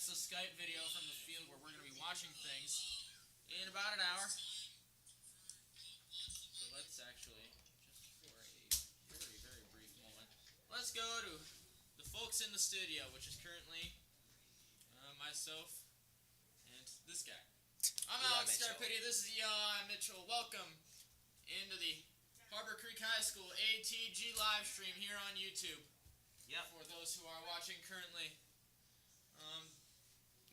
That's the Skype video from the field where we're going to be watching things in about an hour. So let's actually, just for a very, very brief moment, let's go to the folks in the studio, which is currently myself and this guy. I'm Alex Scarpitti. This is Eli Mitchell. Welcome into the Harbor Creek High School ATG live stream here on YouTube. Yep. For those who are watching currently.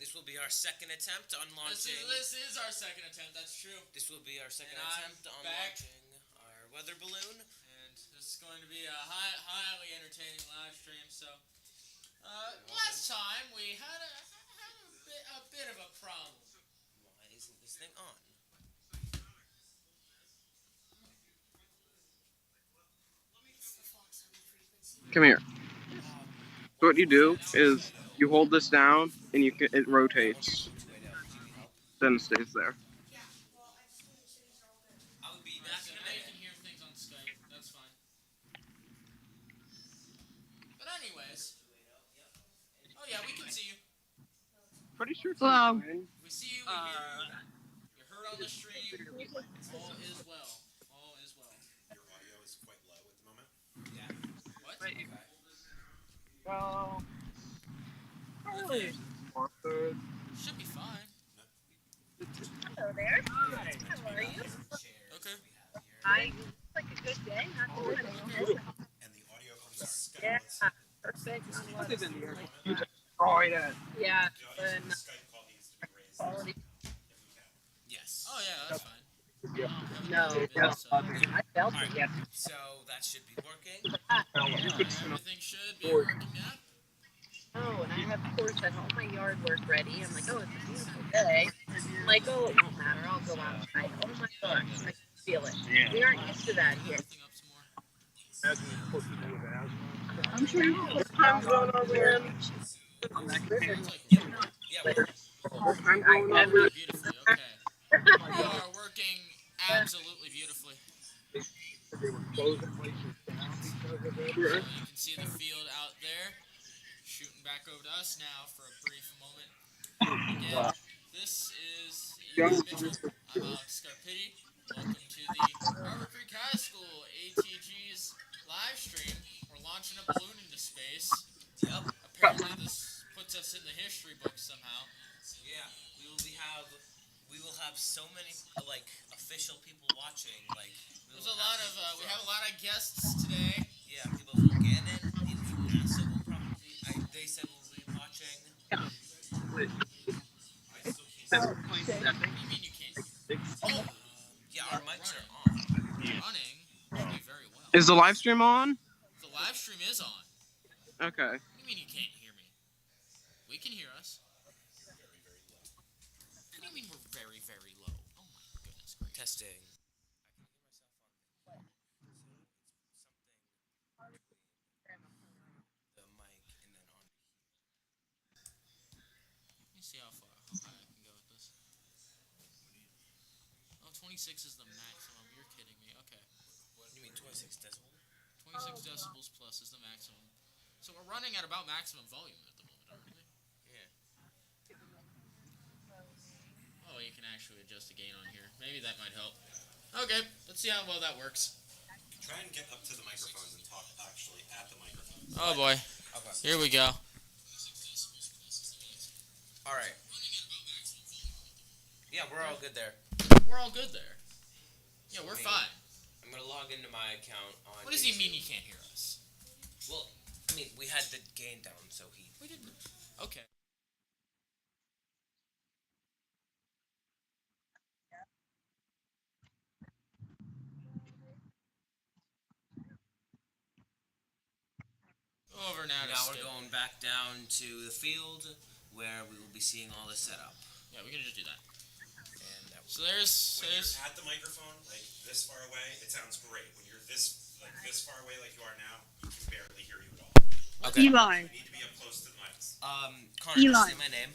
This will be our second attempt on launching. This is our second attempt. That's true. This will be our second attempt on launching our weather balloon, and this is going to be a highly entertaining live stream. So, last time we had a bit of a problem. Why isn't this thing on? Come here. So what you do is you hold this down and it rotates. Then it stays there. I'll be back in a You minute. can hear things on Skype. That's fine. But anyways, oh yeah, we can see you. Pretty sure it's Hello. fine. We see you. We hear you. You're heard on the stream. All is well. All is well. Your audio is quite low at the moment. Yeah. What? Okay. Well, Okay. Should be fine. Hello there. Hi. How are you? Okay. Hi. Like a good day. Not too bad. And the audio comes out. Skype. Yeah. Let's- Perfect. you just destroyed it. Yeah. The audio from the Skype call needs to be raised Quality. if we can. Yes. Oh yeah, that's fine. No. I felt it. Yes. So that should be working. Everything should be working now. Oh, and I have, of course, I have all my yard work ready. I'm like, oh, it's a beautiful day. I'm like, oh, it won't matter. I'll go outside. Oh my gosh, I can feel it. We aren't used to that here. Everything up some more. I'm sure you know what time's going on there. It's like Yeah. beautifully. Okay. We are working absolutely beautifully. So you can see the field out there. Shooting back over to us now for a brief moment. Again, this is Ian Mitchell. I'm Alex Scarpitti. Welcome to the Harbor Creek High School ATG's live stream. We're launching a balloon into space. Yep. Apparently this puts us in the history books somehow. Yeah. We will have so many official people watching. There's a lot of we have a lot of guests today. Yeah, people from Gannon, people from NASA will probably. They said we'll be watching. I still can't What do you mean you can't? Oh, Yeah, our mics are on. running really very well. Is the live stream on? The live stream is on. Okay. What do you mean you can't hear me? We can hear us. very, very low. What do you mean we're very, very low? Oh my goodness gracious. Testing. The mic and then on. Let me see how high I can go with this. Oh, 26 is the maximum. You're kidding me. Okay. What do you mean 26 decibel? 26 decibels plus is the maximum. So we're running at about maximum volume at the moment, aren't we? Yeah. Oh, you can actually adjust the gain on here. Maybe that might help. Okay, let's see how well that works. Try and get up to the microphones and talk actually at the microphones. Oh boy. Okay. Here we go. All right. Yeah, we're all good there. We're all good there. Yeah, we're fine. I'm gonna log into my account on. What does he mean you can't hear us? Well, I mean, we had the gain down, so he. We didn't. Okay. Over now. Now we're going back down to the field where we will be seeing all the setup. Yeah, we can just do that. And that So there's. When you're at the microphone, like this far away, it sounds great. When you're this far away, like you are now, you can barely hear you at all. Okay. Eli. You need to be up close to the mics. Connor, Eli. say my name.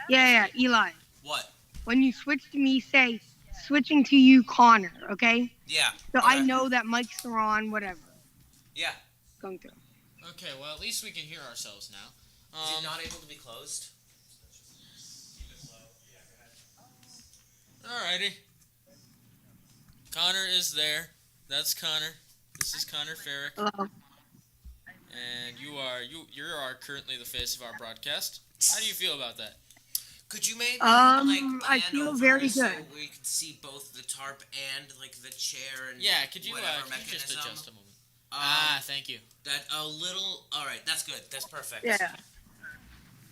Yeah, Eli. What? When you switch to me, say switching to you, Connor. Okay. Yeah. So okay. I know that mics are on. Whatever. Yeah. Going through. Okay, well at least we can hear ourselves now. Is it not able to be closed? Alrighty. Connor is there. That's Connor. This is Connor Farrick. Hello. And you are currently the face of our broadcast. How do you feel about that? Could you maybe I pan feel over very so good. we could see both the tarp and the chair and Yeah, could you whatever could you just mechanism? adjust a moment? Thank you. That a little. All right, that's good. That's perfect. Yeah.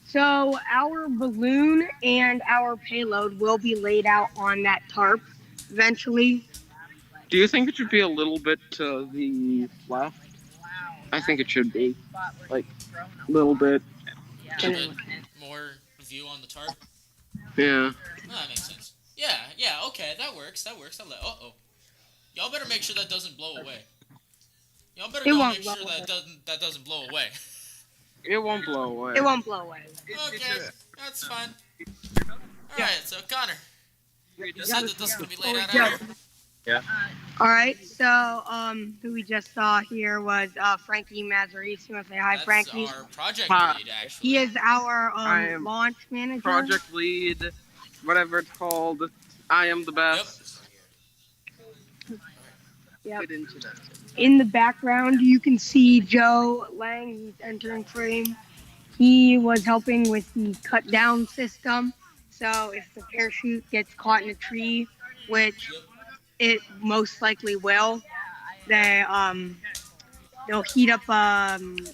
So our balloon and our payload will be laid out on that tarp eventually. Do you think it should be a little bit to the left? I think it should be. Like, a little bit. A bit more view on the tarp. Yeah. Oh, that makes sense. Yeah, okay, that works. Uh-oh. Y'all better make sure that doesn't blow away. Y'all better It go won't make blow sure away. that doesn't blow away. It won't blow away. It won't blow away. Okay, that's fine. Alright, so Connor, you said that this is going to be laid out out here? All right. So who we just saw here was Frankie Mazzarese. You want to say hi, That's Frankie? our project Hi. lead, actually. He is our I am launch manager. Project lead, whatever it's called. I am the best. Yep. Get into that. In the background, you can see Joe Lang. He's entering frame. He was helping with the cut down system. So if the parachute gets caught in a tree, which it most likely will, they'll heat up Could be a tree,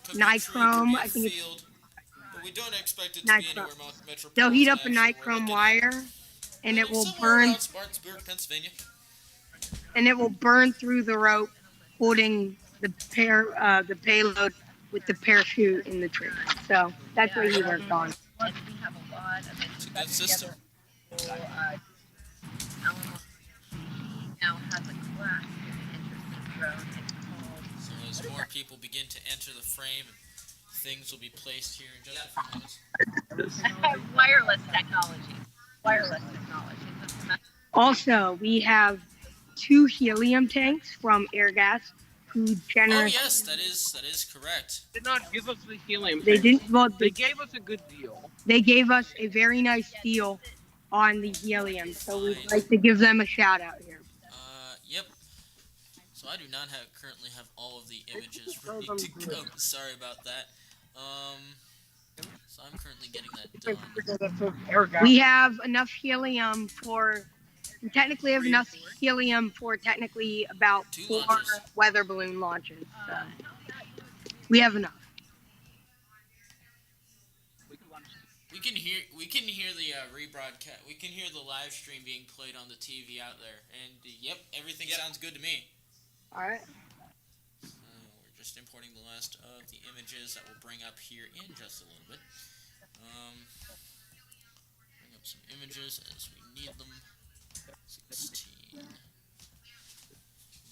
could nichrome. be a I think it's field, but we don't expect it to be Nichrome. anywhere metropolitan. they'll heat up a actually. We're nichrome looking wire, and at it will somewhere burn. around Spartanburg, Pennsylvania. And it will burn through the rope holding the payload with the parachute in the tree. So that's what he worked on. And we have a lot of it. It's a good system. Now has a class with an interesting drone. It's So as more people begin to enter the frame, things will be placed here in just a few moments. called wireless technology. Wireless technology. Also, we have 2 helium tanks from Airgas who Oh generously. yes, that is correct. Did not give us the helium. They tank. didn't. Well, They gave us a good deal. they gave us a very nice deal on the helium, so we'd like to give them a shout out here. Yep. So I do not currently have all of the images ready to go. Sorry about that. So I'm currently getting that done. We have enough helium for. We technically have enough helium for technically about 2 4 launches. weather balloon launches. So we have enough. We can hear the rebroadcast. We can hear the live stream being played on the TV out there, and yep, everything sounds good to me. All right. We're just importing the last of the images that we'll bring up here in just a little bit. Bring up some images as we need them. 16.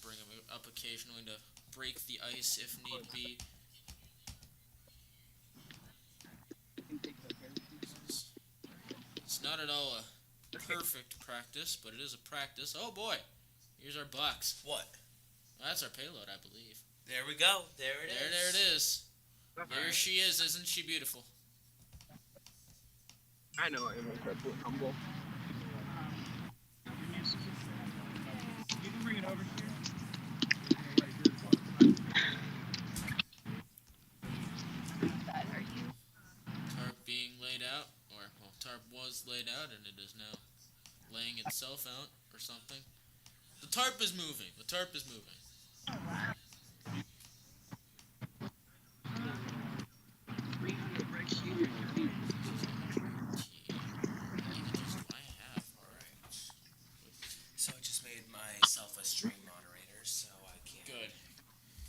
Bring them up occasionally to break the ice if need be. It's not at all a perfect practice, but it is a practice. Oh boy, here's our box. What? Well, that's our payload, I believe. There we go. There it is. There it is. There she is. Isn't she beautiful? I know I am incredibly humble. You can bring it over here. Tarp being laid out, or well, tarp was laid out, and it is now laying itself out, or something. The tarp is moving. The tarp is moving. So I just made myself a stream moderator, so I can. Good.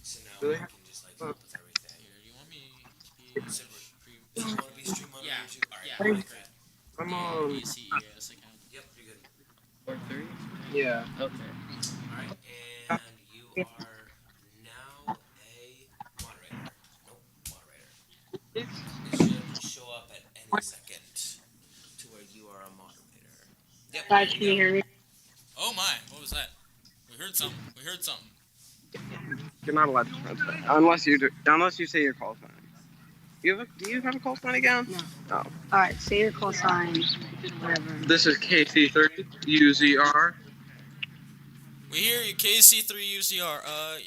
So now Really? I can just like help with everything. Here, do you want me to be So stream? you want to be stream moderator Yeah. too? Alright, Yeah. I like that. I'm on. ECES account. Yep, you're good. Yeah. Okay. Alright, and you are now a moderator. Nope, moderator. It should show up at any second to where you are a moderator. Yep. Guys, there can you you go. hear me? Oh my! What was that? We heard something. We heard something. You're not allowed to transfer unless you say you're qualified. Do you have a call sign again? No. Oh. All right, say your call sign. Whatever. This is KC3UZR. We hear you, KC3UZR.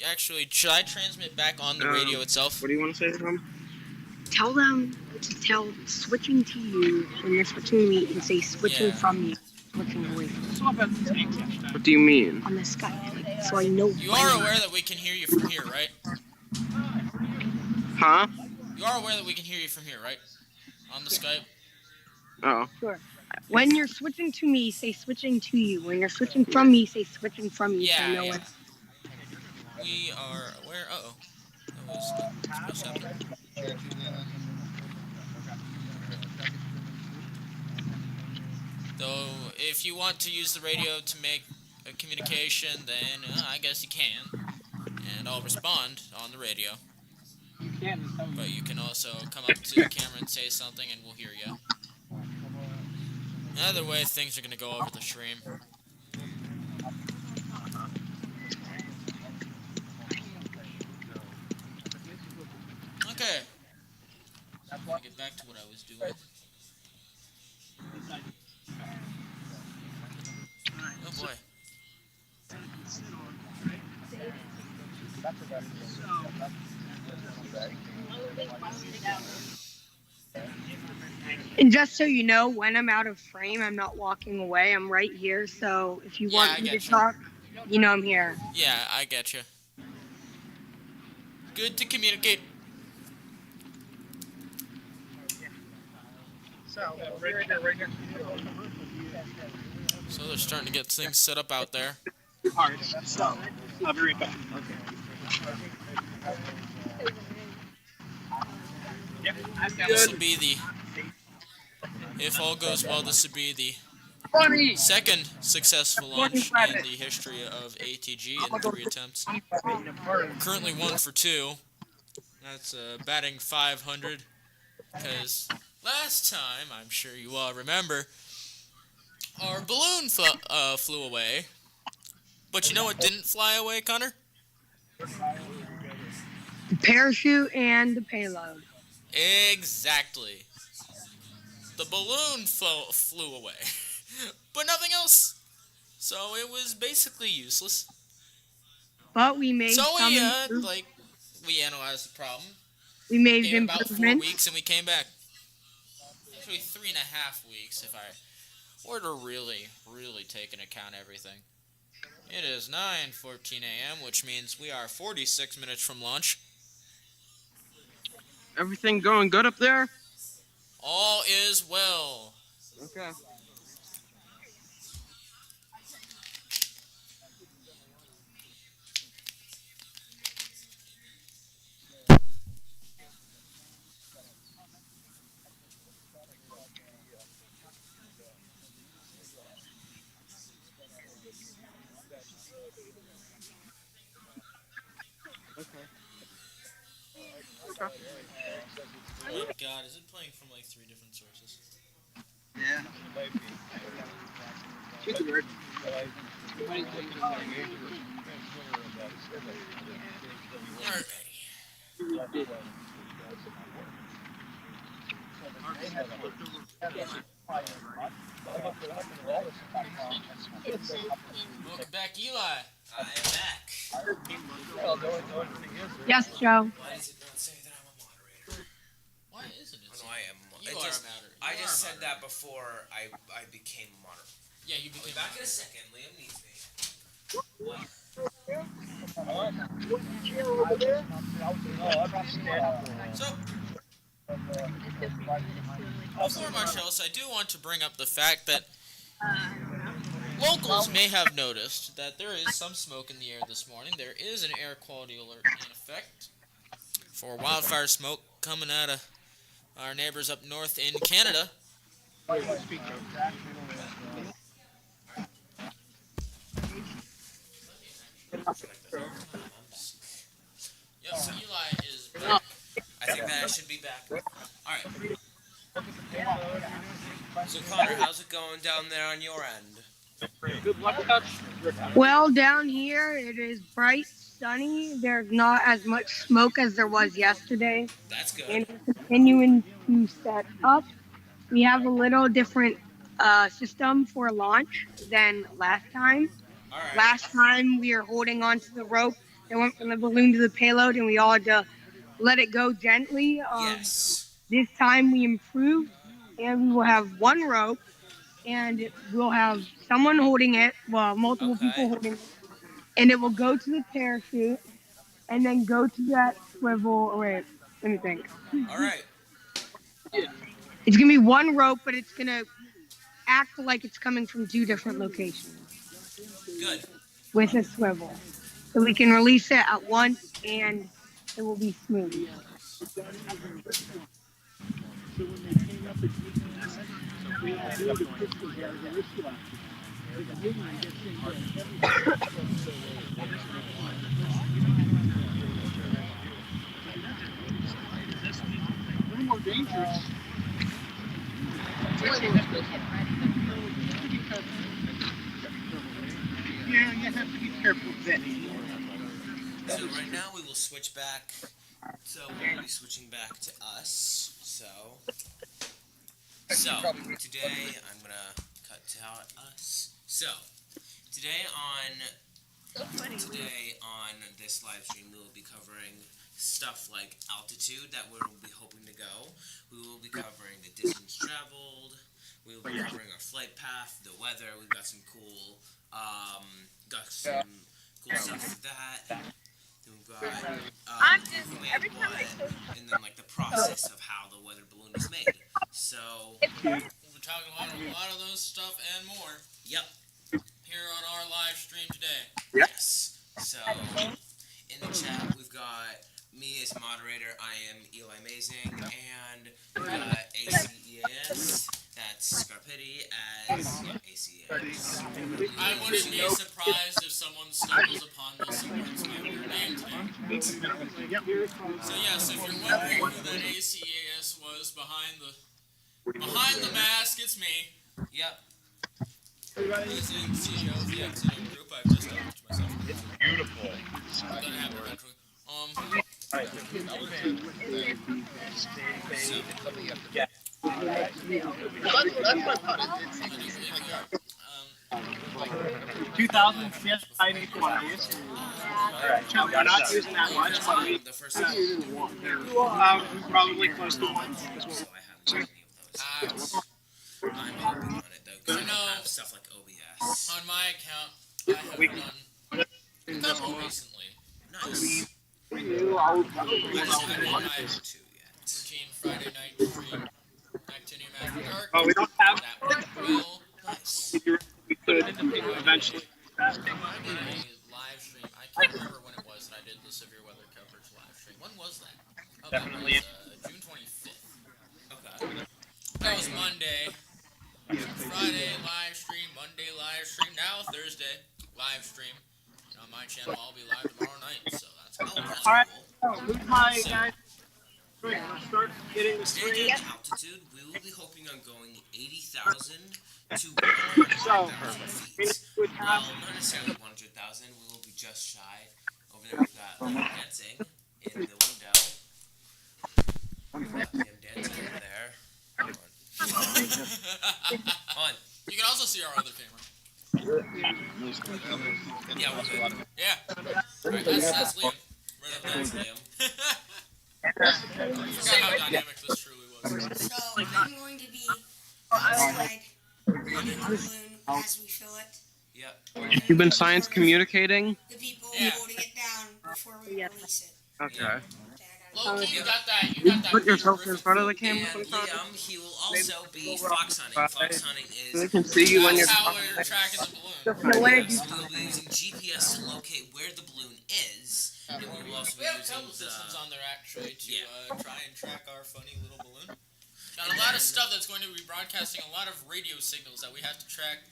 Actually, should I transmit back on the radio itself? What do you want to say to them? Tell them to tell switching to you when you're switching to me and say switching from you, switching away from you. What do you mean? On the Skype, like, so I know. You are aware that we can hear you from here, right? Huh? You are aware that we can hear you from here, right? On the Skype? Oh. Sure. When you're switching to me, say switching to you. When you're switching from me, say switching from you. Yeah, so no yeah. one... We are aware. Uh-oh. That was supposed to happen. Though, if you want to use the radio to make a communication, then I guess you can. And I'll respond on the radio. But you can also come up to the camera and say something and we'll hear you. Either way, things are going to go over the stream. Okay. Let me get back to what I was doing. Oh boy. And just so you know, when I'm out of frame, I'm not walking away. I'm right here. So if you want me to talk, you know I'm here. Yeah, I get you. Good to communicate. So they're starting to get things set up out there. Alright, so I'll be right back. This will be the, if all goes well, this will be the second successful launch in the history of ATG in 3 attempts. Currently 1 for 2. That's batting 500. Because last time, I'm sure you all remember, our balloon flew away. But you know what didn't fly away, Connor? The parachute and the payload. Exactly. The balloon flew away, but nothing else. So it was basically useless. But we made we analyzed the problem. We made Gave it about 4 improvements. weeks and we came back. Actually 3.5 weeks if I were to really take into account everything. It is 9:14 a.m., which means we are 46 minutes from launch. Everything going good up there? All is well. Okay. Oh my god, is it playing from like 3 different sources? Yeah. Welcome back, Eli. I am back. Yes, Joe. Why does it not say that I'm a moderator? Why isn't it? Oh, no, I am. You are a moderator. I just said that before I became a moderator. Yeah, you became Back in a second. Liam needs me. So, before much else, I do want to bring up the fact that locals may have noticed that there is some smoke in the air this morning. There is an air quality alert in effect for wildfire smoke coming out of our neighbors up north in Canada. Yep, Eli is back. I think that I should be back. Alright. So, Connor, how's it going down there on your end? Good luck, Dutch. Well, down here it is bright, sunny. There's not as much smoke as there was yesterday, That's good. and we're continuing to set up. We have a little different system for launch than last time. All right. Last time we were holding onto the rope that went from the balloon to the payload, and we all had to let it go gently. Yes. This time we improved, and we will have one rope, and we'll have someone holding it, well, multiple people Okay. holding it, and it will go to the parachute, and then go to that swivel. Oh, wait, let me think. All right. It's gonna be one rope, but it's gonna act like it's coming from two different locations Good. with a swivel. So we can release it at once and it will be smooth. More dangerous. Yeah, you have to be careful then. So right now we will switch back. So we'll be switching back to us. So today I'm gonna cut to us. So today on this live stream we will be covering stuff like altitude that we'll be hoping to go. We will be covering the distance traveled. We will be covering our flight path, the weather. We've got some cool stuff for that. We've got every time I show and then like the process of how the weather balloon is made. So We'll be talking about a lot of those stuff and more. Yep. Here on our live stream today. Yes. So in the chat we've got me as moderator. I am Eli Amazing, and we've got ACES. That's Scarpetti as ACES. I wouldn't be surprised if someone stumbles upon this and learns my weird name today. So yes, if you're wondering who that ACES was behind the mask, it's me. Yep. President CEO of the Ascent group. I've just talked to myself. Beautiful. I'm gonna have it eventually. That's my thought. I do believe that. 2000 CSI quantities. We're not using that much, but The first time. probably close to one. So I haven't done any of those. I'm hoping on it though, because I don't have stuff like OBS. On my account, I have done a couple recently. Nice. I just I haven't didn't my have two yet. routine Friday night stream Actinium After Dark. Oh, we don't have. That went well. Nice. We could eventually. I did a live stream. I can't remember when it was that I did the severe weather coverage live stream. When was that? Oh, Definitely. That was June 25th. Okay. That was Monday. Friday live stream, Monday live stream, now Thursday live stream. And on my channel, I'll be live tomorrow night, so that's Oh, cool. that's All right. cool. Who's my guy? Let's start getting the Standard stream. altitude, we will be hoping on going 80,000 to 100,000 feet. Would Well, have not necessarily 100,000. We will be just shy. Over there, we've got them dancing in the window. We've got them dancing over there. Hold on. You can also see our other camera. Yeah, we're good. Yeah. Alright, that's Liam. Right up That's there. Liam. Forgot how dynamic this truly was. So I'm going to be outside holding the balloon as we fill it. Yep. You've been science communicating? The people Yeah. holding it down before we release it. Okay. Yeah. Loki, you got that. Put yourself in Griffin front of the foot. camera And sometimes. Liam, he will also be fox hunting. Fox hunting So they is can see you when you're That's how talking. we're tracking the balloon. The way yes, we will be using GPS to locate where the balloon is, and we will also We be have a using couple systems the on there actually to Yeah. try and track our funny little balloon. Got a lot of stuff that's going to be broadcasting, a lot of radio signals that we have to track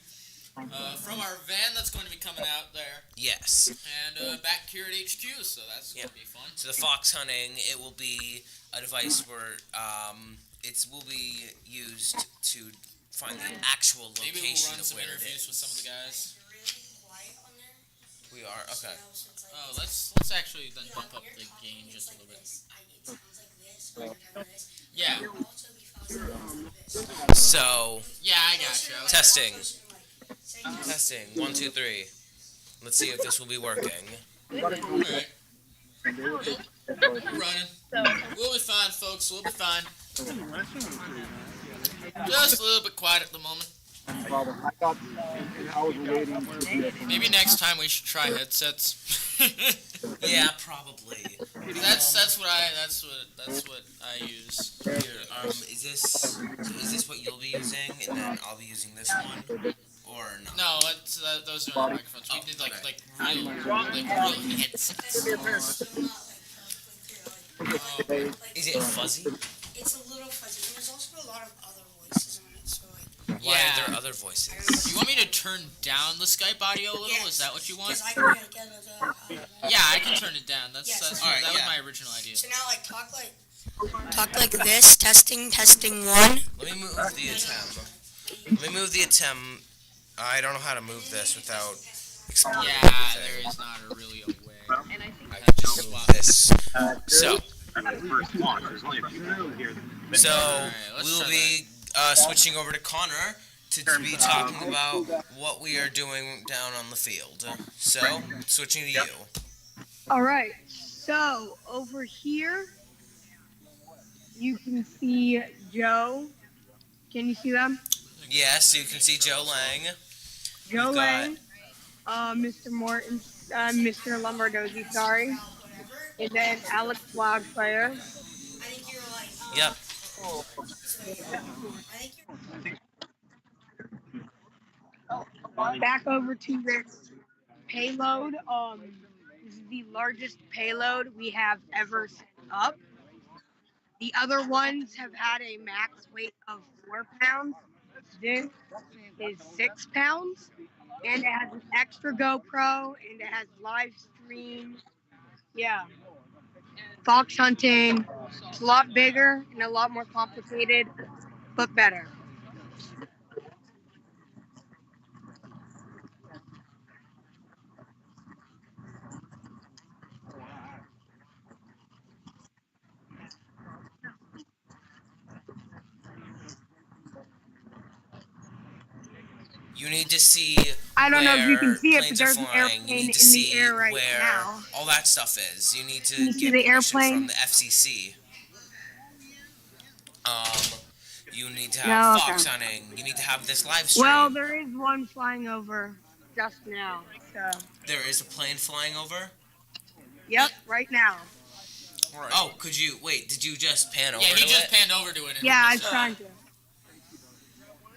from our van that's going to be coming out there, yes. and back here at HQ, so that's going to be fun. So the fox hunting, it will be a device where it will be used to find the actual Maybe we'll location run of some where it interviews is. with some of the guys. It's really quiet We are okay. You know, so it's like, Oh, it's let's actually then like bump up when you're the talking, gain it's just a like little bit. this. It sounds like this when you're talking this. Yeah. But you'll also be following it like this. So Yeah, I gotcha. Closer to, like, Okay. testing. closer to, like, saying this. Testing. 1, 2, 3. Let's see if this will be working. Alright. We're running. We'll be fine, folks. We'll be fine. Just a little bit quiet at the moment. Maybe next time we should try headsets. Yeah, probably. That's what I use. Here, is this what you'll be using, and then I'll be using this one, or no? No, those are the microphones. We need like real headsets. Still not, like, perfectly clear. Like, Is it fuzzy? it's a little fuzzy. And there's also a lot of other voices on it, so, like, Why Yeah. are there other voices? You want me to turn down the Skype audio a little? yes. Is that what you want? Because I can get it, Yeah, I can turn it down. That's Yes. that Alright, was yeah. my original idea. So now, like, talk like this. Testing 1. Let me move the attempt. Let me move the attempt. I don't know how to move this without exploring Yeah, everything. there is not really a way. And I think I can just move this. So, First launch, there's only a few people here. so let's we'll try be switching over to Connor to be talking about what we are doing down on the field. So, switching to you. All right. So over here, you can see Joe. Can you see them? Yes, you can see Joe Lang. Joe We've got- Lang, Mr. Morton, Mr. Lombardozzi, sorry, and then Alex Wildfire. I think you're like, Yep. I think you're Back over to this payload. This is the largest payload we have ever set up. The other ones have had a max weight of 4 pounds. This is 6 pounds, and it has an extra GoPro, and it has live stream. Yeah. Fox hunting. It's a lot bigger and a lot more complicated, but better. You need to see I don't know if you can where see it, but planes there's are an flying. You airplane need in to see the air right where now. all that stuff is. You need to Can you see get the permission airplane? from the FCC. You need to have No, fox okay. hunting. You need to have this live stream. Well, there is one flying over just now. So, There is a plane flying over. yep, right now. Oh, could you wait? Did you just pan over? Yeah, he to just it? panned over to it. And Yeah, I we was missed it. trying to.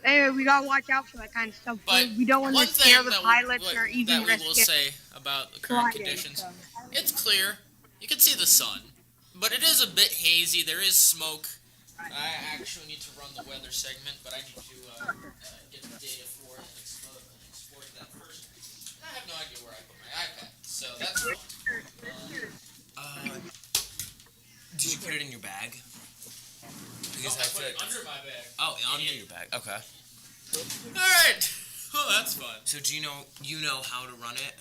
Anyway, we gotta watch out for that kind of stuff. But We don't want one to scare thing the pilots or that even we risk will it say about the current gliding. conditions, So. it's clear. You can see the sun, but it is a bit hazy. There is smoke. I actually need to run the weather segment, but I need to get the data for it and export that first. And I have no idea where I put my iPad, so that's fun. Did you put it in your bag? Because I I put feel it like under my bag. under Idiot. your bag. Okay. Alright! Oh, that's fun. So do you know how to run it?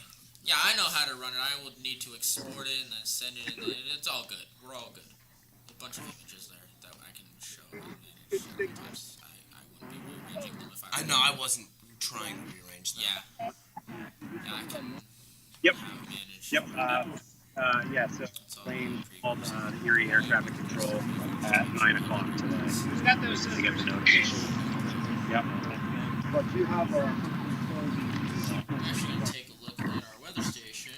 Yeah, I know how to run it. I will need to export it and then send it, and it's all good. We're all good. A bunch of images there that I can show. I wouldn't be rearranging them if I I know I wasn't trying to rearrange them. Yeah. Yeah, I can Yep. manage. Yep. Yeah, so plane called Erie Air Traffic Control at 9 o'clock today. Who's got those to get the notification? Yep. But you have a. I'm actually going to take a look at our weather station.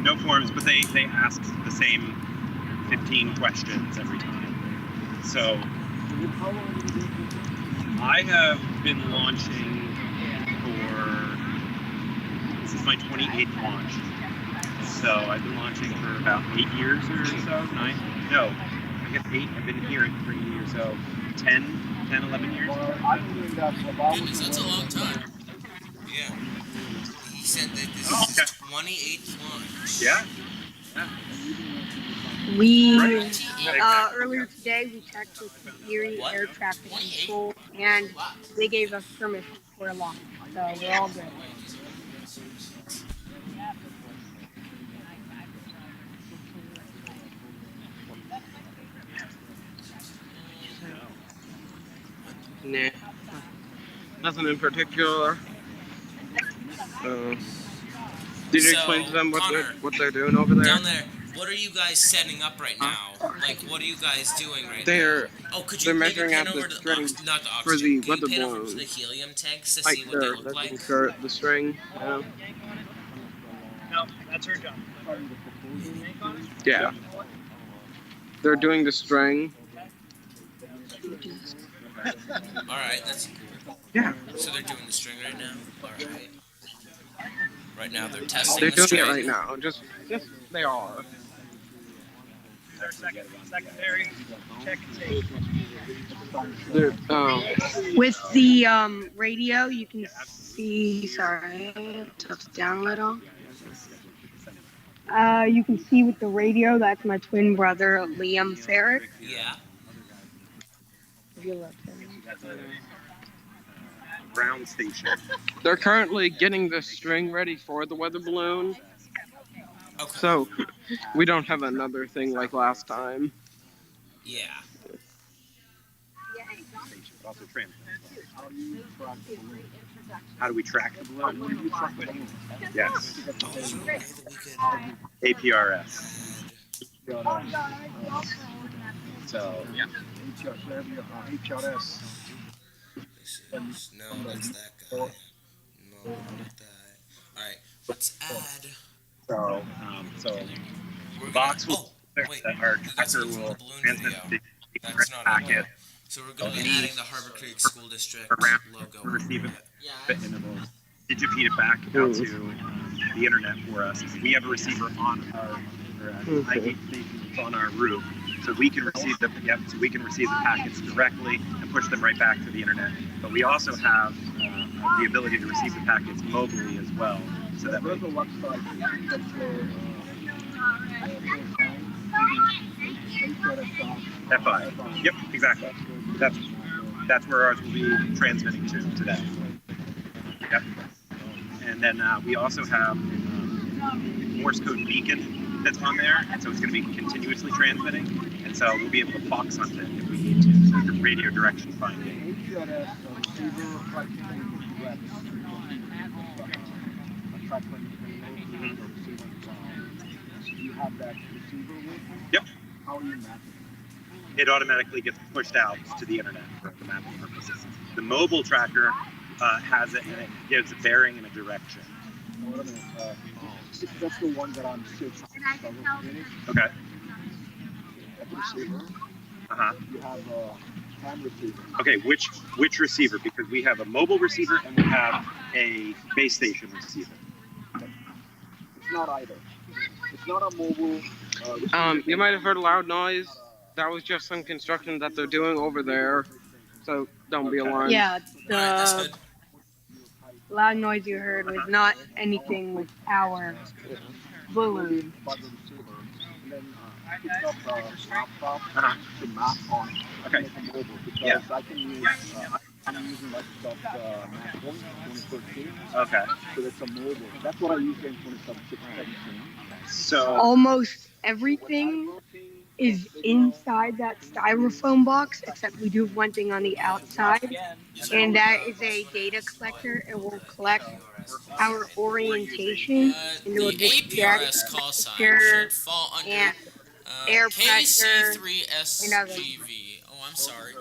No forms, but they ask the same 15 questions every time. So I have been launching this is my 28th launch. So I've been launching for about 8 years or so, 9? No, I guess 8. I've been here for 3 years, so 10, 11 years. Goodness, that's a long time. Yeah. He said that this Oh, is his 28th launch. Yeah. We Right. earlier today we checked with the Erie What? Air Traffic Control, and they gave us permission for a launch, so we're all good. Nah, nothing in particular. Did you explain to them Connor, what they're doing over there? down there, what are you guys setting up right now? Like, what are you guys doing right They're now? Oh, could you they're maybe measuring pan out the over to string not the for oxygen? the Can you weather pan over to the balloon. helium tanks to Like see what they they're look like? the string. No, that's her job. Yeah. They're doing the string. All right, that's cool. Yeah. So they're doing the string right now. All right. Right now they're testing They're the doing string. it right now. Just they are. Their secondary check tape. They're With the radio, you can see. Sorry, took it down a little. You can see with the radio. That's my twin brother, Liam Ferret. Yeah. If you look. Ground station. They're currently getting the string ready for the weather balloon. Okay. So we don't have another thing like last time. Yeah. Also transmit. How do we track the balloon? Yes. Oh, is there a way that we could APRS. So yeah. HRS. No, that's that guy. No, not that. All right, let's add. So We're box gonna, will wait, our that's tracker the will balloon transmit video. the That's not packet it. So we're gonna be adding the Harbor Creek School District around logo. receive it, Yeah. and it will digipede it back out to the internet for us. We have a receiver on our IG station on our roof, so we can receive the packets directly and push them right back to the internet. But we also have the ability to receive the packets mobilely as well, so that there's a website FI. Yep, exactly. That's where ours will be transmitting to today. Yep. And then we also have Morse code beacon that's on there, and so it's going to be continuously transmitting, and so we'll be able to box hunt it if we need to. So the radio direction finding. Yep. It automatically gets pushed out to the internet for the mapping purposes. The mobile tracker has it, and it gives a bearing and a direction. That's the one that I'm still trying to Okay. receiver. Uh-huh. You have a ham receiver. Okay, which receiver? Because we have a mobile receiver and we have a base station receiver. It's not either. It's not a mobile. You might have heard a loud noise. That was just some construction that they're doing over there. So don't be alarmed. Yeah, That's the good. loud noise you heard was not anything with our balloon. And then pick up the laptop to map on it. Okay. Make a mobile because Yeah. I can use. I'm using Microsoft Map Point 2013. Okay. So it's a mobile. That's what I use in 2017. So Almost everything is inside that styrofoam box, except we do have one thing on the outside, and that is a data collector. It will collect our orientation into a The discrete APRS call sign picture should fall under and air pressure and other. KC3SGV. Oh, I'm sorry.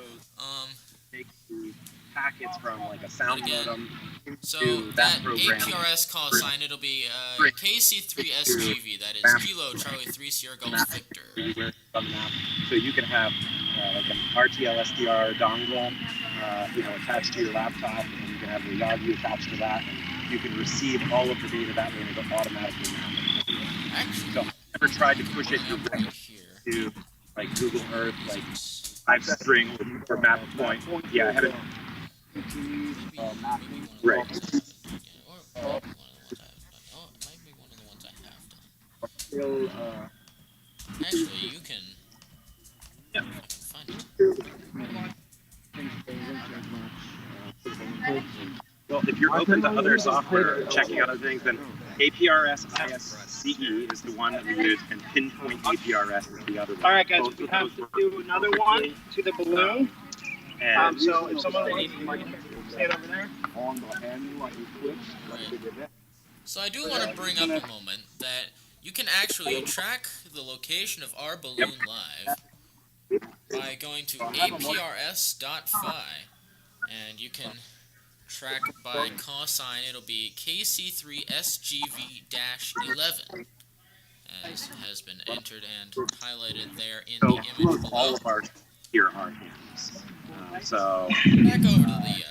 take the packets from like a sound Again. modem So to that program. APRS call sign, it'll be KC3SGV. That is Kilo Charlie 3 Sierra Golf Victor. So you can have like an RTL SDR dongle, attached to your laptop, and you can have the Yagi attached to that, and you can receive all of the data that way, and it'll automatically map it. Actually, So I've never tried to push it right directly here. to like Google Earth, like I've string or map point. Yeah, I haven't. Mapping. Right. Yeah, or maybe one of the ones I have done. Oh, it might be one of the ones I have done. Still, Actually, you can. Yeah. I can find it. Well, if you're open to other software, checking out other things, then APRS ISCE is the one that we use, and Pinpoint APRS is the other one. All right, guys, Both we of have those to work do another one to the balloon. And So if someone needs to stand over there. So I do want to bring up a moment that you can actually track the location of our balloon live by going to aprs.fi, and you can track by call sign. It'll be KC3SGV-11, as has been entered and highlighted there in the image below. All of our here are hams. So back over to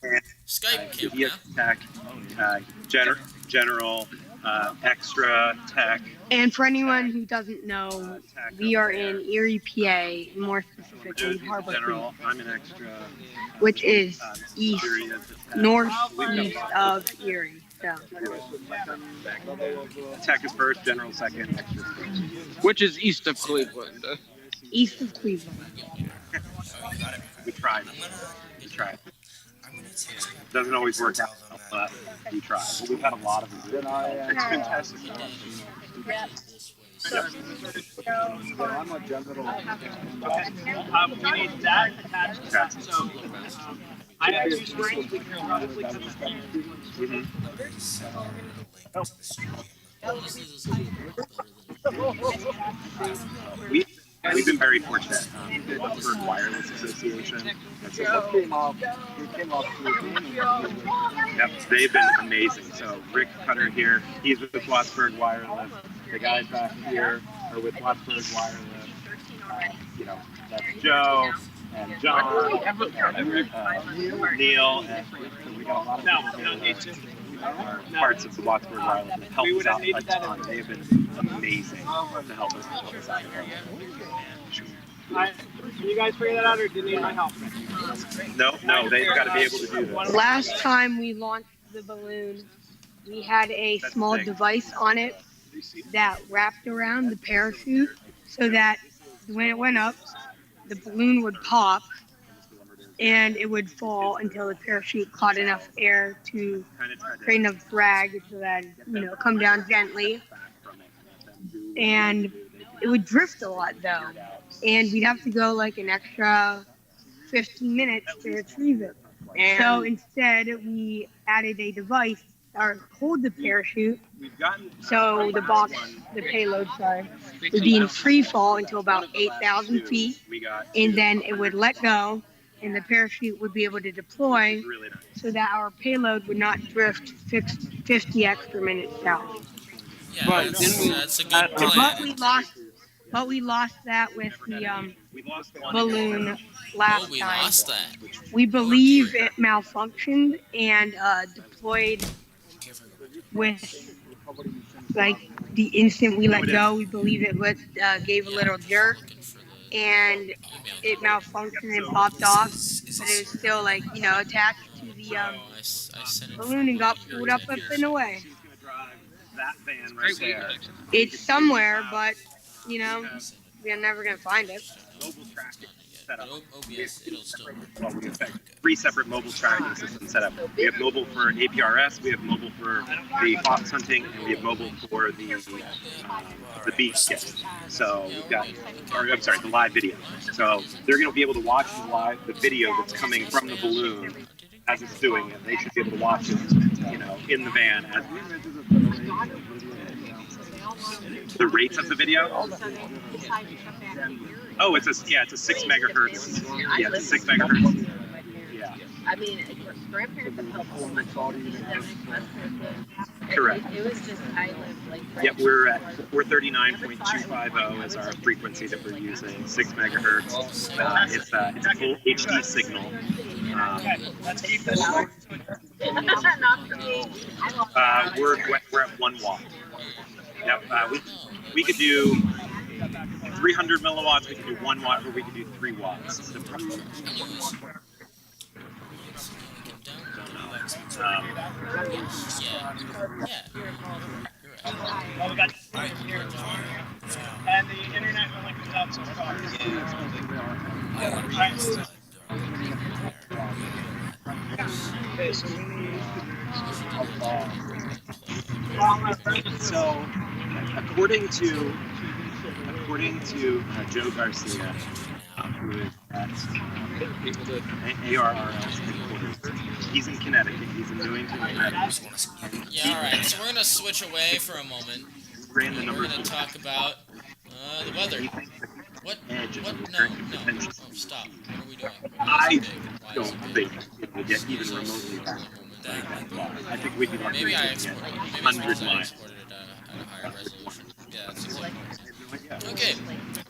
the Skype camp now. Tech, general, extra tech. And for anyone who doesn't know, we are in Erie, PA, more specifically Harbor General, Creek, I'm an extra. which is northeast of Erie. So. Tech is first, general second, extra first. Which is east of Cleveland. East of Cleveland. We tried. Doesn't always work out, but we try. But we've had a lot of them. It's fantastic. I'm a general. We need that attached. So I have 2 springs. We can probably cut this thing. We've been very fortunate. The Bird Wireless Association. Yep, they've been amazing. So Rick Cutter here, he's with Wattsburg Wireless. The guys back here are with Wattsburg Wireless. That's Joe and John, Neil, and so we got a lot of people are parts of the Wattsburg Wireless that help us out a ton. They have been amazing to help us out. Can you guys figure that out, or do you need my help? No, they've got to be able to do this. Last time we launched the balloon, we had a small device on it that wrapped around the parachute so that when it went up, the balloon would pop and it would fall until the parachute caught enough air to create enough drag so that come down gently. And it would drift a lot though, and we'd have to go like an extra 15 minutes to retrieve it. And so instead, we added a device or hold the parachute. So the box, the payload, would be in free fall until about 8,000 feet, and then it would let go, and the parachute would be able to deploy, so that our payload would not drift 50 extra minutes south. Yeah, that's a good plan. But we lost that with the balloon last time. We lost that. We believe it malfunctioned and deployed with, like, the instant we let go. We believe it gave a little jerk, and it malfunctioned and popped off. But it was still, attached to the balloon and got pulled up and away. That van right there. It's somewhere, but we're never gonna find it. Mobile tracking set up. OBS, it'll still work. Well, we have 3 separate mobile tracking systems set up. We have mobile for APRS, we have mobile for the fox hunting, and we have mobile for the beacon. So we've got, the live video. So they're going to be able to watch the video that's coming from the balloon as it's doing it. They should be able to watch it, in the van as the rates of the video. Oh, it's a 6 megahertz. Yeah, it's a 6 megahertz. Yeah. I mean, grandparents have helped so much. Correct. It was just, I lived like. Yep, we're at 439.250 is our frequency that we're using. 6 megahertz. It's a full HD signal. Let's keep this. Not for me. We're at 1 watt. Yep. We could do 300 milliwatts. We could do 1 watt, or we could do 3 watts. And the internet only comes out so far. So, according to Joe Garcia, who is ARRL's headquarters. He's in Connecticut. He's in Newington, Connecticut. Yeah, alright, so we're going to switch away for a moment. Ran the We're numbers. going to talk about the weather. He thinks the What? edge is What? a No, very no. potential. Oh, stop. What are we doing? Why I is it big? Why is don't it big? think it will get even remotely back. I think we'd be lucky Maybe to I get exported it. Maybe it's 100 because I miles. exported it at a higher resolution. Yeah, that's exactly right. Yeah. Okay.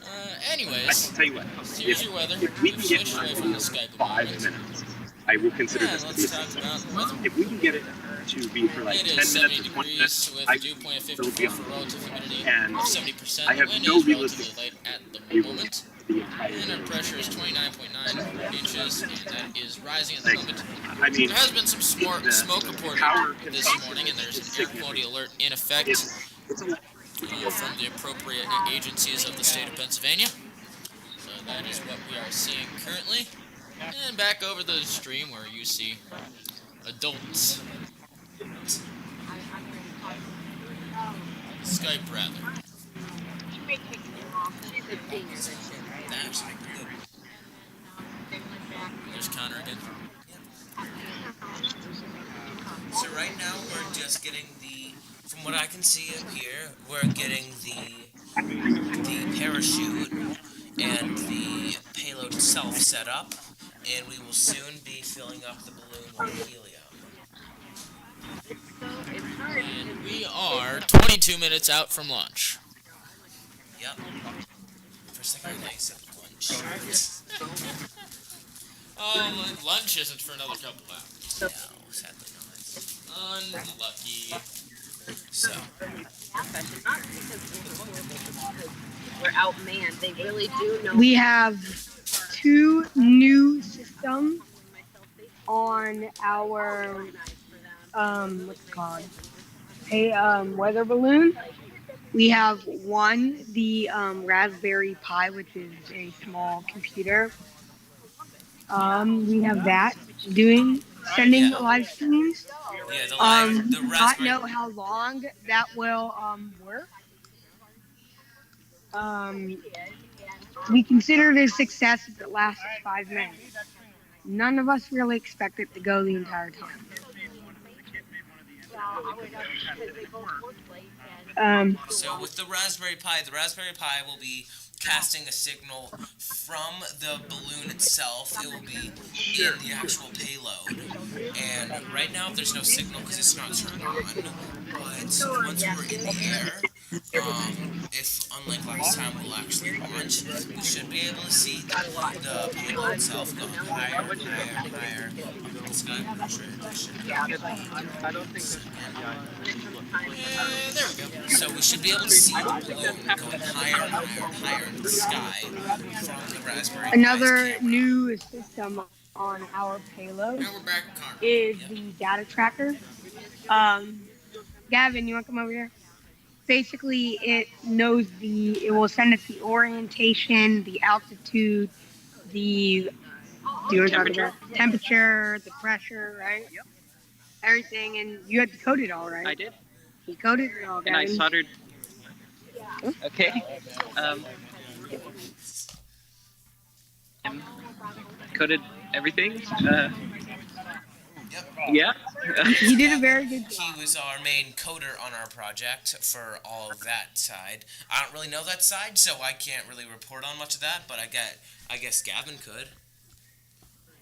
I Anyways, can tell you what. here's your weather. If we We've can get switched away from the Skype 5 moment. minutes, I will consider And this to be a let's talk success. about the weather. If we can get it to be for like It 10 is minutes 70 or 20 degrees minutes, with I a dew point of will be 54 on for relative humidity And of 70%. I The have wind no is realistic relatively light at the able moment. the entire And our day. pressure is 29.9 inches, and that is rising at the Like, moment. I mean, There has been some smoke the reported power this consumption morning, and there's is an air quality alert in effect it's a lot. from the appropriate agencies of the state of Pennsylvania. So that is what we are seeing currently. And back over the stream where you see adults. Skype rather. There's Connor again. So right now we're just getting from what I can see up here, we're getting the parachute and the payload itself set up, and we will soon be filling up the balloon with helium. And we are 22 minutes out from launch. Yep. For a second I thought you said lunch. Oh, lunch isn't for another couple hours. No, sadly not. Unlucky. So, We're outmanned. They really do know. We have 2 new systems on our what's it called? Weather balloon. We have one, the Raspberry Pi, which is a small computer. We have that sending the live streams. yeah, the Not Raspberry. know how long that will work. We consider it a success if it lasts 5 minutes. None of us really expect it to go the entire time. So with the Raspberry Pi will be casting a signal from the balloon itself. It will be in the actual payload. And right now there's no signal because it's not turned on. But once we're in the air, if unlike last time we'll actually launch, we should be able to see the payload itself going higher and higher and higher up in the sky. I'm sure it should be. There we go. So we should be able to see the balloon going higher and higher and higher in the sky from the Raspberry Pi's Another camera. new system on our payload And we're back at Connor. is the data tracker. Gavin, you want to come over here? Basically, it will send us the orientation, the altitude, the temperature, the pressure, right? Yep. Everything, and you had to code it all, right? I did. You coded it all, And I Gavin. soldered. Okay. Coded everything. Yeah. He did a very good job. He was our main coder on our project for all of that side. I don't really know that side, so I can't really report on much of that, but I guess Gavin could.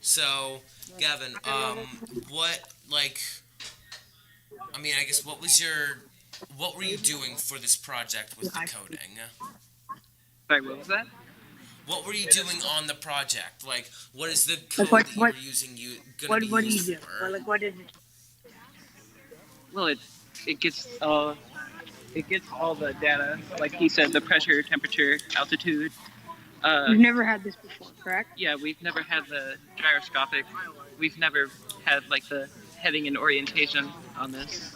So, Gavin, what were you doing for this project with the coding? Sorry, what was that? What were you doing on the project? Like, what is the code What- that you what- were using? What do you used do? for? What is it? Well, it gets all the data, like he said, the pressure, temperature, altitude. You've never had this before, correct? Yeah, we've never had the gyroscopic. We've never had like the heading and orientation on this.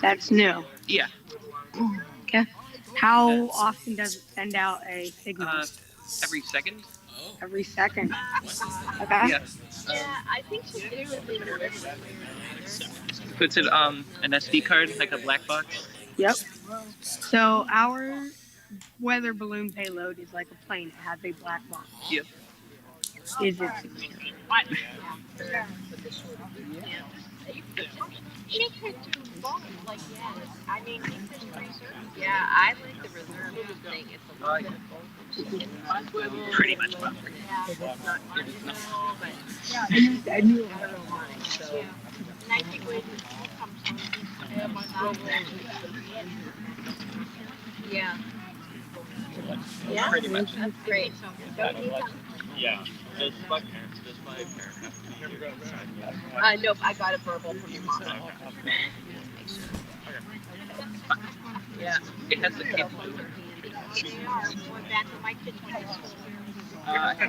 That's new. Yeah. Okay. How often does it send out a signal? Every second. Oh, Every second. what's this? Okay. Yeah. Yeah, I think she did really notice. Puts it on an SD card, like a black box. Yep. So our weather balloon payload is like a plane. It has a black box. Yep. is it? With the shorter boot camp. He could do both. Like, yeah, I mean, he could reserve. Yeah, I like the reserve thing. It's a little bit of both. Pretty much both. Yeah, it's not traditional, but I knew I don't mind. So, and I think when he comes home, he's gonna have my Yeah. Yeah, Pretty much. that's great. Don't you have? Yeah. Does my parents have to be here? Nope, I got a verbal from your mom. Yeah. It has the capability. They are going back to my kids went to school. I know.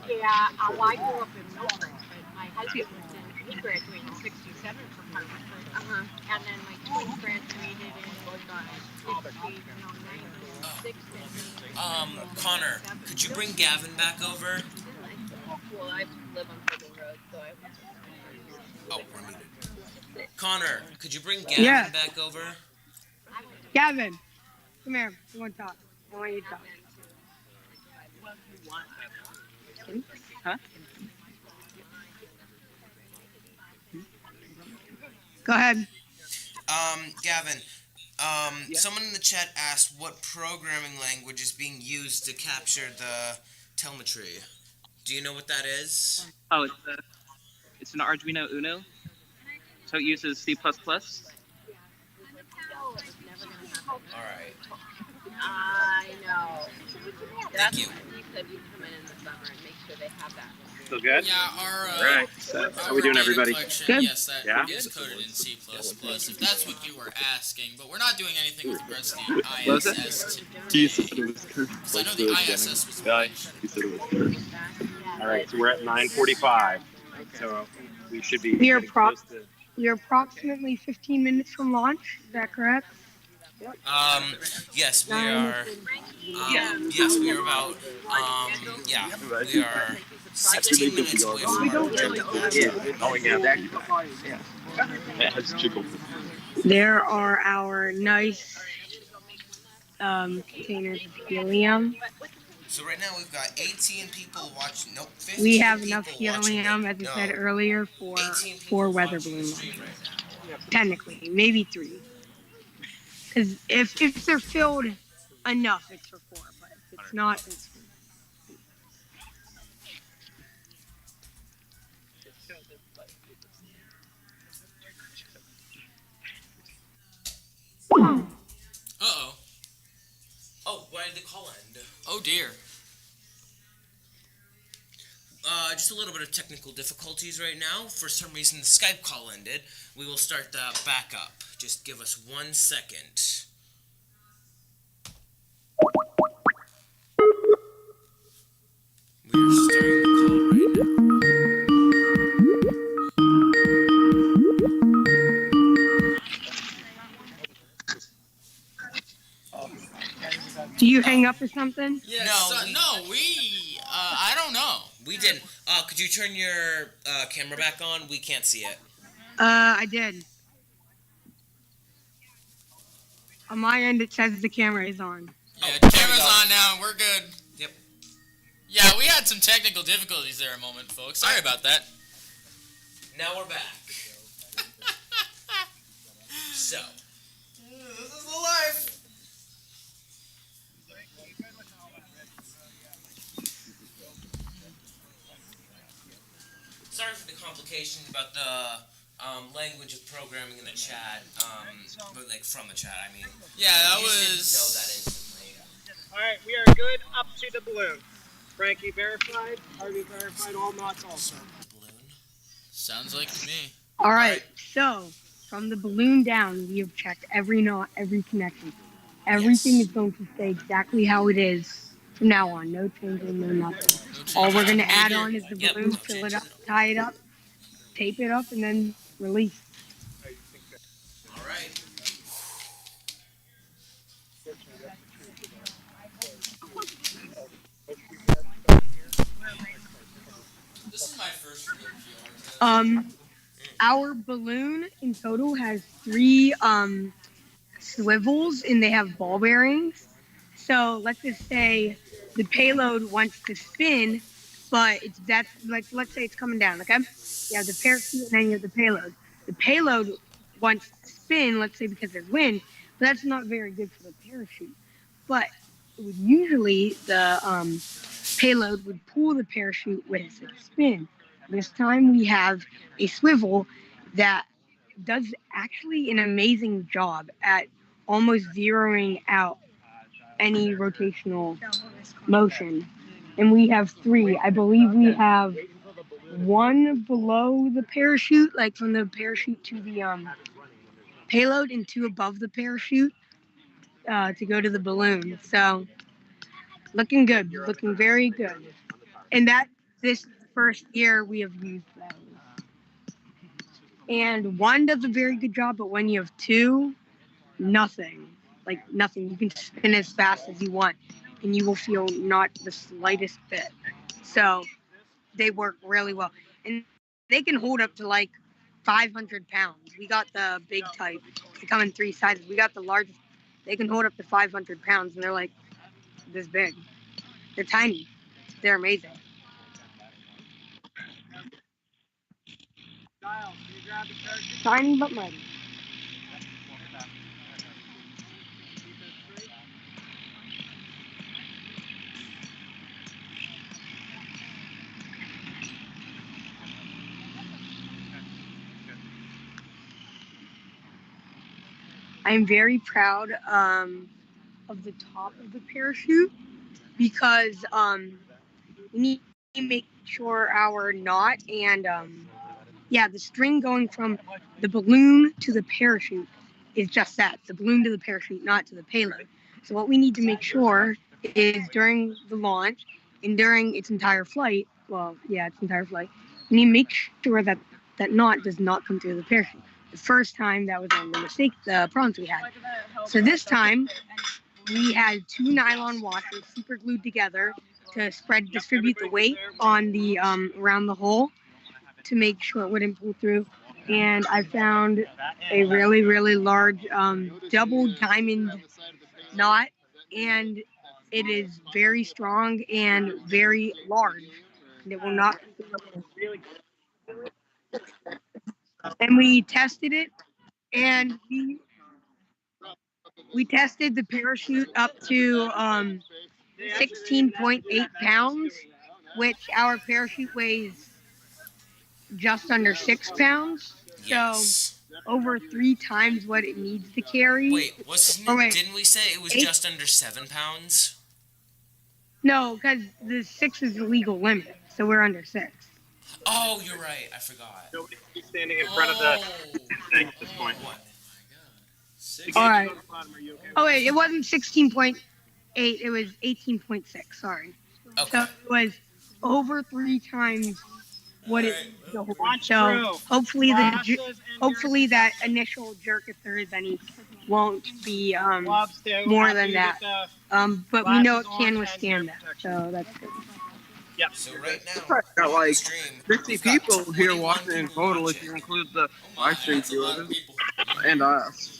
Yeah, well, I grew up in Milford, but my husband he graduated in '67 from Harvard. And then my twins graduated in Connor, could you bring Gavin back over? Well, I live on Payload Road, so I. Oh, we're muted. Connor, could you bring Gavin back over? Gavin, come here. I want to talk. I want you to talk. Huh? Go ahead. Gavin, someone in the chat asked what programming language is being used to capture the telemetry. Do you know what that is? Oh, it's an Arduino Uno. So it uses C++. Alright. I know. Thank you. He said we'd come in the summer and make sure they have that. Still good? Yeah, All right. So, how we doing, data everybody? collection, Good. yes, that Yeah? is coded in C++, if that's what you were asking. But we're not doing anything with regards to the Was it? ISS He today. said it was good. Because I know the ISS was Yeah, finished. he said it was good. All right, so we're at 9:45. So we should be We are getting close to. We're approximately 15 minutes from launch. Is that correct? Yes, we are. Yes, we are about. We are 16 minutes away from our objective. Oh, yeah, that. It has jiggled. There are our nice containers of helium. So right now we've got 18 people watching. Nope, 15 We have people enough watching helium, it. as I said earlier, for 18 people 4 weather watching balloon the launches. stream right now. Technically, maybe 3. Because if they're filled enough, it's for 4. But if it's not, it's 3. Uh-oh. Oh, why did the call end? Oh, dear. Just a little bit of technical difficulties right now. For some reason, the Skype call ended. We will start that back up. Just give us 1 second. We are starting the call right now. Do you hang up or something? Yeah, No, I don't know. We didn't. Could you turn your camera back on? We can't see it. I did. On my end, it says the camera is on. Yeah, Oh, camera's there we go. on now, we're good. Yep. Yeah, we had some technical difficulties there a moment, folks. Sorry about that. Now we're back. So. This is the life. Sorry for the complications about the language of programming in the chat. But like from the chat, I mean. Yeah, that we just didn't was... know that instantly. All right, we are good up to the balloon. Frankie verified. Harvey verified all knots also. Balloon. Sounds like to me. All right. So from the balloon down, we have checked every knot, every connection. Everything Yes. is going to stay exactly how it is from now on. No changing, no nothing. All we're going to add on is the Yep, balloon, no fill it changes. up, tie it up, tape it up, and then release. All right. This is my first real PR. Our balloon in total has 3 swivels, and they have ball bearings. So let's just say the payload wants to spin, but that's like, let's say it's coming down, okay? You have the parachute and then you have the payload. The payload wants to spin, let's say because there's wind, but that's not very good for the parachute. But usually the payload would pull the parachute with its spin. This time we have a swivel that does actually an amazing job at almost zeroing out any rotational motion. And we have 3. I believe we have 1 below the parachute, like from the parachute to the payload, and 2 above the parachute to go to the balloon. So looking good, looking very good. And this first year we have used those. And 1 does a very good job, but when you have 2, nothing. Like nothing. You can spin as fast as you want and you will feel not the slightest bit. So they work really well. And they can hold up to like 500 pounds. We got the big type. They come in 3 sizes. We got the largest. They can hold up to 500 pounds and they're like this big. They're tiny. They're amazing. Tiny but mighty. I'm very proud of the top of the parachute because we need to make sure our knot and the string going from the balloon to the parachute is just that, the balloon to the parachute, not to the payload. So what we need to make sure is during the launch and during its entire flight, its entire flight, we need to make sure that that knot does not come through the parachute. The first time that was the mistake, the problems we had. So this time we had 2 nylon washers super glued together to distribute the weight on the around the hole to make sure it wouldn't pull through. And I found a really, really large double diamond knot, and it is very strong and very large. And it will not. And we tested it, and we tested the parachute up to 16.8 pounds, which our parachute weighs just under 6 pounds. Yes. So over 3 times what it needs to carry. Wait, didn't we say it was 8? Just under 7 pounds? No, because the 6 is the legal limit, so we're under 6. Oh, you're right. I forgot. Nobody should be standing in front of the thing at this point. What? All right. Oh wait, it wasn't 16.8. It was 18.6. Sorry. Okay. So it was over 3 times what it. Launch So through. hopefully Glasses hopefully and that initial jerk, if there is any, won't be gloves too, more after than you that. get the But we know it glasses on can and withstand ear that, protection. so that's good. Yep. So right now, Got on like the stream, 50 we've got people here 21 watching in people total if watching. you include the Oh my, live stream that's a lot of viewers people. and us.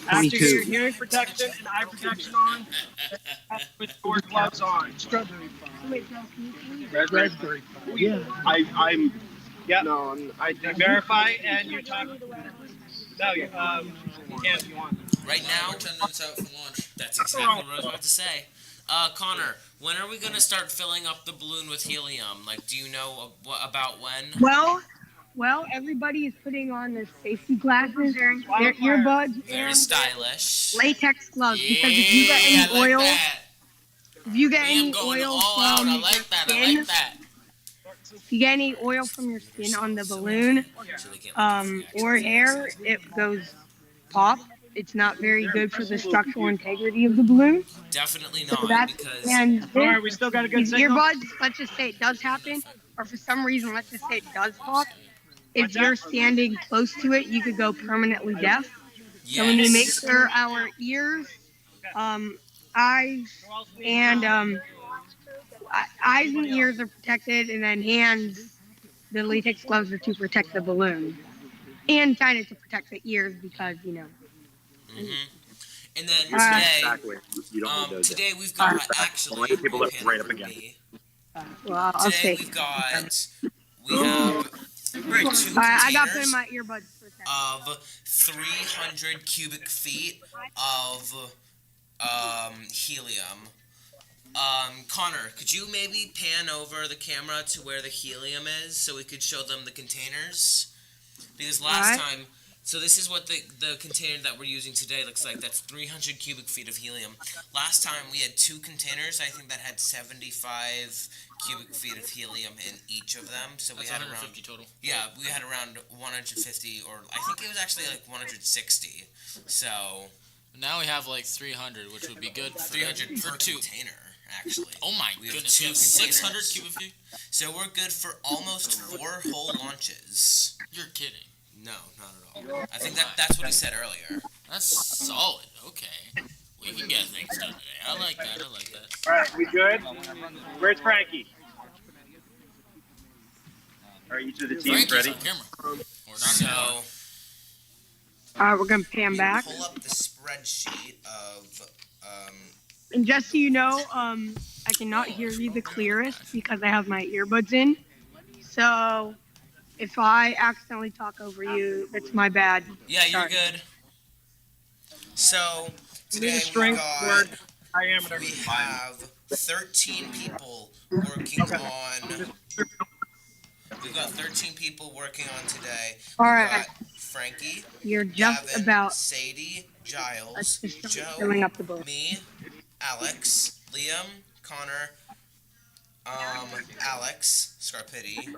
After 22. your hearing protection and eye protection on, with your gloves on. Raspberry. Yeah. I'm. Yep. No, I You verify and you talk. No, you can if you want. Right now, We're 10 minutes out from launch. that's exactly what I was about to say. Connor, when are we gonna start filling up the balloon with helium? Like, do you know about when? Well, everybody is putting on their safety glasses, their earbuds, Very and stylish. latex gloves. Yeah, Because if you get any I like oil, that. if you get Liam any going oil all out. from I your like that. skin, I like that. if you get any oil from your skin on the balloon, So they can't or hair, it goes pop. It's not very good for the structural integrity of the balloon. Definitely So not, that's because and All right, we still got a good these signal. earbuds. Let's just say it does happen, or for some reason, let's just say it does pop. If you're standing close to it, you could go permanently deaf. So we need to make yes. sure our ears, eyes, and eyes and ears are protected, and then hands, the latex gloves are to protect the balloon, and kind of to protect the ears because Mhm. And then Alright. today, Exactly. You don't need those. today we've got actually People that pan right over up to against. me. Well, I'll Today take. we have two I got put in containers my earbuds for a second. of 300 cubic feet of helium. Connor, could you maybe pan over the camera to where the helium is so we could show them the containers? Because last time, so this is what the container that we're using today looks like. That's 300 cubic feet of helium. Last time we had two containers, I think that had 75 cubic feet of helium in each of them. So we had 150 around total. Yeah, we had around 150, or I think it was actually like 160. So Now we have like 300, which would be good for 300 for per two. container. Actually. Oh my We have goodness, we two have 600 containers. cubic feet? So we're good for almost 4 whole launches. You're kidding. No, not at all. I think that's what he said earlier. That's solid. Okay. We can get things done today. I like that. I like that. All right, we good? Where's Frankie? Are each of the teams Frankie's ready? on camera. Or not So anymore. Alright, we're gonna pan back. pull up the spreadsheet of And just so you know, I cannot hear you the clearest because I have my earbuds in. So if I accidentally talk over you, that's my bad. yeah, you're Sorry. good. So You need today a strength word diameter. we have 13 people working on. We've got 13 people working on today. Alright. We've got Frankie, You're just Gavin, about Sadie, Giles, Joe, filling up the boat. me, Alex, Liam, Connor, Alex, Scarpitti.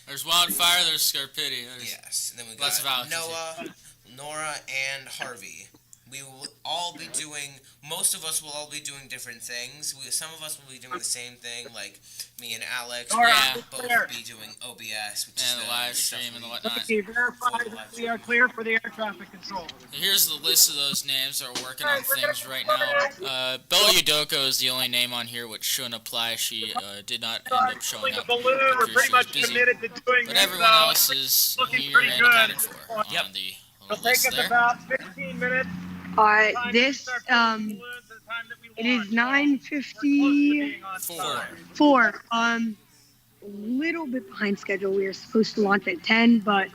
There's Wildfire, there's Scarpitti. There's Yes, and then we Lots of got Alexes Noah, Nora, and Harvey. We will all be doing. Most of us will all be doing different things. Some of us will be doing the same thing, like me and Alex. All right, We'll both clear. be doing OBS, which and is the live stream and the whatnot. Okay, verify that we are clear for the air traffic control. Here's the list of those names that are working on things right now. Bella Udoko is the only name on here which shouldn't apply. She did not end up showing The up balloon, we're because pretty she was much busy. committed to doing But this. everyone else is looking here pretty and good. accounted for on Yep. the It'll take list us there. about 15 minutes. Alright, Time this, to start filling the balloons at the time that we it is launch. We're close to 9:54. being on time. A little bit behind schedule. We were supposed to launch at 10, but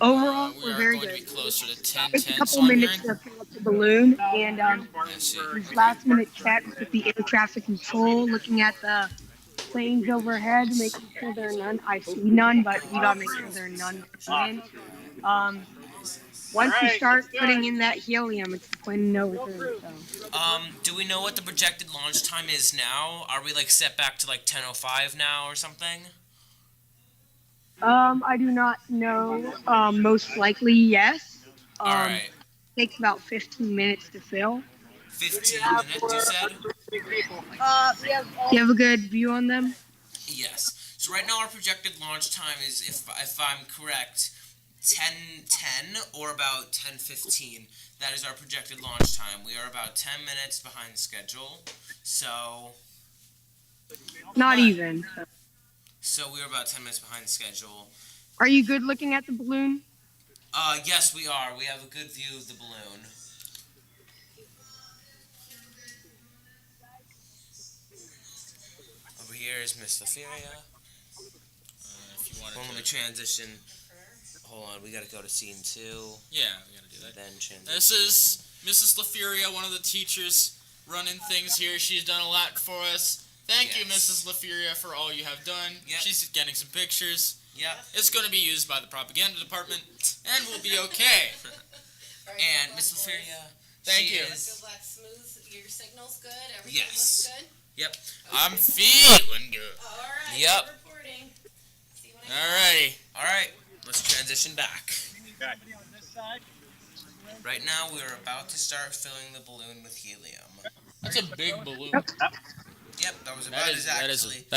overall, We we're are very going to good. be closer to It's a 10:10, couple so I'm minutes hearing. to fill up the balloon, and I see. these last minute checks with the air traffic control, looking at the planes overhead, making sure there are none. I see none, but we gotta make sure there are none coming in. Once we Alright, start let's do putting it. in that helium, it's the point of no return. So. Do we know what the projected launch time is now? Are we like set back to like 10:05 now or something? I do not know. Most likely, yes. All right, Takes about 15 minutes to fill. 15 minutes. You said. Do you have a good view on them? Yes. So right now our projected launch time is, if I'm correct, 10:10 or about 10:15. That is our projected launch time. We are about 10 minutes behind schedule. So Not even. we are about 10 minutes behind schedule. Are you good looking at the balloon? Yes, we are. We have a good view of the balloon. Over here is Miss Laferia. If you wanted Well, let me to. transition. Hold on, we gotta go to scene 2. Yeah, we gotta do that. Then transition. This is Mrs. Laferia, one of the teachers running things here. She's done a lot for us. Thank you, Yes. Mrs. Laferia, for all you have done. Yep. She's getting some pictures. Yep. It's going to be used by the propaganda department, and we'll be okay. And Miss Laferia. Thank she you. Is, Good luck, smooth. Your signal's good. Everything Yes. looks good. Yep. I'm feeling good. All right. Yep. good reporting. See when I Alrighty. All right. Let's transition back. Okay. On this side. Right now, we are about to start filling the balloon with helium. That's a big balloon. Yep, that was about That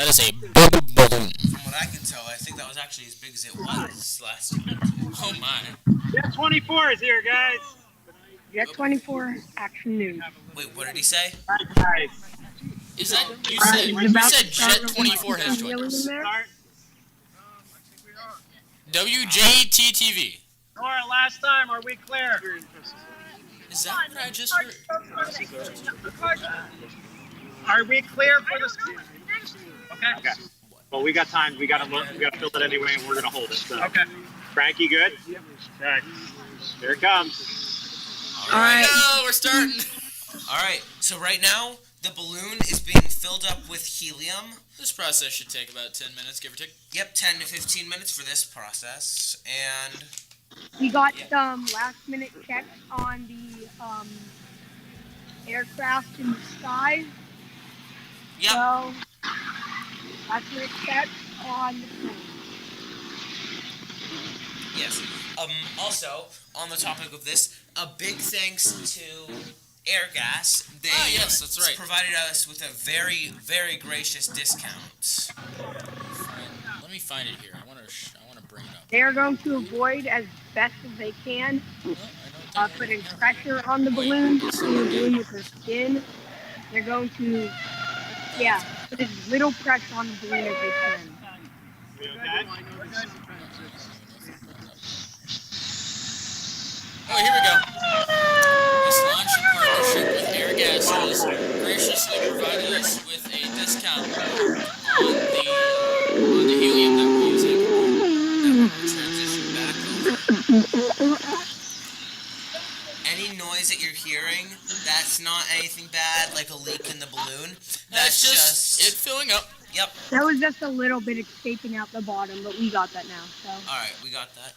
is a big balloon. From what I can tell, I think that was actually as big as it was last time. Oh my. Jet 24 is here, guys. Jet 24 Action News. Wait, what did he say? All right, guys. Is that you Alright, said? it's You about said to start Jet with 24 has some joined helium us. there. Start. WJTTV. Nora, last time, are we clear? Is that what I just heard? Are we clear for this? Okay. Well, we got time. We gotta fill it anyway, and we're gonna hold it. So. Okay. Frankie, good? Okay. Here it comes. All right. No, we're starting. All right. So right now, the balloon is being filled up with helium. This process should take about 10 minutes, give or take. Yep, 10 to 15 minutes for this process. And We got some last minute checks on the aircraft in the sky. yep. So last minute checks on the plane. Yes. Also, on the topic of this, a big thanks to Airgas. They yes, that's right. provided us with a very, very gracious discount. Let me find it here. I want to bring it up. They are going to avoid as best as they can putting pressure on the balloon, pushing the balloon with their skin. They're going to, put as little pressure on the balloon as they can. Oh, here we go. This launch in partnership with Airgas has graciously provided us with a discount on the helium that we're using. Transition back over. Any noise that you're hearing, that's not anything bad, like a leak in the balloon. That's just it filling up. Yep. That was just a little bit escaping out the bottom, but we got that now. So All right, we got that.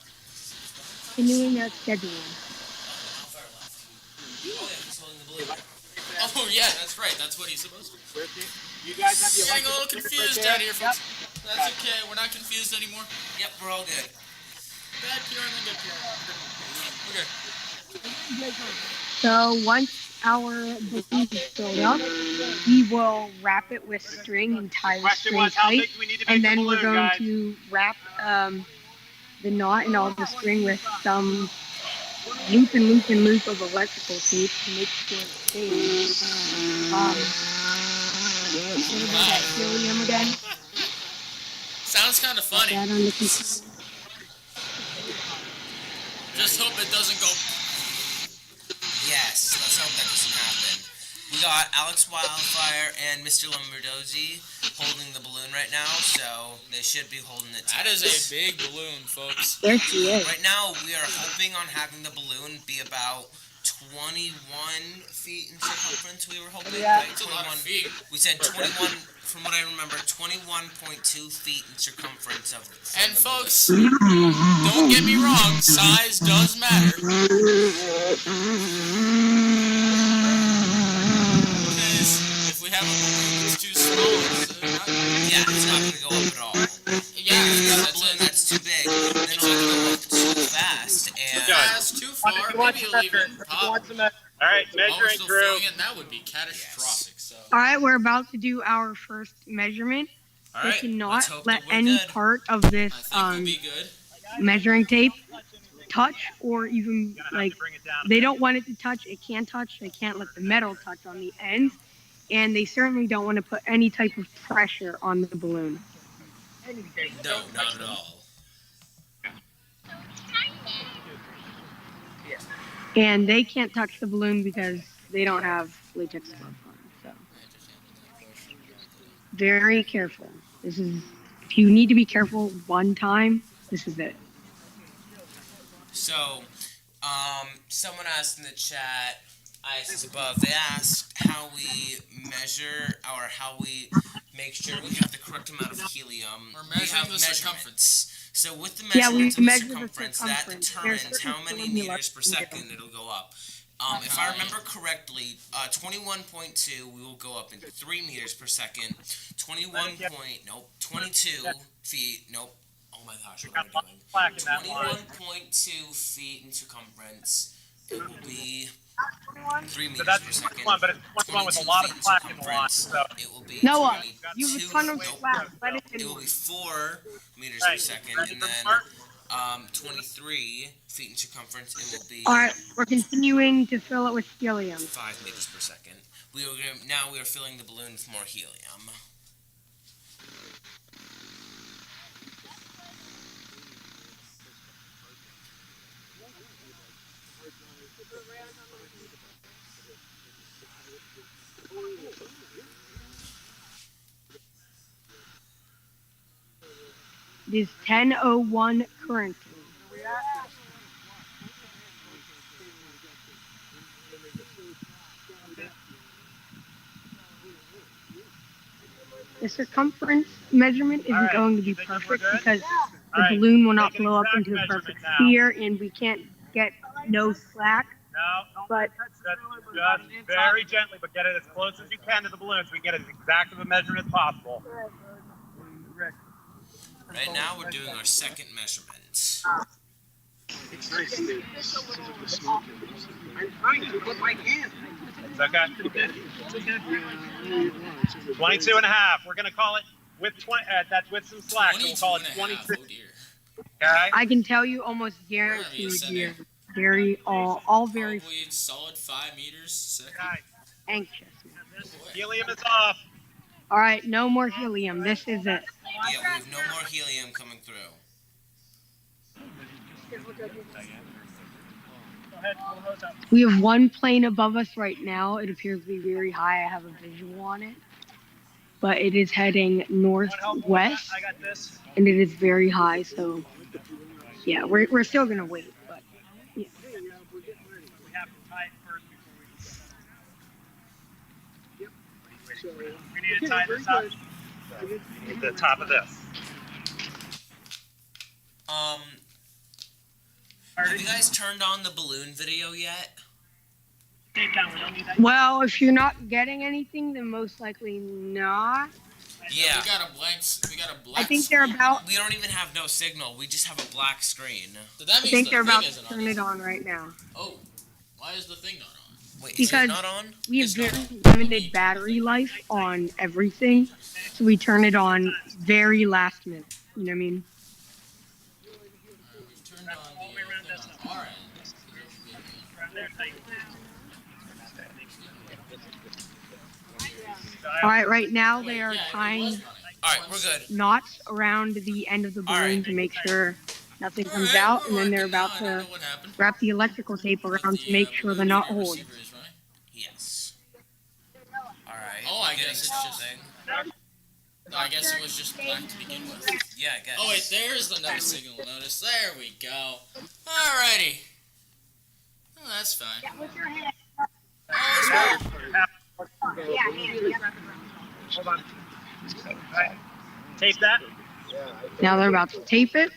continuing our scheduling. Oh yeah, that's right. That's what he's supposed to do. You guys have the Getting a little confused out here, folks. That's okay. We're not confused anymore. Yep, we're all good. Bad PR and then good PR. Okay. So once our balloon is filled up, we will wrap it with string and tie the string tight, and then we're going to wrap the knot and all the string with some loop of electrical tape to make sure it stays. What about that helium again? Sounds kind of funny. That on the computer. Just hope it doesn't go. Yes, let's hope that doesn't happen. We got Alex Wildfire and Mr. Lombardozzi holding the balloon right now, so they should be holding it tight. That is a big balloon, folks. There she is. Right now, we are hoping on having the balloon be about 21 feet in circumference, we were hoping. Yeah. Right? That's a lot of feet. We said 21, from what I remember, 21.2 feet in circumference of And folks, don't get me wrong, size does matter. Because if we have a balloon that's too small, it's not going to go up at all. Yeah, If we have a that's balloon it. that's too big, then it's going to go up too fast. And Fast, too far, maybe it'll even pop. All right, While we're measuring still crew. filling it, and that would be catastrophic. So. All right, we're about to do our first measurement. all They right, cannot let's hope let that we're any good. part of this I think we'll be good. measuring tape touch or even like they don't want it to touch. It can't touch. They can't let the metal touch on the ends, and they certainly don't want to put any type of pressure on the balloon. No, not at all. And they can't touch the balloon because they don't have latex gloves on. So very careful. This is if you need to be careful one time, this is it. So, someone asked in the chat, I asked this above, they asked how we measure or how we make sure we have the correct amount of helium. We're We measuring have the circumference. So with the Yeah, we measurements of the measure the circumference, that circumference. determines There's how certain many formulas meters per we do. second it'll go up. If I remember correctly, 21.2 we will go up in 3 meters per second. 22 feet. Nope. Oh my gosh, what am I doing? 21.2 feet in circumference. It will be 3 meters per second. But it's 21 with a lot of plaque in the line. So. It will be Noah, 22. use a ton of slack. Let it It in. will be 4 meters per second, and then 23 feet in circumference. It will be All right, we're continuing to fill it with helium. 5 meters per second. We are filling the balloon with more helium. It is 10:01 currently. The circumference measurement isn't going to be perfect because the balloon will not blow up into a perfect sphere, and we can't get no slack. No, But just very gently, but get it as close as you can to the balloon so we get as exact of a measurement as possible. Right now we're doing our second measurement. It's nice. I'm trying to, but I can't. It's okay. 22 and a half. We're going to call it with 20. That's with some slack, so we'll call it 22. Oh dear. Okay? I can tell you almost guaranteed here, very all very Probably solid 5 meters a second. Okay. anxious. Helium is off. All right, no more helium. This is it. Yeah, we have no more helium coming through. We have one plane above us right now. It appears to be very high. I have a visual on it. But it is heading northwest, I got this. and it is very high. So, yeah, we're still going to wait. But, yeah. We have to tie it first before we... We need to tie this up. The top of this. Have you guys turned on the balloon video yet? Well, if you're not getting anything, then most likely not. Yeah. We got a blank. I think they're about. We don't even have no signal. We just have a black screen. So that I means think the they're thing about to isn't turn on. it on right now. Oh, why is the thing not on? Wait, is Because it not on? we have It's not very on. limited battery life on everything, so we turn it on very last minute. You know what I mean? We turned on the thing on our end. All right, right now Wait, they are yeah, it was tying running. Alright, we're good. knots around the end of the balloon Alright. to make sure nothing comes Alright, out, we're and then they're working now. about I don't to know what happened. wrap the electrical tape around to make sure the balloon knot for your holds. receiver is running. Yes. Alright. Oh, we're I getting guess it's just- something. No, I guess it was just black to begin with. Yeah, I guess. Oh wait, there's the no signal notice. There we go. Alrighty. Oh, that's fine. All's well. Hold on. Right. Tape that. Now they're about to tape it.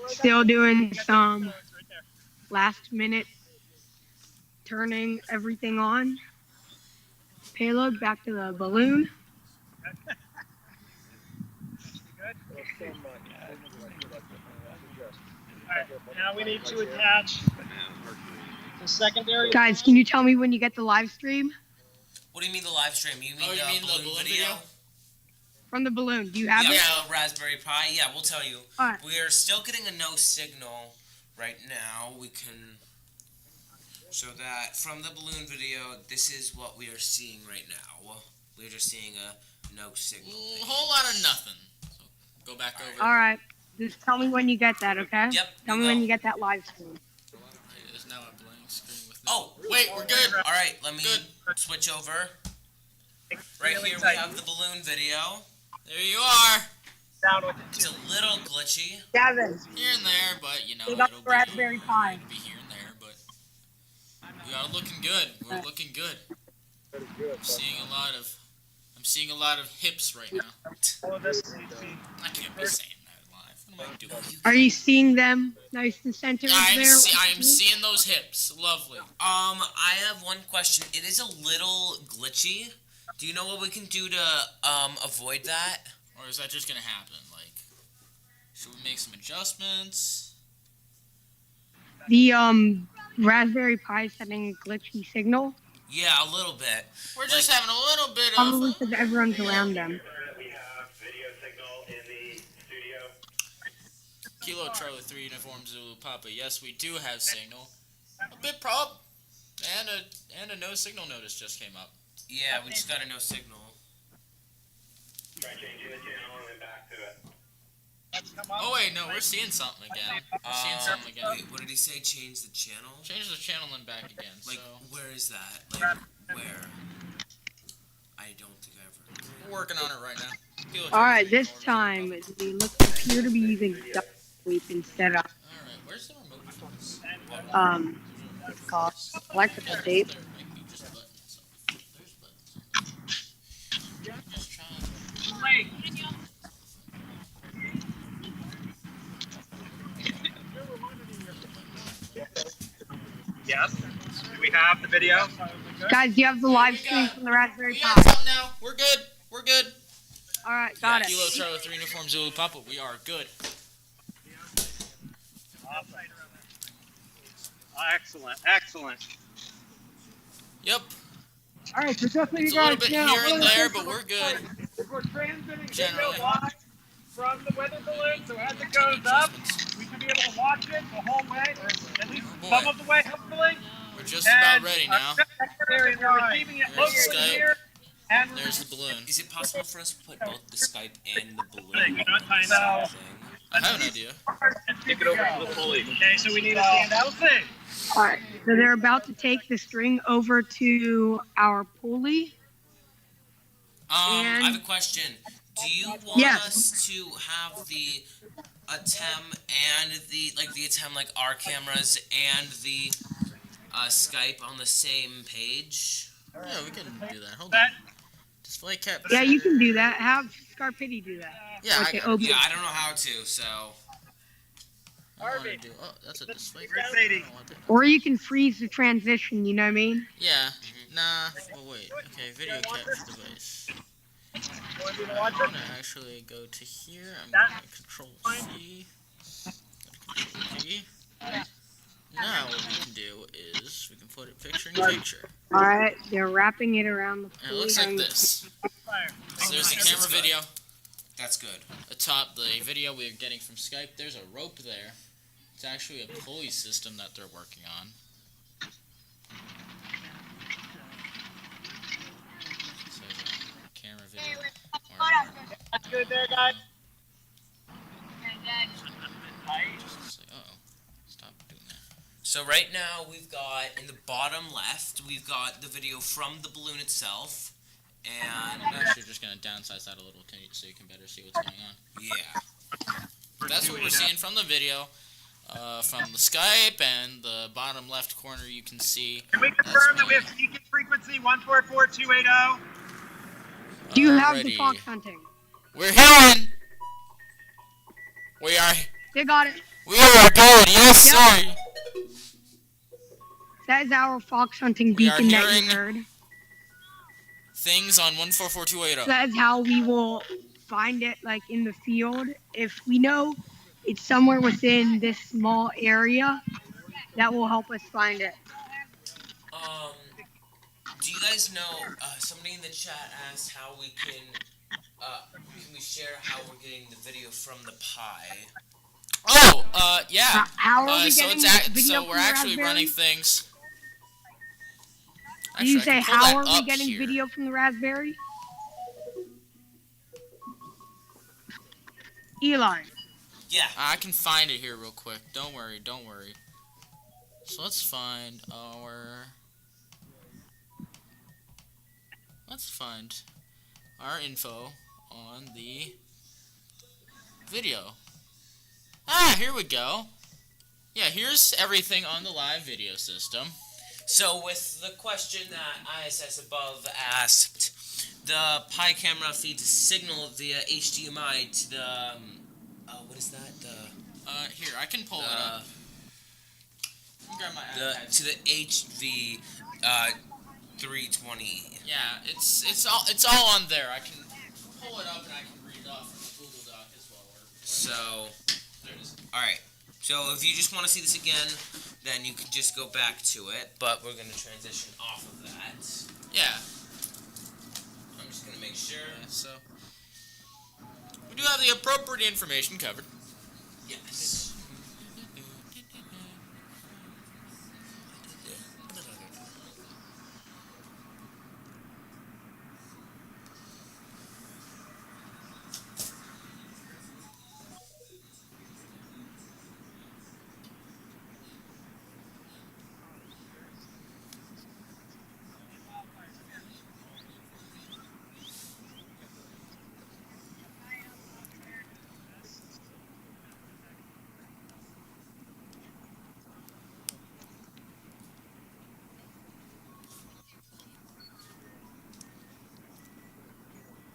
Still doing some last minute turning everything on. Payload back to the balloon. Alright, now we need to attach the secondary. Guys, can you tell me when you get the live stream What do you mean the live stream? You mean, Oh, you mean the balloon video? from the balloon? Do you have Yeah, it? from the Raspberry Pi. Yeah, we'll tell you. Alright. We are still getting a no signal right now. We can show that from the balloon video. This is what we are seeing right now. We're just seeing a no signal. Whole lot of nothing. So go back over. All right. Just tell me when you get that, okay? Yep, Tell we me when will. you get that live stream. There's now a blank screen with. Oh, Wait, we're good. all right. Let me Good. switch over. Right Really here we tight. have the balloon video. There you are. Down with It's a little glitchy. Devin, Here and there, but you know they got it'll the Raspberry Pi. be here and there, but we are looking good. We're looking good. I'm seeing a lot of hips right now. all of this needs to be. I can't be saying that live. What am I doing? Are you seeing them nice and centered I there? am seeing those hips. Lovely. I have one question. It is a little glitchy. Do you know what we can do to avoid that? Or is that just gonna happen? Like, should we make some adjustments? The Raspberry Pi is sending a glitchy signal. Yeah, a little bit. We're just having a little bit Probably of. because everyone's around them. We have video signal in the studio. Kilo Charlie 3 Uniform Zulu Papa. Yes, we do have signal. A bit prob. And a no signal notice just came up. Yeah, we just got a no signal. Try changing the channel and then back to it. Oh wait, no, we're seeing something again. We're seeing something again. Wait, what did he say? Change the channel? Change the channel and back again. Like, So where is that? Like, where? I don't think I ever. we're working on it right now. All right, this time they appear to be using duct tape instead of All right, where's the remote for this? it's called electrical tape. There might be just buttons. There's buttons. Just trying. Yes. Do we have the video? Guys, do you have the live stream from the Raspberry We Pi? got something now. We're good. We're good. All right, got it. Kilo Charlie 3 Uniform Zulu Papa. We are good. Excellent. Excellent. Yep. All right, so just so you It's a little guys bit know, here and there, but we're good. We're transmitting Generally. video live from the weather balloon, so as it goes up, we should be able to watch it the whole way, or at least some of the way, hopefully. We're just about ready now. We're receiving it There's locally Skype. here, and There's the balloon. Is it possible for us to put both the Skype and the balloon You're not tying on that the thing? I have an idea. Take it over to the pulley. Okay, so we need a stand out. all right, so they're about to take the string over to our pulley. I have a question. Do you want us to have the ATEM and the ATEM, like our cameras and the Skype on the same page? Yeah, we can do that. Hold on. Display capture. Yeah, you can do that. Have Scarpity do that. Yeah, Like I the got it. OB. Yeah, I don't know how to, so. I want to do. Oh, that's a display. Sadie. Or you can freeze the transition, you know what I mean? Yeah. Nah. Well, wait. Okay, video capture device. I'm gonna actually go to here. I'm gonna Control C. Control G. Now what we can do is we can put it picture in picture. All right, they're wrapping it around the And it pulley. looks like this. So there's the camera video. That's good. Atop the video we're getting from Skype, there's a rope there. It's actually a pulley system that they're working on. So camera video. good there, guys. Uh-oh. Stop doing that. So right now we've got, in the bottom left, we've got the video from the balloon itself, and I'm actually just going to downsize that a little so you can better see what's going on. yeah. That's what we're seeing from the video. From the Skype and the bottom left corner you can see. Can we confirm that we have speaking frequency 144280? Do you have the Alrighty. fox hunting? We're hearing. They got it. We are good. Yes, sir. That is our fox hunting We are beacon that you hearing- heard. Things on 144280. That is how we will find it, like in the field. If we know it's somewhere within this small area, that will help us find it. Do you guys know, somebody in the chat asked how we can we share how we're getting the video from the Pi? Oh, yeah. How are we So getting it's the video so from we're the actually Raspberry? running things. Do you Actually, I say can pull how that are we up getting here. video from the Raspberry? Eli. Yeah. I can find it here real quick. Don't worry, don't worry. So let's find our... info on the video. Ah, here we go. Yeah, here's everything on the live video system. So with the question that ISS above asked, the Pi camera feeds a signal via HDMI to the, what is that? Here, I can pull it up. Let me grab my iPad. To the HV, 320. Yeah, it's all on there. I can pull it up and I can read it off from the Google Doc as well. So, There it is. alright. So if you just want to see this again, then you can just go back to it. But we're going to transition off of that. Yeah. I'm just going to make sure. Yeah, so we do have the appropriate information covered. Yes.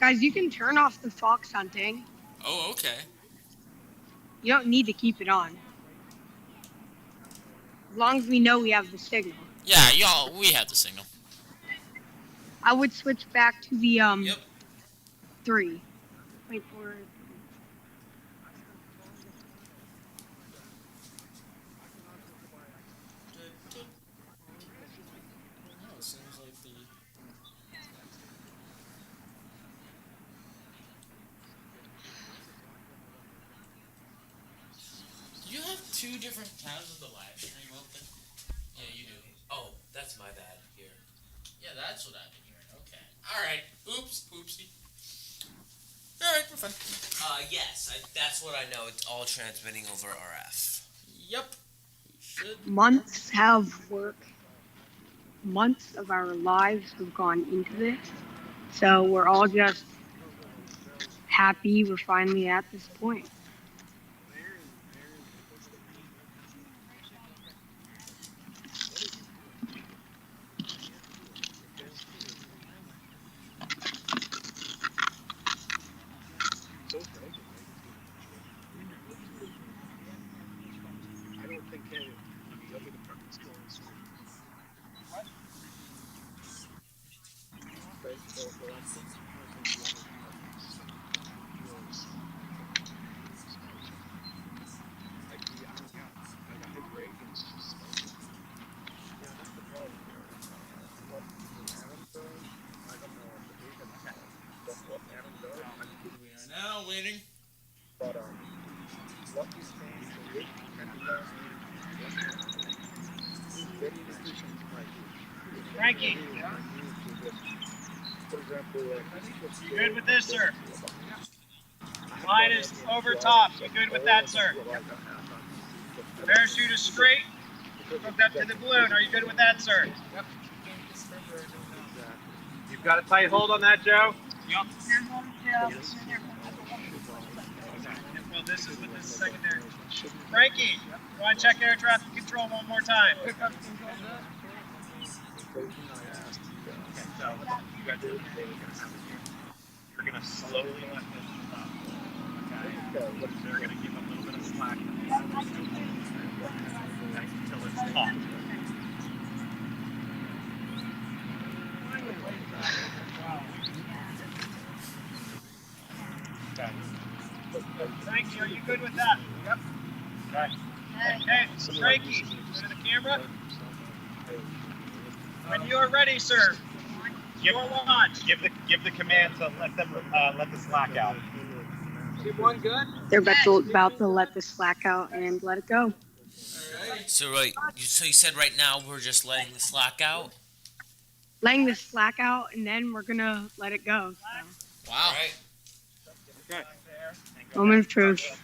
Guys, you can turn off the fox hunting. Oh, okay. You don't need to keep it on. As long as we know we have the signal. Yeah, we have the signal. I would switch back to the Yep. 3. Wait for it. Oh, it seems like the... Do you have 2 different tabs of the live stream open? Yeah, you do. Oh, that's my bad. Here. Yeah, that's what I've been hearing. Okay. Alright. Oops. Oopsie. Alright, we're fine. Yes, that's what I know. It's all transmitting over RF. Yep. We should. Months of our lives have gone into this. So we're all just happy we're finally at this point. We are now waiting. Frankie. You good with this, sir? Line is over top. You good with that, sir? Parachute is straight. Hooked up to the balloon. Are you good with that, sir? Yep. You've got a tight hold on that, Joe? Yep. Well, this is secondary. Frankie, go and check air traffic control one more time. So, you got to do you're going to slowly let this stop. Okay? They're going to give a little bit of slack until it's taut. Frankie, are you good with that? Yep. Okay. Okay, Frankie, go to the camera. When you are ready, sir. Give the command to let the slack out. Give one good. They're about to let the slack out and let it go. So you said right now we're just letting the slack out? Letting the slack out and then we're gonna let it go. So. Wow. All right. Okay. Moment of truth.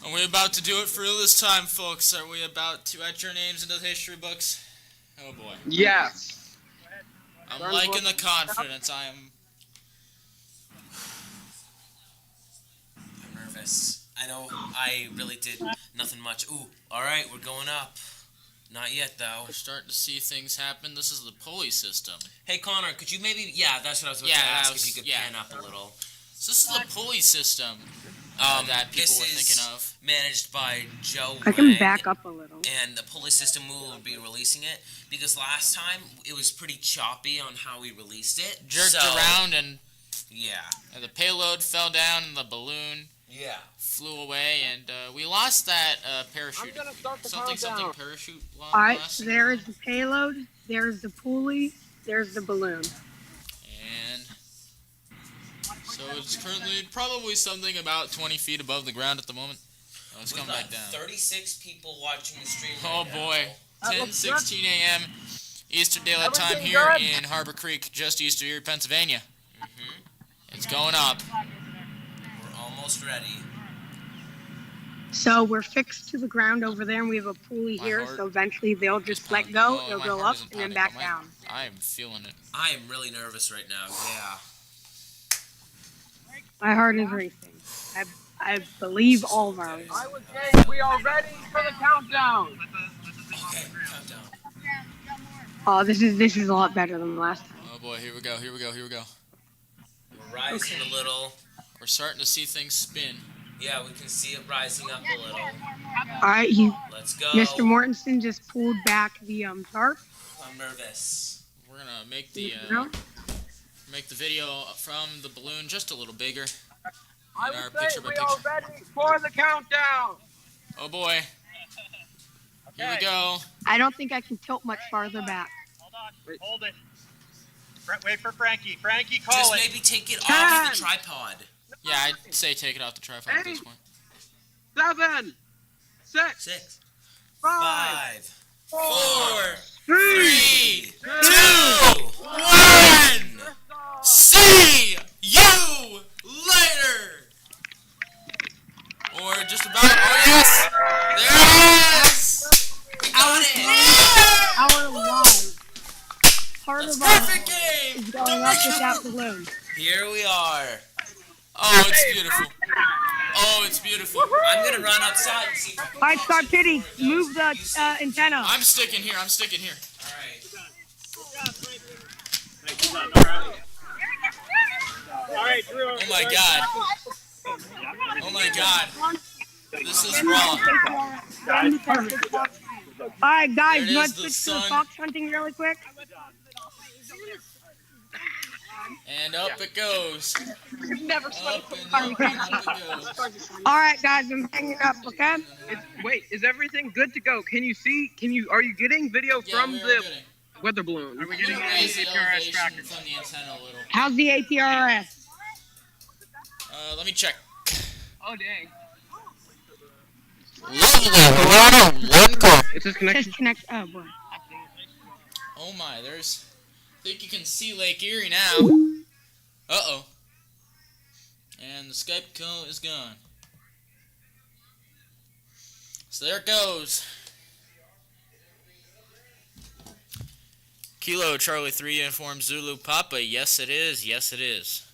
Are we about to do it for real this time, folks? Are we about to etch your names into the history books? Oh boy. Yes. I'm liking the confidence. I'm nervous. I know I really did nothing much. Ooh, alright, we're going up. Not yet, though. We're starting to see things happen. This is the pulley system. Hey, Connor, could you maybe... Yeah, that's what I was about to ask, if you could pan up a little. So this is the pulley system that people were thinking of. Managed by Joe I can back up a little. And the pulley system will be releasing it, because last time it was pretty choppy on how we released it. Jerked around and... Yeah. And the payload fell down and the balloon... Yeah. Flew away, and we lost that parachute. I'm gonna start the something countdown. Parachute loss. Alright, so there is the payload, there's the pulley, there's the balloon. And so it's currently probably something about 20 feet above the ground at the moment. Oh, it's coming back down. 36 people watching the stream. Oh boy. 10:16 a.m. Eastern Daylight Time here in Harbor Creek, just east of Erie, Pennsylvania. It's going up. Almost ready. So we're fixed to the ground over there, and we have a pulley here. So eventually they'll just let go. They'll go up and then back down. I am feeling it. I am really nervous right now. Yeah. My heart is racing. I believe all of ours. I would say we are ready for the countdown. Okay, countdown. Oh, this is a lot better than the last time. Oh boy, here we go, here we go, here we go. We're rising a little. We're starting to see things spin. Yeah, we can see it rising up a little. All right, Let's go. Mr. Mortensen just pulled back the tarp. I'm nervous. We're gonna make the video from the balloon just a little bigger. I In our would say picture by we picture. are ready for the countdown. Oh boy. Here we go. I don't think I can tilt much farther back. Hold on. Hold it. Wait for Frankie. Frankie, call Just it. maybe take it off the tripod. Yeah, I'd say take it off the tripod at this point. 7, 6, 6, 5, 4, 3, 3, 2, 1. See you later! Or just about. Oh, yes! There it is! We got it! Our live. Part of our Perfect game! is going up with that balloon. Here we are. Oh, it's beautiful. Oh, it's beautiful. I'm gonna run outside and see if I can. All right, Star Kitty, move the antenna. I'm sticking here. I'm sticking here. All right, Drew. Oh my god. Oh my god. This is wrong. All right, guys, There it is, let's the switch to sun. the fox hunting really quick. And up it goes. Never Up and up and up it goes. All right, guys, I'm hanging up, okay? Wait, is everything good to go? Can you see? Are you getting video Yeah, from we are the getting. weather balloon? Are we Let getting me any raise the ATRS elevation trackers? from the antenna a little. How's the ATRS? Let me check. Oh dang! Lovely. It's just connection. Just connect. Oh boy. Oh my, there's. I think you can see Lake Erie now. Uh-oh. And the Skype call is gone. So there it goes. Kilo Charlie 3 Uniform Zulu Papa. Yes it is. Yes it is.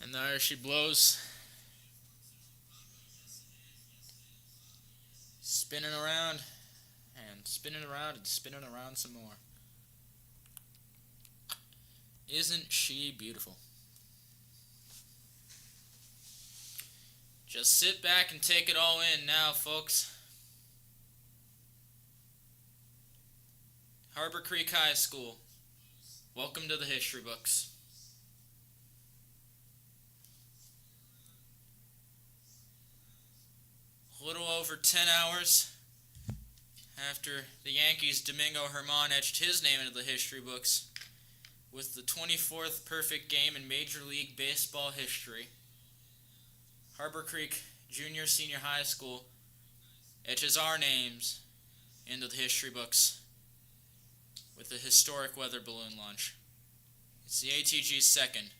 And there she blows. Spinning around and spinning around and spinning around some more. Isn't she beautiful? Just sit back and take it all in now, folks. Harbor Creek High School. Welcome to the history books. A little over 10 hours after the Yankees' Domingo Germán etched his name into the history books with the 24th perfect game in Major League Baseball history, Harbor Creek Junior Senior High School etches our names into the history books with the historic weather balloon launch. It's the ATG's second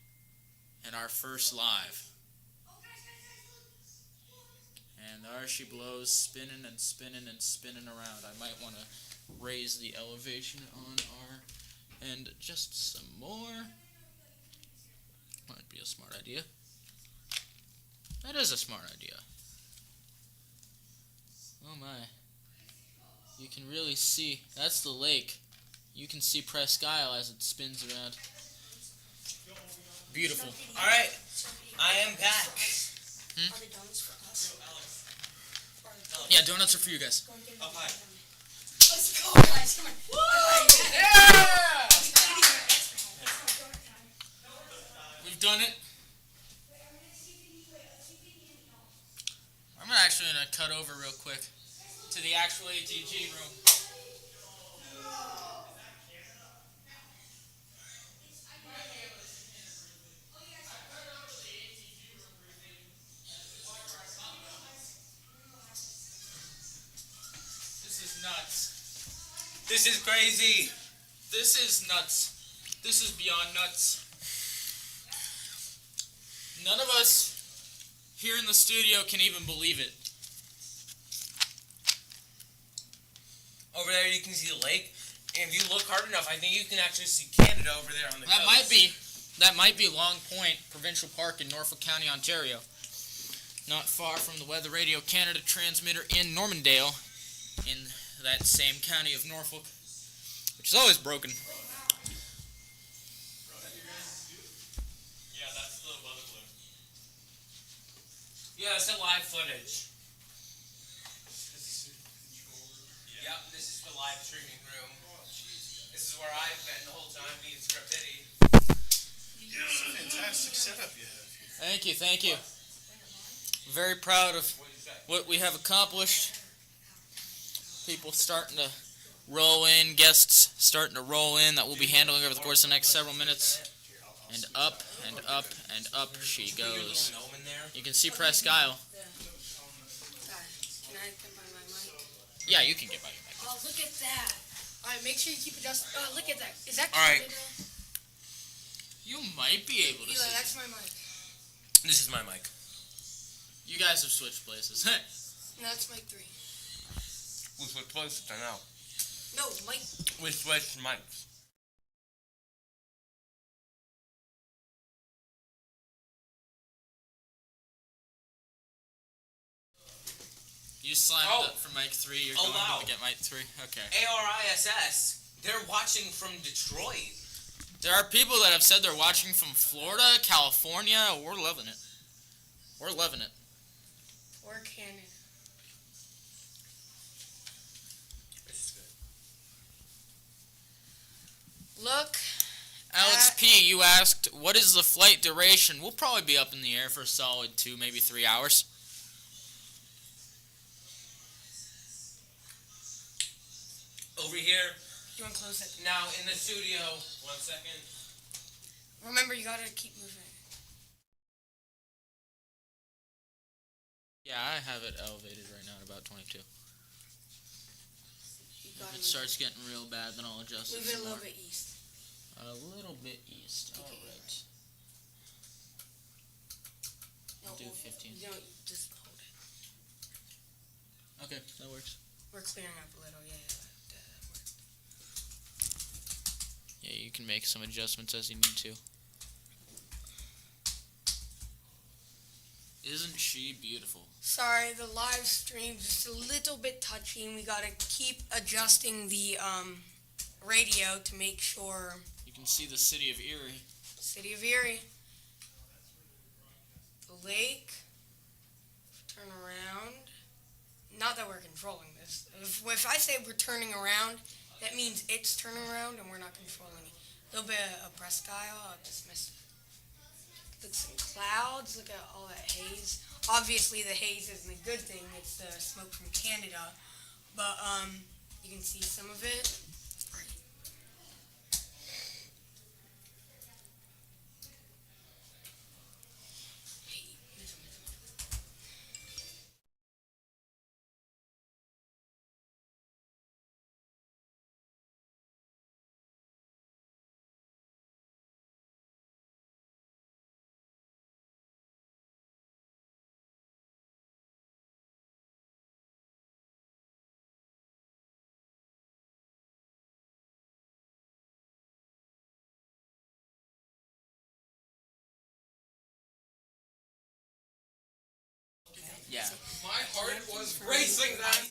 and our first live. And there she blows, spinning and spinning and spinning around. I might want to raise the elevation on our end just some more. Might be a smart idea. That is a smart idea. Oh my. You can really see, that's the lake. You can see Presque Isle as it spins around. Beautiful. Alright, I am back. Are the donuts for us? Yeah, donuts are for you guys. Oh, hi. Let's go, guys. Come on. Yeah! We've done it. I'm actually going to cut over real quick to the actual ATG room. This is nuts. This is crazy. This is nuts. This is beyond nuts. None of us here in the studio can even believe it. Over there, you can see the lake. And if you look hard enough, I think you can actually see Canada over there on the coast. That might be Long Point Provincial Park in Norfolk County, Ontario. Not far from the Weather Radio Canada transmitter in Normandale, in that same county of Norfolk, which is always broken. Yeah, that's the weather balloon. Yeah, it's the live footage. Yep, this is the live streaming room. This is where I've been the whole time being scripted. It's a fantastic setup you have here. Thank you. Very proud of what we have accomplished. People starting to roll in, guests starting to roll in that we'll be handling over the course of the next several minutes. And up and up and up she goes. You can see Presque Isle. Can I get by my mic? Yeah, you can get by your mic. Oh, look at that. Alright, make sure you keep adjusting. Look at that. Is that Alright. You might be able to Eli, see. that's my mic. This is my mic. You guys have switched places. No, it's mic 3. We switched places, I know. No, mic. We switched mics. You slammed up for mic 3. You're going to get mic 3. Okay. ARISS, they're watching from Detroit. There are people that have said they're watching from Florida, California. We're loving it. We're loving it. Or Canada. This is good. Look. Alex P., you asked, what is the flight duration? We'll probably be up in the air for a solid 2, maybe 3 hours. Over here. You want to close it? Now, in the studio. 1 second. Remember, you gotta keep moving. Yeah, I have it elevated right now at about 22. If it starts getting real bad, then I'll adjust it Move it a some little more. bit east. A little bit east. Okay. Alright. No, Do 15. You don't, just hold it. Okay, that works. We're clearing up a little, yeah. That worked. Yeah, you can make some adjustments as you need to. Isn't she beautiful? Sorry, the live stream's just a little bit touchy, and we gotta keep adjusting the radio to make sure. You can see the city of Erie. City of Erie. The lake. Turn around. Not that we're controlling this. If I say we're turning around, that means it's turning around and we're not controlling it. A little bit of Presque Isle. I'll dismiss it. Look, some clouds. Look at all that haze. Obviously, the haze isn't a good thing. It's the smoke from Canada. But you can see some of it. Yeah. My heart was racing that.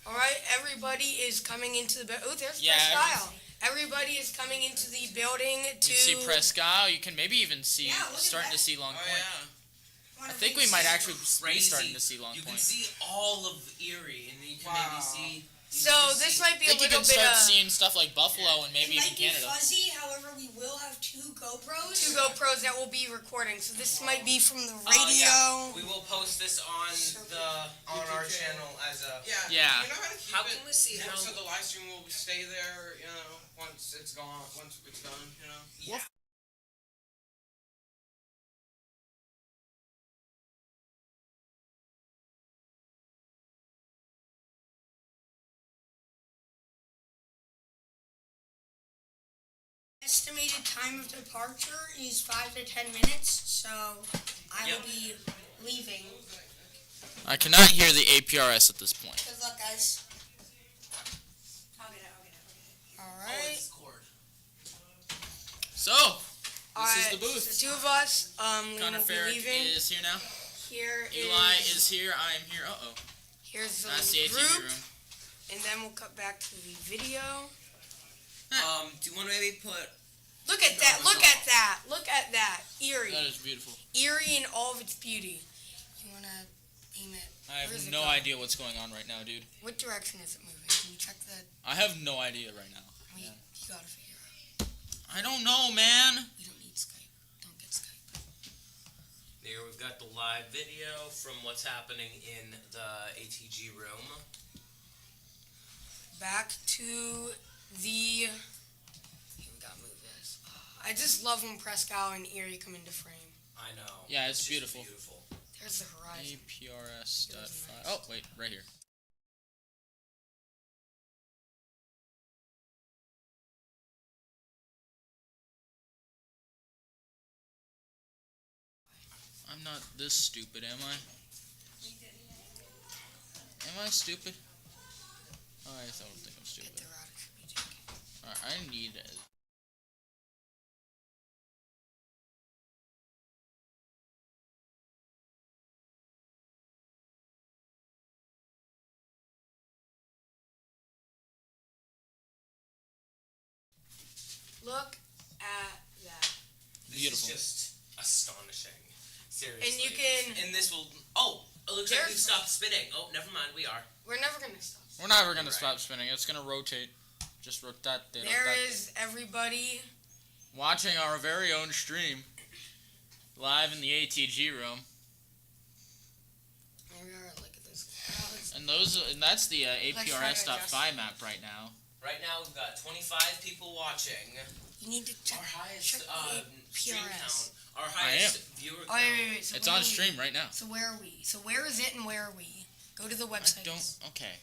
Alright, everybody is coming into the building. Oh, there's Yeah, Presque Isle. Everybody is coming into the building to... You can see Presque Isle. You can maybe even see, Yeah, look at starting that. to see Long Oh, Point. yeah. I think we might actually be starting to see Long You Point. can see all of Erie, and you can maybe see. So this might be I a think you little can bit start of... seeing stuff like Buffalo and maybe It even might be Canada. fuzzy, however, we will have 2 GoPros. 2 GoPros that will be recording. So this might be from the Yeah. radio. We will post this on our channel as a. Yeah. You know how to keep How it can we see how? so the live stream will stay there, once it's gone, once it's done, Yeah. estimated time of departure is 5 to 10 minutes, so I will be leaving. I cannot hear the APRS at this point. Good luck, guys. I'll get it. Alright. So, this is the booth. The two of us, Liam Connor will be Farrick leaving. is here now. Here Eli is here. I am here. Uh-oh. Here's the That's the ATG group, room. and then we'll cut back to the video. Do you want to maybe put... Look at that! Look at that! Look at that! Eerie. That is beautiful. Eerie in all of its beauty. You wanna aim it? I have Where's it no going? idea what's going on right now, dude. What direction is it moving? Can you check the? I have no idea right now. You gotta figure out. I don't know, man. We don't need Skype. Don't get Skype. There we've got the live video from what's happening in the ATG room. Back to the. Here we gotta move this. I just love when Prescal and Erie come into frame. I know. Yeah, it's just beautiful. There's the horizon. APRS.5. Oh, wait, right here. I'm not this stupid, am I? Am I stupid? Oh, I don't think I'm stupid. The route should be taken. Alright, I need it. Look at that. This Beautiful. is just astonishing. Seriously. And you can. And this will... Oh! It looks like There's- we've stopped spinning. Oh, never mind. We are. We're never gonna stop. We're never gonna stop spinning. It's gonna rotate. Just rotate. There is everybody. Watching our very own stream. Live in the ATG room. There we are. Look at this crowd. And that's the APRS.5 adjust. map right now. Right now, we've got 25 people watching. You need to check. Our highest check the stream PRS. count. Our highest viewer count. Oh, wait. So It's where on are we? stream right now. So where are we? So where is it and where are we? Go to the I website. don't. Okay.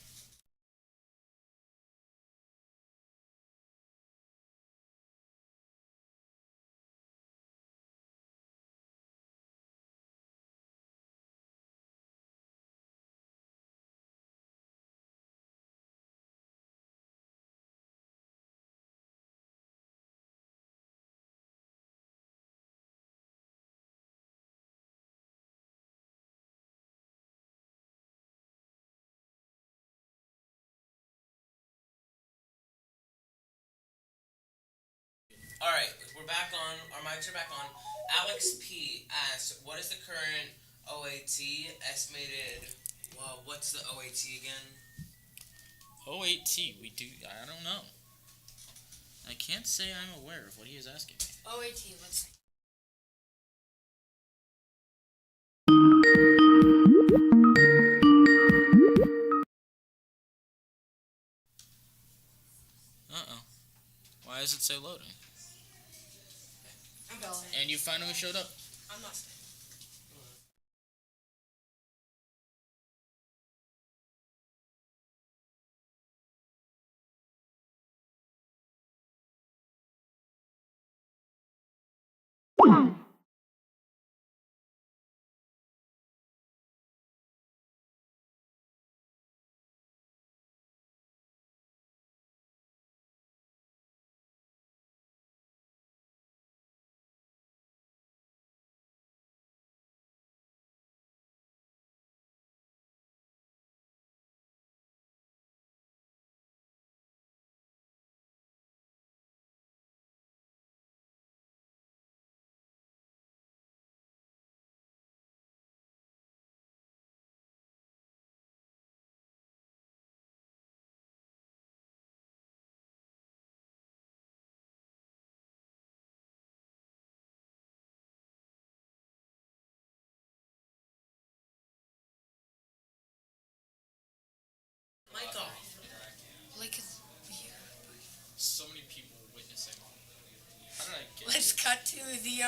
Alright, we're back on. Our mics are back on. Alex P. asked, what is the current OAT estimated? Well, what's the OAT again? OAT, we do. I don't know. I can't say I'm aware of what he is asking me. OAT, let's see. Uh-oh. Why does it say loading? I'm going. And you finally showed up. I'm not staying. Mic off. Blake is here. So many people witnessing. How did I get Let's cut to the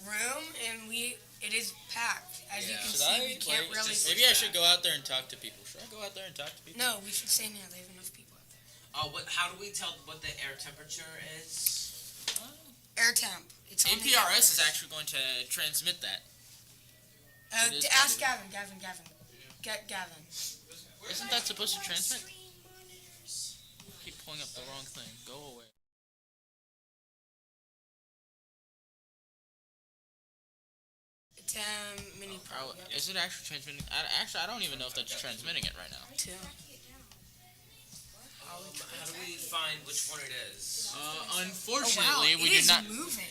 room, and it is packed. As you can Should see, I, we can't like, really. maybe I should go out there and talk to people. Should I go out there and talk to people? No, we should stay now. They have enough people out there. Oh, how do we tell what the air temperature is? Air temp. It's on the APRS is actually going to transmit that. It is ask going to. Gavin. Gavin. Isn't that supposed to transmit? Keep pulling up the wrong thing. Go away. It's mini Oh, is it actually transmitting? I don't even know if that's transmitting it right now. Two. How do we find which one it is? Unfortunately, Oh, wow. we It did is not. moving.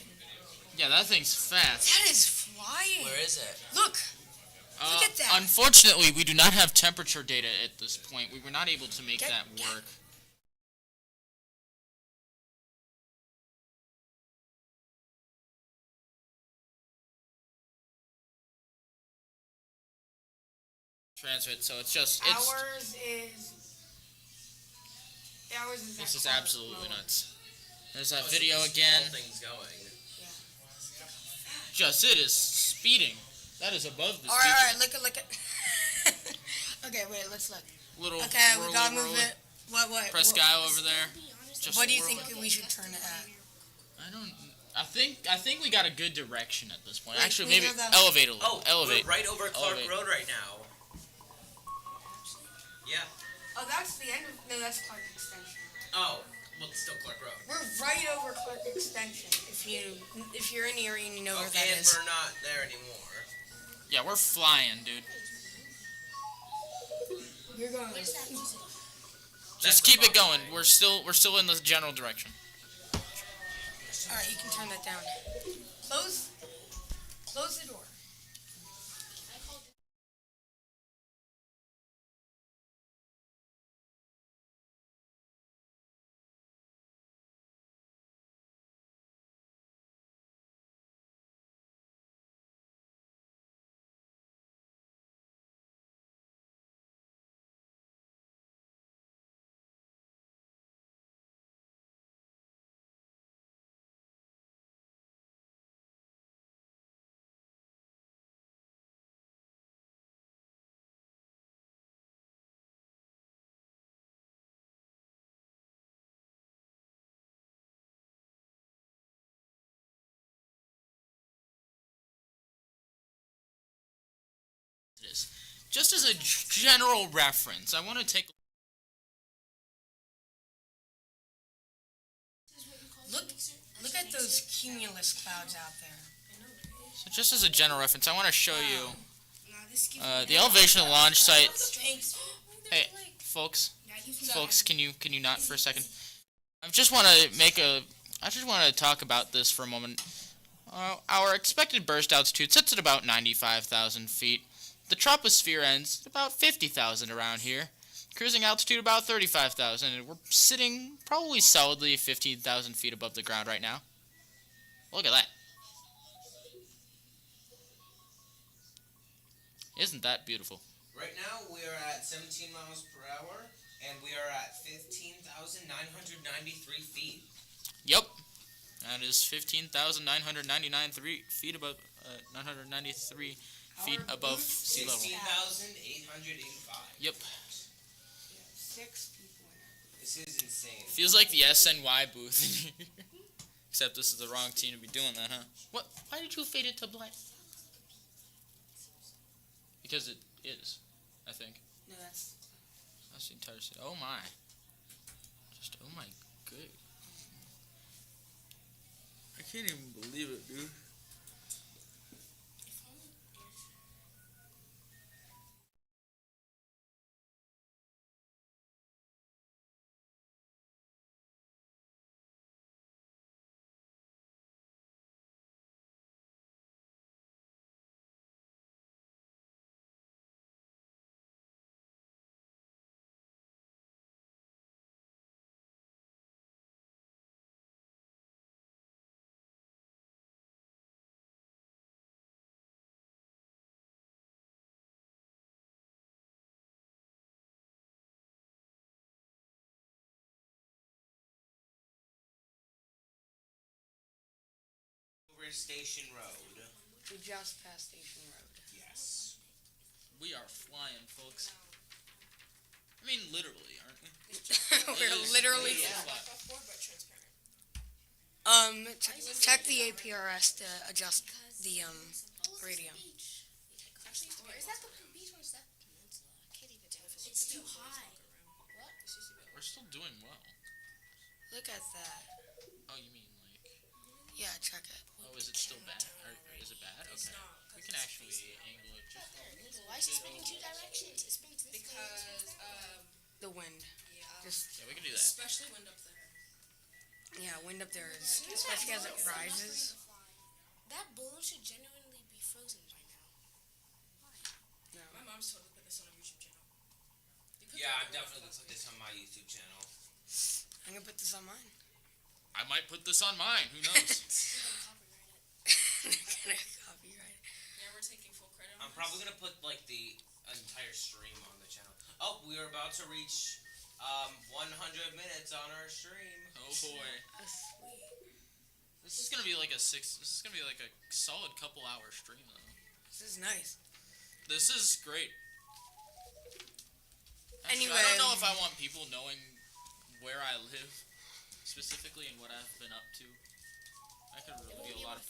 Yeah, that thing's fast. That is flying. Where is it? Look. Look at that. Unfortunately, we do not have temperature data at this point. We were not able to make that work. Transmit, so it's Ours is this is at absolutely lower. nuts. There's that video again. Thing's going. It is speeding. That is above the speed. Alright, look at Okay, wait, let's look. Little Okay, we whirly, gotta move whirly. it. What? Press guy over there. Just What do you whirl think it. we should turn it at? I think we got a good direction at this point. Wait, Actually, we maybe have that- elevate a little. Oh, elevate. we're right over Clark Elevate. Road right now. Yeah. Oh, that's the end of no, that's Clark Extension. Oh, well, it's still Clark Road. We're right over Clark Extension. If you're in Erie and you know where that And is. we're not there anymore. Yeah, we're flying, dude. You're going. Just keep it going. We're still in the general direction. Alright, you can turn that down. Close the door. Just as a general reference, I want to take. Look at those cumulus clouds out there. So just as a general reference, I want to show you the elevation of the launch site. Hey, folks, can you not for a second? I just want to talk about this for a moment. Our expected burst altitude sits at about 95,000 feet. The troposphere ends at about 50,000 around here. Cruising altitude about 35,000, and we're sitting probably solidly 15,000 feet above the ground right now. Look at that. Isn't that beautiful? Right now, we are at 17 miles per hour, and we are at 15,993 feet. Yep. That is 15,999 feet above, 993 feet above sea level. 16,885. Yep. 6 people in it. This is insane. Feels like the SNY booth. Except this is the wrong team to be doing that, huh? What? Why did you fade it to black? Because it is, I think. No, that's the entire city. Oh my. Just, oh my good. I can't even believe it, dude. Over Station Road. we just passed Station Road. Yes. We are flying, folks. I mean, literally, aren't we? We're literally. flying. check the APRS to adjust the radio. Is that the beach or is that peninsula? I can't even tell. It's too high. What? We're still doing well. Look at that. Oh, you mean like? Yeah, check it. Oh, is it still bad? Or is it bad? Okay. We can actually angle it just. Why is it spinning two directions? It spins this way. Because The wind. yeah, Just Yeah, we can do that. especially wind up there. yeah, wind up there is, especially as it rises. That balloon should genuinely be frozen by now. No. My mom's totally put this on her YouTube channel. You put Yeah, that I'm on definitely gonna put this on my YouTube channel. I'm gonna put this on mine. I might put this on mine. Who knows? We're gonna copyright it. They're gonna copyright. Yeah, we're taking full credit on I'm this. probably gonna put like the entire stream on the channel. Oh, we are about to reach 100 minutes on our stream. Oh boy. That's sweet. This is gonna be like a solid couple hour stream though. This is nice. This is great. Actually, Anyway. I don't know if I want people knowing where I live specifically and what I've been up to. I could reveal a lot of.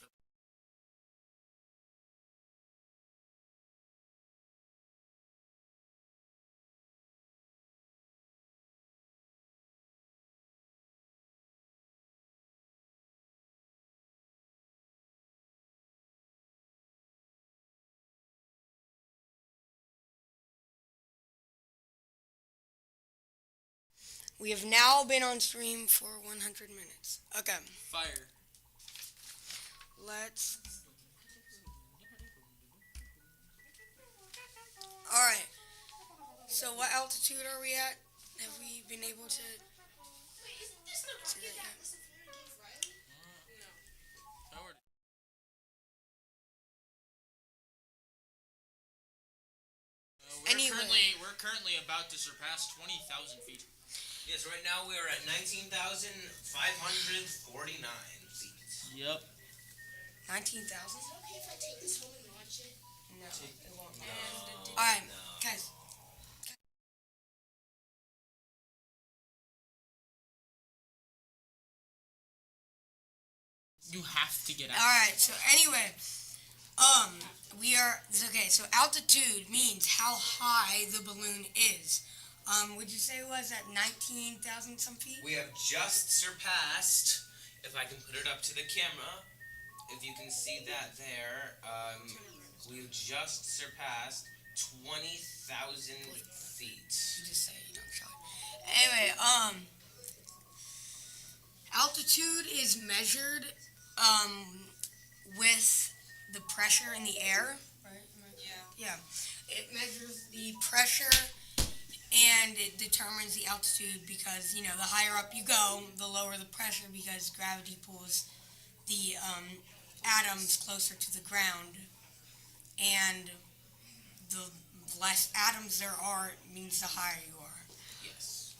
We have now been on stream for 100 minutes. Okay, Fire. let's. Alright. So, what altitude are we at? Have we been able to. See that yet? Howard. Anyway. We're currently about to surpass 20,000 feet. Yes, right now we are at 19,549 feet. Yep. 19,000? Is it okay if I take this home and watch it? No, it won't. No, Alright, no. guys. You have to get out. Alright, so anyway, okay, so altitude means how high the balloon is. Would you say it was at 19,000 some feet? We have just surpassed, if I can put it up to the camera, if you can see that there, we've just surpassed 20,000 feet. You just say it, you don't show it. Anyway, altitude is measured, with the pressure in the air. Right? Yeah. It measures the pressure and it determines the altitude because, the higher up you go, the lower the pressure because gravity pulls the atoms closer to the ground. And the less atoms there are means the higher you are. Yes.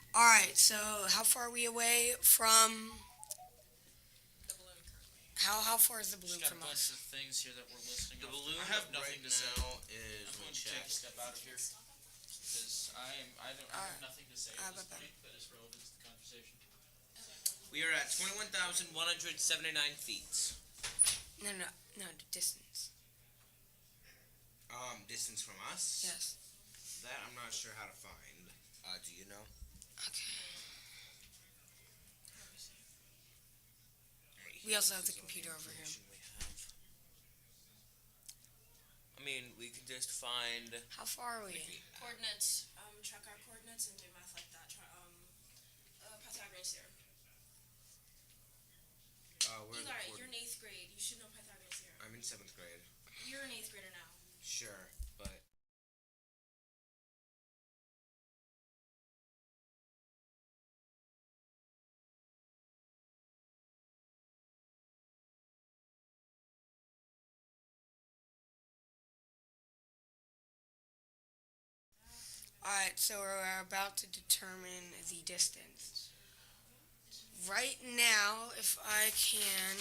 Alright, so how far are we away from... The balloon currently. How far is the balloon Just got from a bunch us? of things here that we're listing. The off. balloon I have nothing right to say. now is, I'm let me going to check. take a step out of here because I have nothing to say at this point that is relevant to the conversation. We are at 21,179 feet. No, the distance. Distance from us? Yes. That I'm not sure how to find. Do you know? Okay. We also have the computer over here. I mean, we could just find. How far are we? Coordinates. Check our coordinates and do math like that. Pythagoras theorem. Where's Eli, the you're in 8th grade. You should know Pythagoras theorem. I'm in 7th grade. You're an 8th grader now. Sure. Alright, so we're about to determine the distance. Right now, if I can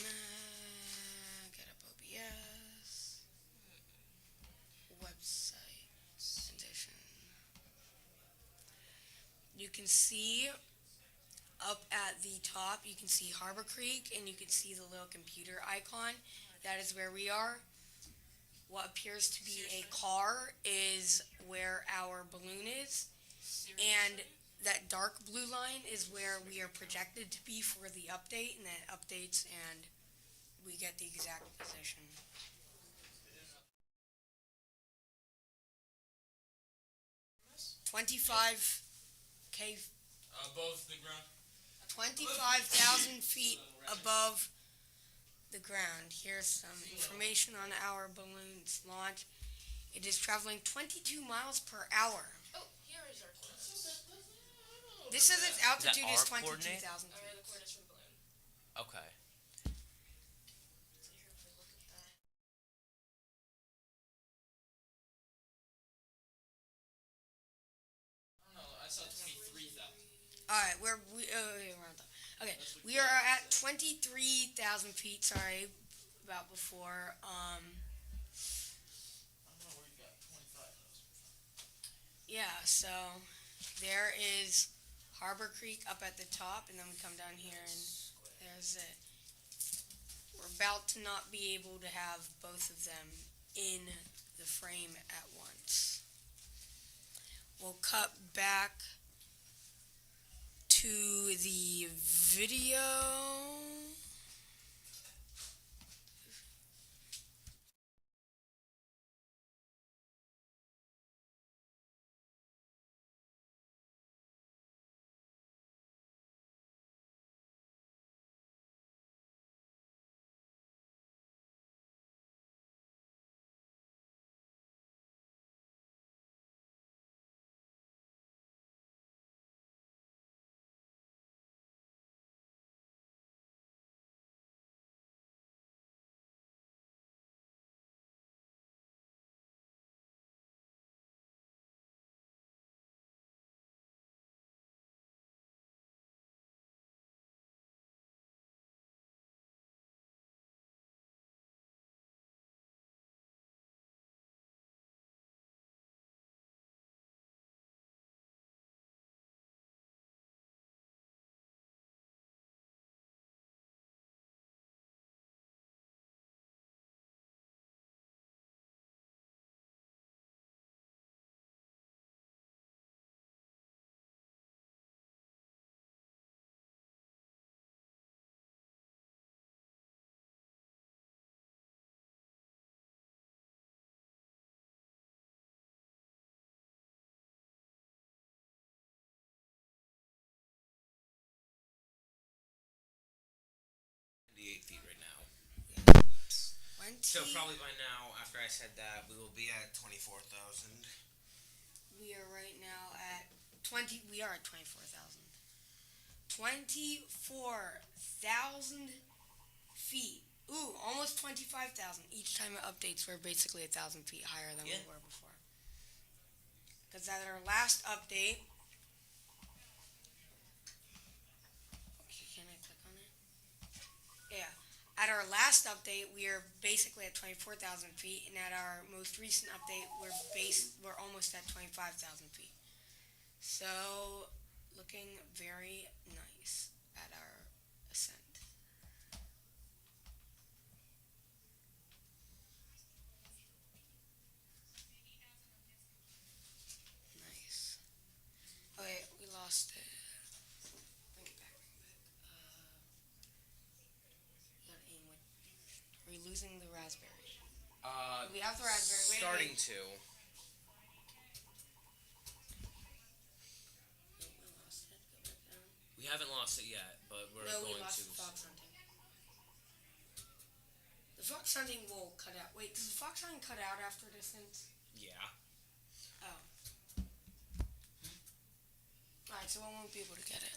get up OBS, website, edition, you can see up at the top, you can see Harbor Creek, and you can see the little computer icon. That is where we are. What appears to be a car is where our balloon is, and that dark blue line is where we are projected to be for the update, and then it updates and we get the exact position. $25K, Above the ground. 25,000 feet above the ground. Here's some information on our balloon's launch. It is traveling 22 miles per hour. Oh, here is our coordinates. This says its altitude is our 22,000 coordinate? feet. The coordinates for the balloon. Okay. So here, if we look at that. I don't know. I saw 23,000. Alright, we're on top. Okay, we are at 23,000 feet. Sorry about before. I don't know where you got 25,000. Yeah, so there is Harbor Creek up at the top, and then we come down here, and there's it. We're about to not be able to have both of them in the frame at once. We'll cut back to the video. Feet right now. 20. So probably by now, after I said that, we will be at 24,000. We are right now at 20. We are at 24,000. 24,000 feet. Ooh, almost 25,000. Each time it updates, we're basically 1,000 feet higher than we were before. Because at our last update, can I click on it? Yeah. At our last update, we are basically at 24,000 feet, and at our most recent update, we're almost at 25,000 feet. So, looking very nice at our ascent. Nice. Okay, we lost it. Bring it back. Gotta aim with. Are we losing the raspberry? We have the raspberry. Wait, Starting wait. to. Nope, we lost it. Go back down. We haven't lost it yet, but we're No, we going lost to. the fox hunting. The fox hunting will cut out. Wait, does the fox hunting cut out after distance? Yeah. Oh. Alright, so I won't be able to get it.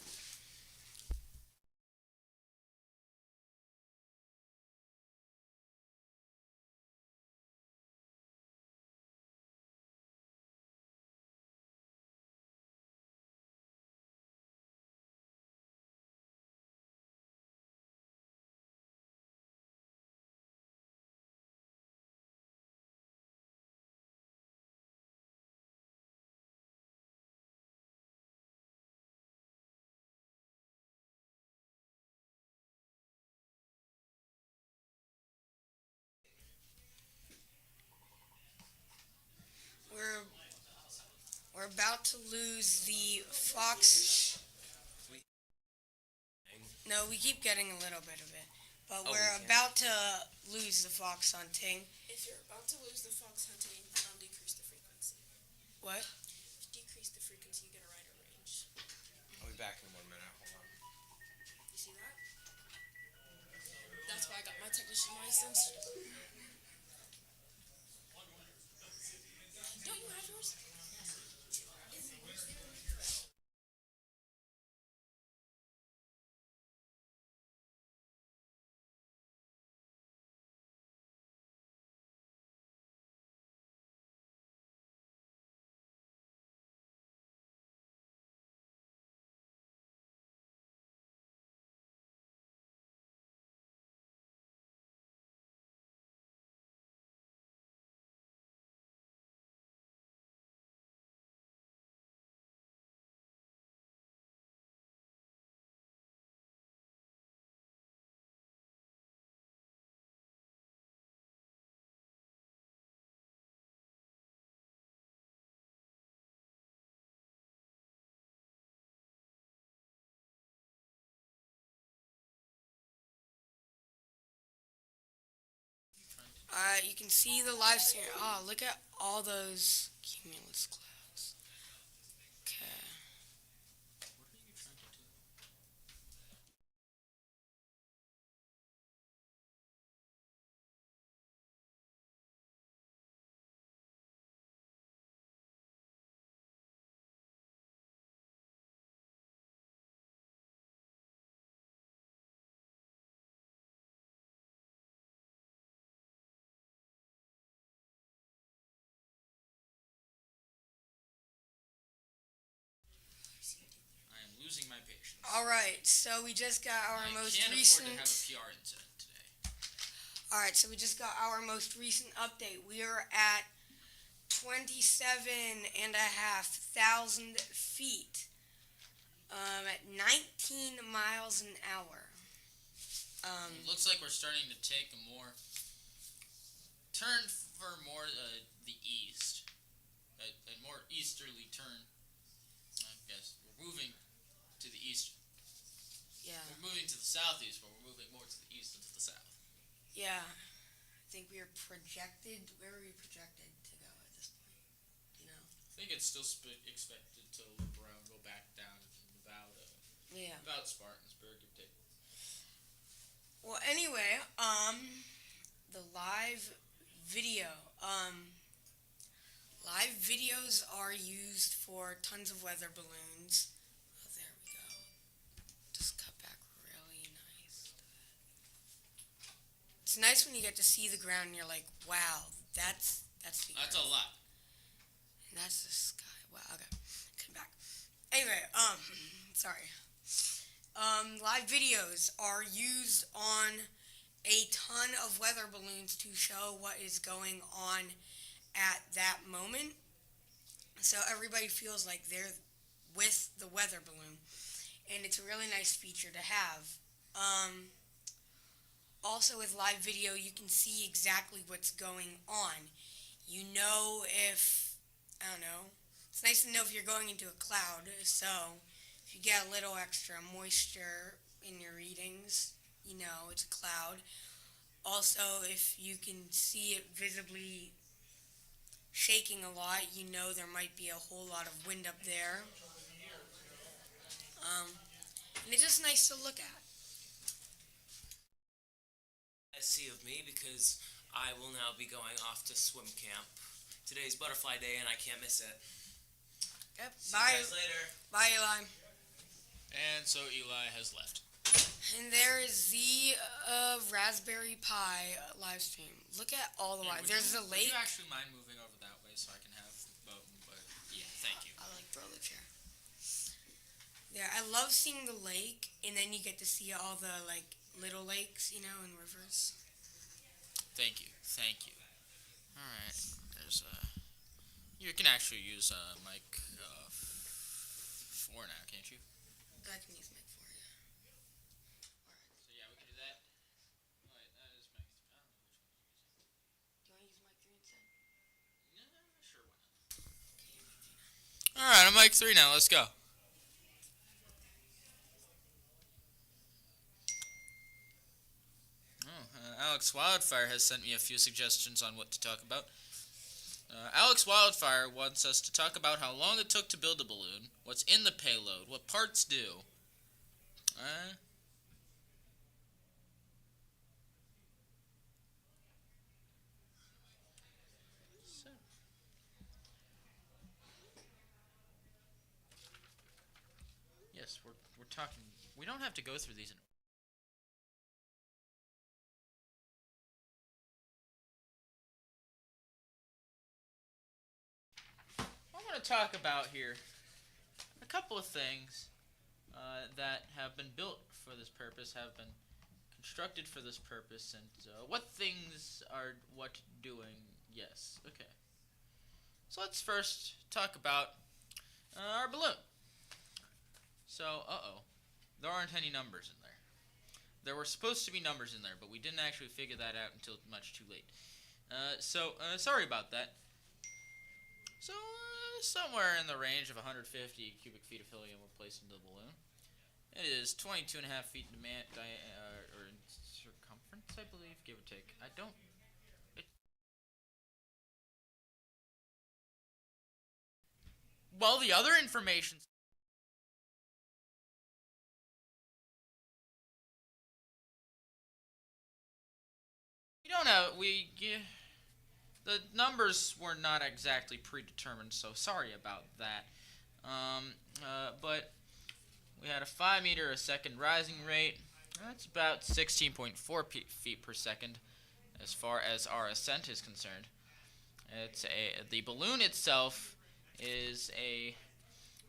about to lose the fox. No, we keep getting a little bit of it. But Oh, we're we can? about to lose the fox hunting. If you're about to lose the fox hunting, decrease the frequency. What? Decrease the frequency, you get a rider range. I'll be back in 1 minute. Hold on. You see that? That's why I got my technician license. Don't you have yours? You can see the live stream. Oh, look at all those cumulus clouds. Okay. I am losing my patience. All right, so we just got our most can't recent. afford to have a PR incident today. All right, so we just got our most recent update. We are at 27,500 feet at 19 miles an hour. It looks like we're starting to take a more turn for more the east, a more easterly turn. I guess we're moving to the east. Yeah. We're moving to the southeast, but we're moving more to the east than to the south. Yeah. I think we are projected. Where are we projected to go at this point? You know. I think it's still expected to loop around, go back down about Spartansburg. Well, anyway, the live video. Live videos are used for tons of weather balloons. Oh, there we go. Just cut back really nice. It's nice when you get to see the ground and you're like, wow, that's the That's earth. a lot. And that's the sky. Wow, okay. Come back. Anyway, sorry. Live videos are used on a ton of weather balloons to show what is going on at that moment. So everybody feels like they're with the weather balloon. And it's a really nice feature to have. Also with live video, you can see exactly what's going on. You know if, I don't know, it's nice to know if you're going into a cloud. So if you get a little extra moisture in your readings, you know it's a cloud. Also, if you can see it visibly shaking a lot, you know there might be a whole lot of wind up there. And it's just nice to look at. See of me because I will now be going off to swim camp. Today's butterfly day and I can't miss it. Yep. See Bye. you guys later. Bye, Eli. And so Eli has left. And there is the Raspberry Pi live stream. Look at all the live. There's a lake. Would you actually mind moving over that way so I can have both? But yeah, thank you. I like throw the chair. Yeah, I love seeing the lake, and then you get to see all the like little lakes, you know, and rivers. Thank you. All right. There's you can actually use mic 4 now, can't you? I can use mic 4, yeah. So yeah, we can do that. Oh, wait, that is mic 3. I don't know which one I'm using. Do you want to use mic 3 instead? No, sure, why not? Okay, mic 3 now. Let's go. Alex Wildfire has sent me a few suggestions on what to talk about. Alex Wildfire wants us to talk about how long it took to build a balloon, what's in the payload, what parts do. Yes, we're talking. We don't have to go through these. I want to talk about here a couple of things that have been built for this purpose, have been constructed for this purpose, and what things are what doing. Yes, okay. So let's first talk about our balloon. So, there aren't any numbers in there. There were supposed to be numbers in there, but we didn't actually figure that out until much too late. Sorry about that. So, somewhere in the range of 150 cubic feet of helium were placed into the balloon. It is 22.5 feet in or in circumference, I believe, give or take. I don't... Well, the other information... The numbers were not exactly predetermined, so sorry about that. But we had a 5 meter a second rising rate. That's about 16.4 feet per second as far as our ascent is concerned. The balloon itself is a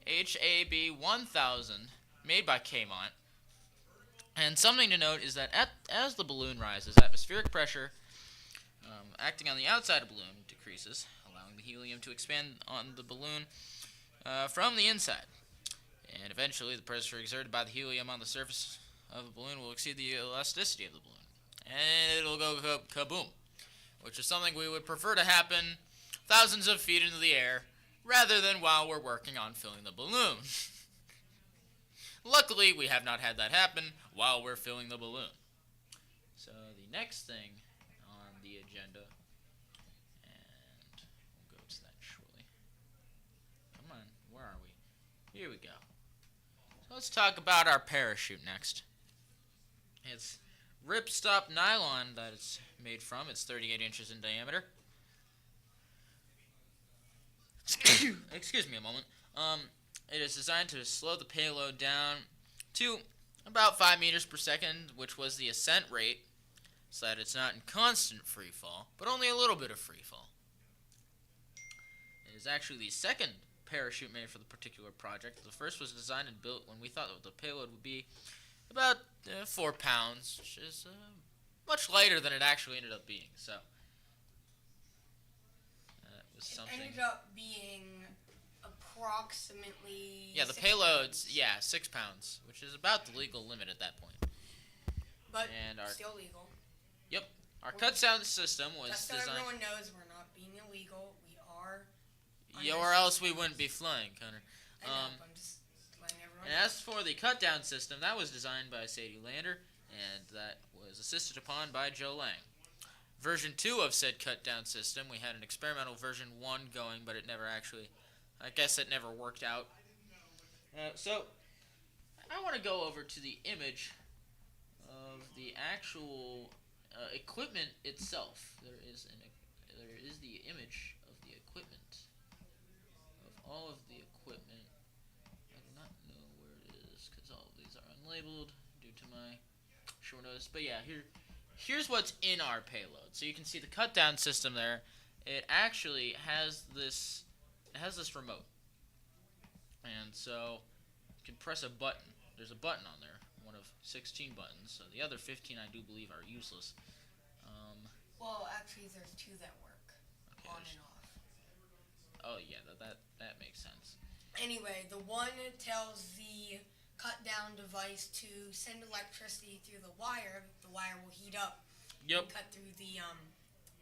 HAB 1000 made by Kmont. And something to note is that as the balloon rises, atmospheric pressure acting on the outside of the balloon decreases, allowing the helium to expand on the balloon from the inside. And eventually, the pressure exerted by the helium on the surface of the balloon will exceed the elasticity of the balloon. And it'll go kaboom, which is something we would prefer to happen thousands of feet into the air rather than while we're working on filling the balloon. Luckily, we have not had that happen while we're filling the balloon. So the next thing on the agenda, and we'll go to that shortly. Come on, where are we? Here we go. So let's talk about our parachute next. It's ripstop nylon that it's made from. It's 38 inches in diameter. Excuse me a moment. It is designed to slow the payload down to about 5 meters per second, which was the ascent rate, so that it's not in constant free fall, but only a little bit of free fall. It is actually the second parachute made for the particular project. The first was designed and built when we thought that the payload would be about 4 pounds, which is much lighter than it actually ended up being. So that was something. It ended up being approximately. Yeah, the payload's 6 pounds, which is about the legal limit at that point. But still legal. Yep, our cut sound system was just so designed. Everyone knows we're not being illegal. We are. Yeah, or else we wouldn't be flying, Connor. I know, I'm just letting everyone And as for the cut down system, that was designed by Sadie Lander, and that was assisted upon by Joe Lang. Version 2 of said cut down system, we had an experimental version 1 going, but it never actually, I guess it never worked out. So, I want to go over to the image of the actual equipment itself. There is the image of the equipment, of all of the equipment. I do not know where it is because all of these are unlabeled due to my short notice. But yeah, here's what's in our payload. So you can see the cut down system there. It actually has this remote, and so you can press a button. There's a button on there, one of 16 buttons. So the other 15 I do believe are useless. Well, actually, there's 2 that work on and off. Oh yeah, that makes sense. Anyway, the one tells the cut down device to send electricity through the wire. The wire will heat up. Yep. And cut through the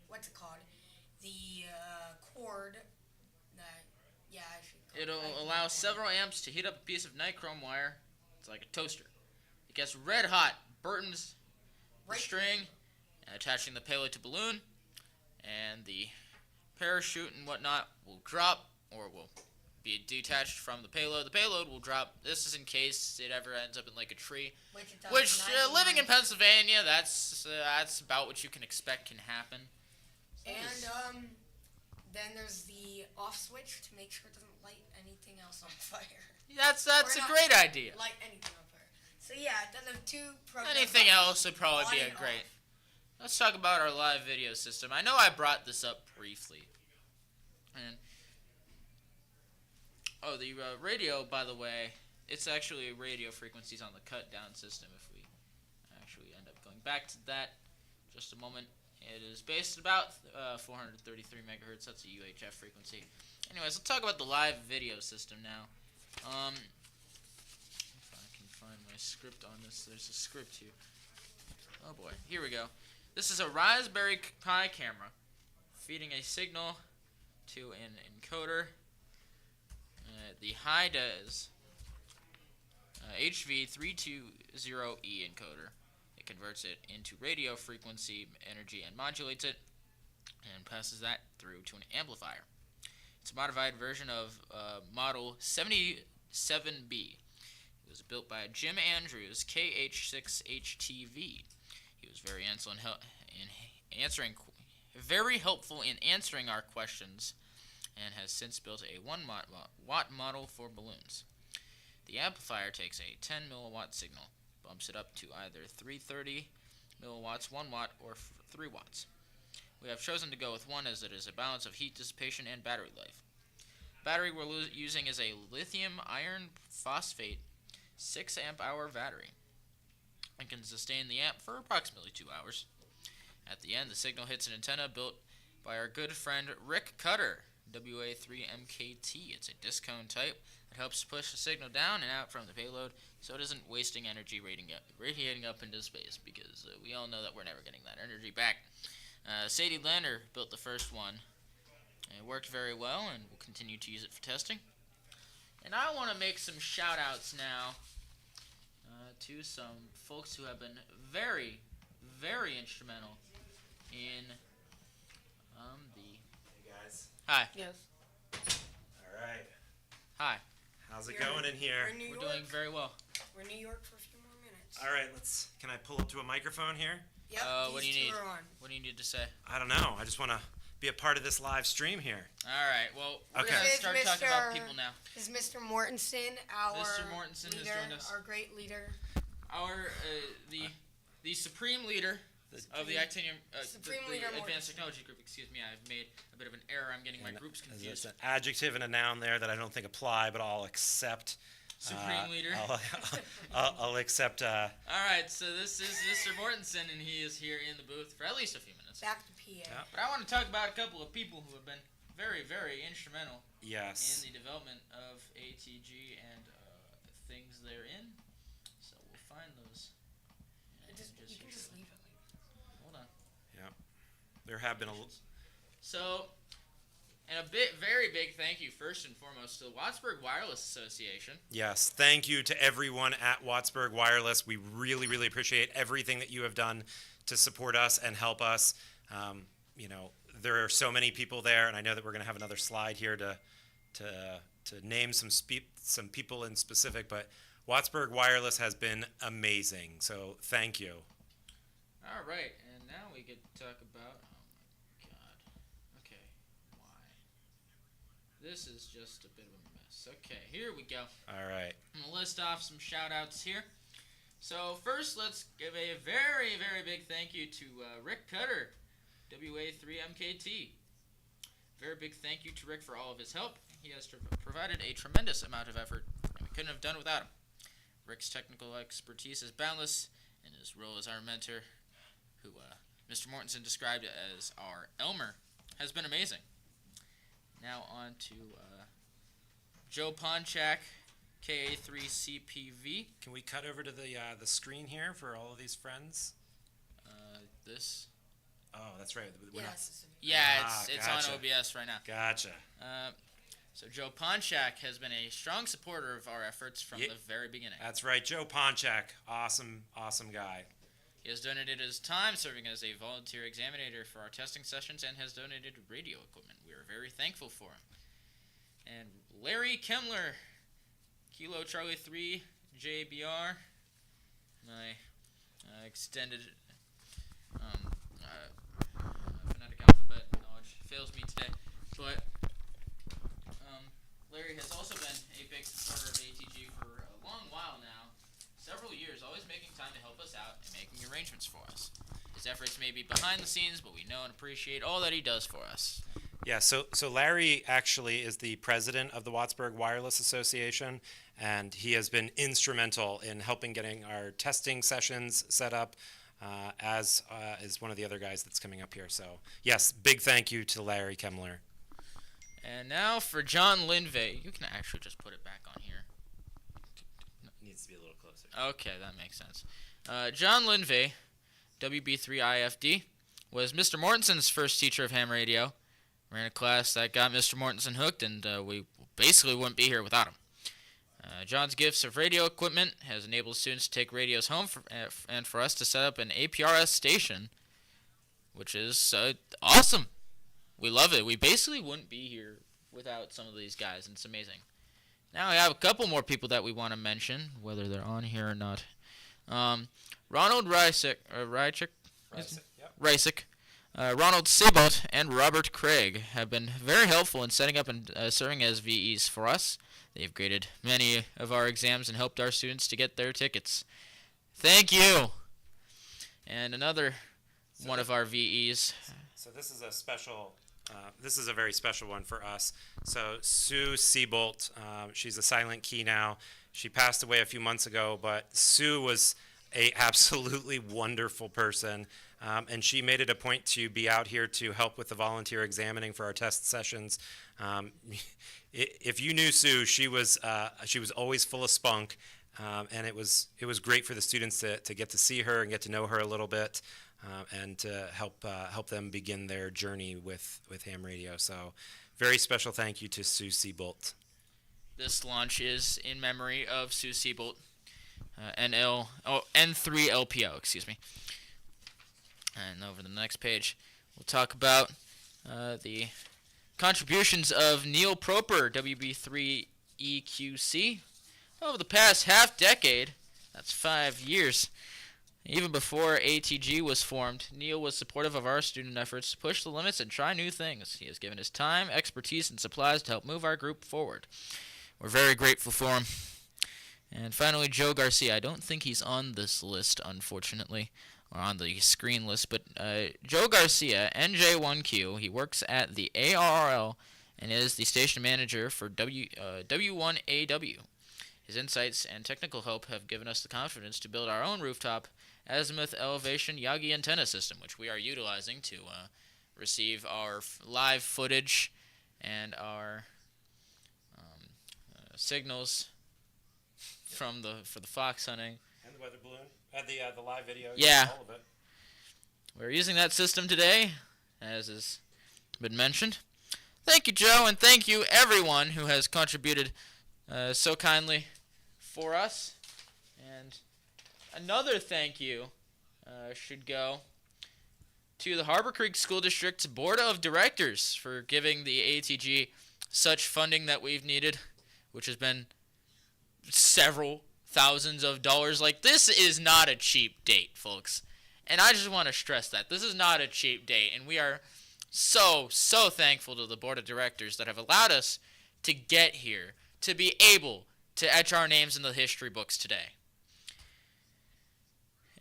what's it called? The cord. I should it'll allow several amps to heat up a piece of nichrome wire. It's like a toaster. It gets red hot, burns the string, attaching the payload to balloon, and the parachute and whatnot will drop or will be detached from the payload. The payload will drop. This is in case it ever ends up in like a tree. Which living in Pennsylvania, that's about what you can expect can happen. And then there's the off switch to make sure it doesn't light anything else on fire. That's a great idea. Light anything on fire. So yeah, then the two programs. Anything else would probably be a great. Let's talk about our live video system. I know I brought this up briefly. And the radio, by the way, it's actually radio frequencies on the cut down system. If we actually end up going back to that, just a moment. It is based about 433 megahertz. That's a UHF frequency. Anyways, let's talk about the live video system now. If I can find my script on this, there's a script here. Oh boy, here we go. This is a Raspberry Pi camera feeding a signal to an encoder. The high-des HV320E encoder. It converts it into radio frequency energy and modulates it and passes that through to an amplifier. It's a modified version of model 77B. It was built by Jim Andrews, KH6HTV. He was very helpful in answering our questions, and has since built a 1 watt model for balloons. The amplifier takes a 10 milliwatt signal, bumps it up to either 330 milliwatts, 1 watt, or 3 watts. We have chosen to go with 1 as it is a balance of heat dissipation and battery life. Battery we're using is a lithium iron phosphate 6 amp hour battery and can sustain the amp for approximately 2 hours. At the end, the signal hits an antenna built by our good friend Rick Cutter, WA3MKT. It's a disc cone type that helps push the signal down and out from the payload so it isn't wasting energy radiating up into space, because we all know that we're never getting that energy back. Sadie Lander built the first one. It worked very well, and we'll continue to use it for testing. And I want to make some shout-outs now to some folks who have been very, very instrumental in the... Hey guys. Hi. Yes. All right. Hi. How's it going in here? We're doing very well. We're in New York for a few more minutes. All right, can I pull up to a microphone here? Yep, what do you need? are on. What do you need to say? I don't know. I just want to be a part of this live stream here. All right. Well, we're Okay. going to start talking about people now. This is Mr. Mortensen, our Mr. Mortensen leader, has joined us. our great leader. Our the supreme leader of the Actinium Advanced Technology Group. Excuse me, I've made a bit of an error. I'm getting my groups confused. There's an adjective and a noun there that I don't think apply, but I'll accept. Supreme leader. I'll accept. All right, so this is Mr. Mortensen, and he is here in the booth for at least a few minutes. Back to PA. Yeah. But I want to talk about a couple of people who have been very, very instrumental Yes. in the development of ATG and things therein. So we'll find those. You can just leave it. Hold on. Yeah. There have been So, and very big thank you first and foremost to the Wattsburg Wireless Association. Yes, thank you to everyone at Wattsburg Wireless. We really, really appreciate everything that you have done to support us and help us. There are so many people there, and I know that we're going to have another slide here to name some people in specific, but Wattsburg Wireless has been amazing, so thank you. All right, and now we get to talk about, oh my god, okay, why? This is just a bit of a mess. Okay, here we go. All right. I'm going to list off some shout-outs here. So first, let's give a very, very big thank you to Rick Cutter, WA3MKT. Very big thank you to Rick for all of his help. He has provided a tremendous amount of effort, and we couldn't have done without him. Rick's technical expertise is boundless, and his role as our mentor, who Mr. Mortensen described as our Elmer, has been amazing. Now on to Joe Ponchak, KA3CPV. Can we cut over to the screen here for all of these friends? This? Oh, that's right. Yeah, it's gotcha. on OBS right now. Gotcha. So Joe Ponchak has been a strong supporter of our efforts from the very beginning. That's right, Joe Ponchak. Awesome guy. He has donated his time serving as a volunteer examinator for our testing sessions and has donated radio equipment. We are very thankful for him. And Larry Kemmler, Kilo Charlie 3 JBR, my extended phonetic alphabet knowledge fails me today, but Larry has also been a big supporter of ATG for a long while now, several years, always making time to help us out and making arrangements for us. His efforts may be behind the scenes, but we know and appreciate all that he does for us. Yeah, so Larry actually is the president of the Wattsburg Wireless Association, and he has been instrumental in helping getting our testing sessions set up, as is one of the other guys that's coming up here. So, yes, big thank you to Larry Kemmler. And now for John Linvey. You can actually just put it back on here. It needs to be a little closer. Okay, that makes sense. John Linvey, WB3IFD, was Mr. Mortensen's first teacher of ham radio. Ran a class that got Mr. Mortensen hooked, and we basically wouldn't be here without him. John's gifts of radio equipment has enabled students to take radios home and for us to set up an APRS station, which is awesome. We love it. We basically wouldn't be here without some of these guys, and it's amazing. Now we have a couple more people that we want to mention, whether they're on here or not. Ronald Rysick, Ronald Seabolt, and Robert Craig have been very helpful in setting up and serving as VEs for us. They've graded many of our exams and helped our students to get their tickets. Thank you! And another one of our VEs. So this is a special... this is a very special one for us. So Sue Seabolt, she's a silent key now. She passed away a few months ago, but Sue was a absolutely wonderful person, and she made it a point to be out here to help with the volunteer examining for our test sessions. If you knew Sue, she was always full of spunk, and it was great for the students to get to see her and get to know her a little bit. And to help them begin their journey with ham radio. So, very special thank you to Sue Seabolt. This launch is in memory of Sue Seabolt, N3LPO, excuse me. And over the next page, we'll talk about the contributions of Neil Proper, WB3EQC, over the past half decade. That's 5 years. Even before ATG was formed, Neil was supportive of our student efforts to push the limits and try new things. He has given his time, expertise, and supplies to help move our group forward. We're very grateful for him. And finally, Joe Garcia. I don't think he's on this list, unfortunately, or on the screen list, but Joe Garcia, NJ1Q, he works at the ARRL and is the station manager for W1AW. His insights and technical help have given us the confidence to build our own rooftop azimuth elevation Yagi antenna system, which we are utilizing to receive our live footage and our signals for the fox hunting. And the weather balloon. And the live video. Yeah. All of it. We're using that system today, as has been mentioned. Thank you, Joe, and thank you everyone who has contributed so kindly for us. And another thank you should go to the Harbor Creek School District's Board of Directors for giving the ATG such funding that we've needed, which has been several thousands of dollars. Like, this is not a cheap date, folks. And I just want to stress that. This is not a cheap date, and we are so thankful to the Board of Directors that have allowed us to get here, to be able to etch our names in the history books today.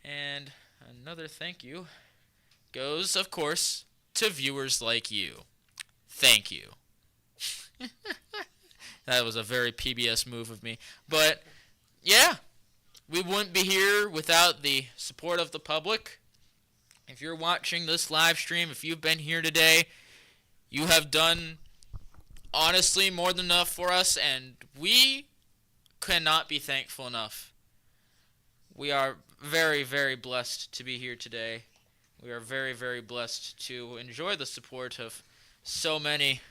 And another thank you goes, of course, to viewers like you. Thank you. That was a very PBS move of me. But, yeah, we wouldn't be here without the support of the public. If you're watching this live stream, if you've been here today, you have done, honestly, more than enough for us, and we cannot be thankful enough. We are very, very blessed to be here today. We are very, very blessed to enjoy the support of so many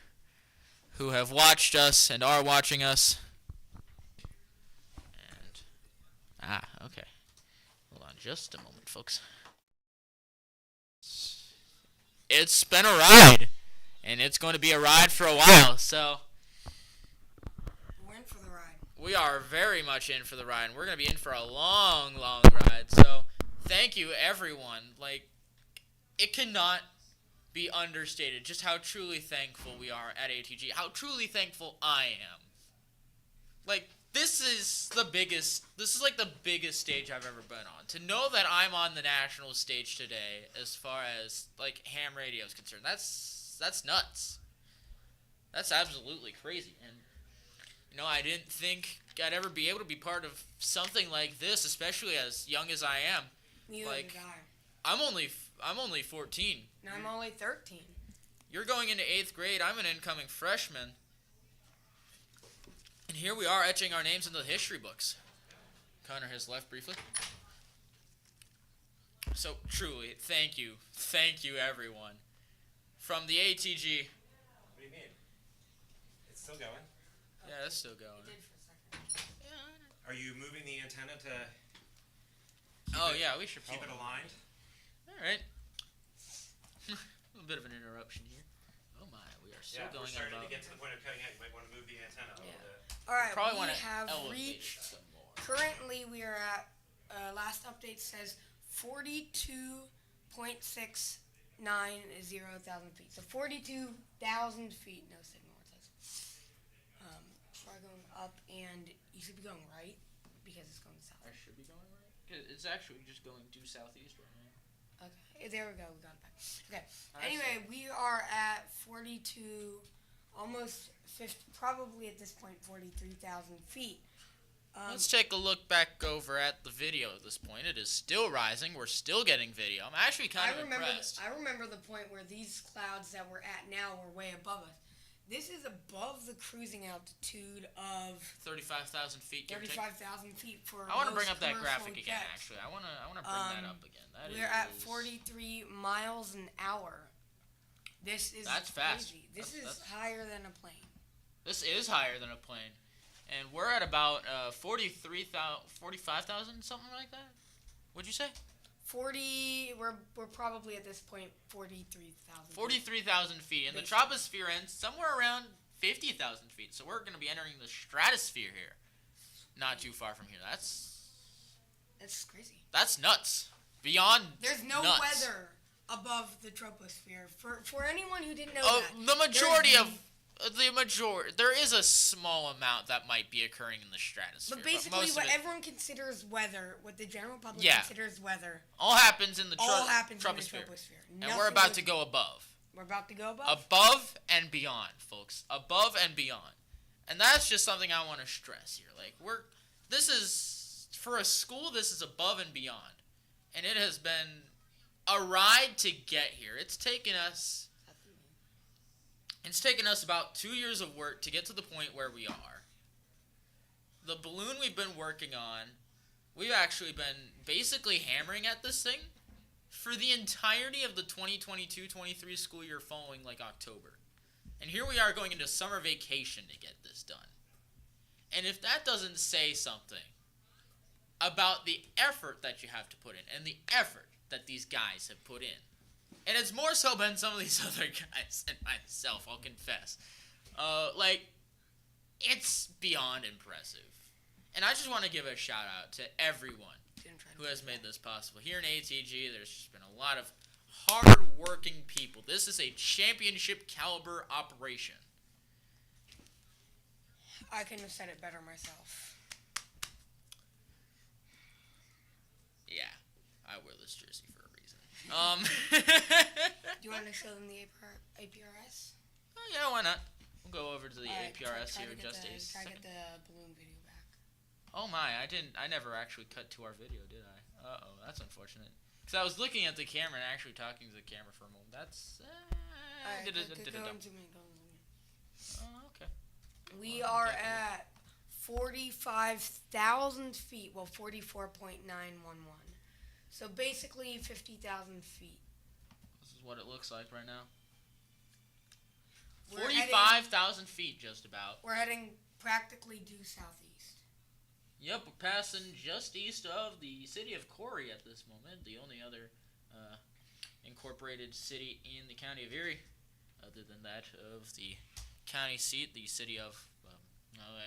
who have watched us and are watching us. And okay. Hold on just a moment, folks. It's been a ride, and it's going to be a ride for a while, so We're in for the ride. we are very much in for the ride, and we're going to be in for a long, long ride. So thank you, everyone. Like, it cannot be understated just how truly thankful we are at ATG, how truly thankful I am. Like, this is like the biggest stage I've ever been on. To know that I'm on the national stage today, as far as like ham radio is concerned, that's nuts. That's absolutely crazy. And I didn't think I'd ever be able to be part of something like this, especially as young as I am. Neither Like, did I. I'm only 14. And I'm only 13. You're going into 8th grade. I'm an incoming freshman. And here we are etching our names into the history books. Connor has left briefly. So, truly, thank you. Thank you, everyone. From the ATG. What do you mean? It's still going? Yeah, it's still going. It did for a second. Are you moving the antenna to Yeah, we should keep probably. it aligned? Alright. A little bit of an interruption here. Oh my, we are still We're going starting above. to get to the point of cutting out. You might want to move the antenna a little bit. All right, Probably we want to have elevate reached. it some more. Currently, we are at. Last update says 42.690,000 feet. So 42,000 feet. No signal. It says. Try going up, and you should be going right because it's going south. I should be going right? It's actually just going due southeast right now. Okay, there we go. We got it back. Okay. I Anyway, we are at 42, almost 50, probably at this point 43,000 feet. Let's take a look back over at the video at this point. It is still rising. We're still getting video. I'm actually kind of impressed. I remember the point where these clouds that we're at now were way above us. This is above the cruising altitude of 35,000 feet. 35,000 feet for. I want to bring most up that commercial graphic again. jets. Actually, I want to bring that up again. We're at 43 miles an hour. This is That's crazy. fast. This is That's higher than a plane. This is higher than a plane, and we're at about 45,000, something like that. What'd you say? 40. We're probably at this point 43,000. 43,000 feet, and the troposphere ends somewhere around 50,000 feet. So we're going to be entering the stratosphere here. Not too far from here. That's crazy. That's nuts. Beyond. There's no nuts. weather above the troposphere. For anyone who didn't know that. The majority there is a small amount that might be occurring in the stratosphere. But basically, most what of it everyone considers weather, what the general public Yeah. considers weather, all happens in the happens troposphere. in the troposphere. And Nothing we're about is- to go above. We're about to go above. Above and beyond, folks. Above and beyond. And that's just something I want to stress here. Like, this is, for a school, this is above and beyond. And it has been a ride to get here. It's taken us about 2 years of work to get to the point where we are. The balloon we've been working on, we've actually been basically hammering at this thing for the entirety of the 2022-23 school year following, like, October. And here we are going into summer vacation to get this done. And if that doesn't say something about the effort that you have to put in and the effort that these guys have put in, and it's more so than some of these other guys and myself, I'll confess, it's beyond impressive. And I just want to give a shout out to everyone who has made this possible. Here in ATG, there's just been a lot of hard-working people. This is a championship caliber operation. I couldn't have said it better myself. Yeah, I wear this jersey for a reason. Do you want to show them the APRS? Oh, yeah, why not? We'll go over to the Alright, APRS try here to in get just the- a Try to second. get the balloon video back. Oh my, I never actually cut to our video, did I? Uh-oh, that's unfortunate. Because I was looking at the camera and actually talking to the camera for a moment. That's... Alright, go and zoom in, go and zoom in. Oh, okay. We Well, are okay. at 45,000 feet, well, 44.911. So basically 50,000 feet. This is what it looks like right now. We're heading- 45,000 feet, just about. We're heading practically due southeast. Yep, we're passing just east of the city of Corey at this moment, the only other incorporated city in the county of Erie, other than that of the county seat, the city of,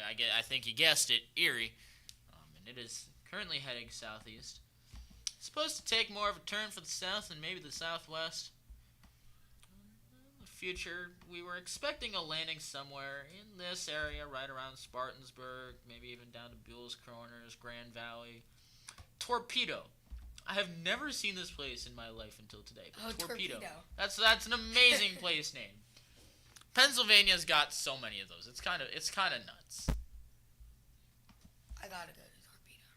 I think you guessed it, Erie, and it is currently heading southeast. It's supposed to take more of a turn for the south and maybe the southwest. In the future, we were expecting a landing somewhere in this area, right around Spartansburg, maybe even down to Buell's Corners, Grand Valley. Torpedo. I have never seen this place in my life until today. But Torpedo. That's an amazing place name. Pennsylvania's got so many of those. It's kind of nuts. I gotta go to Torpedo.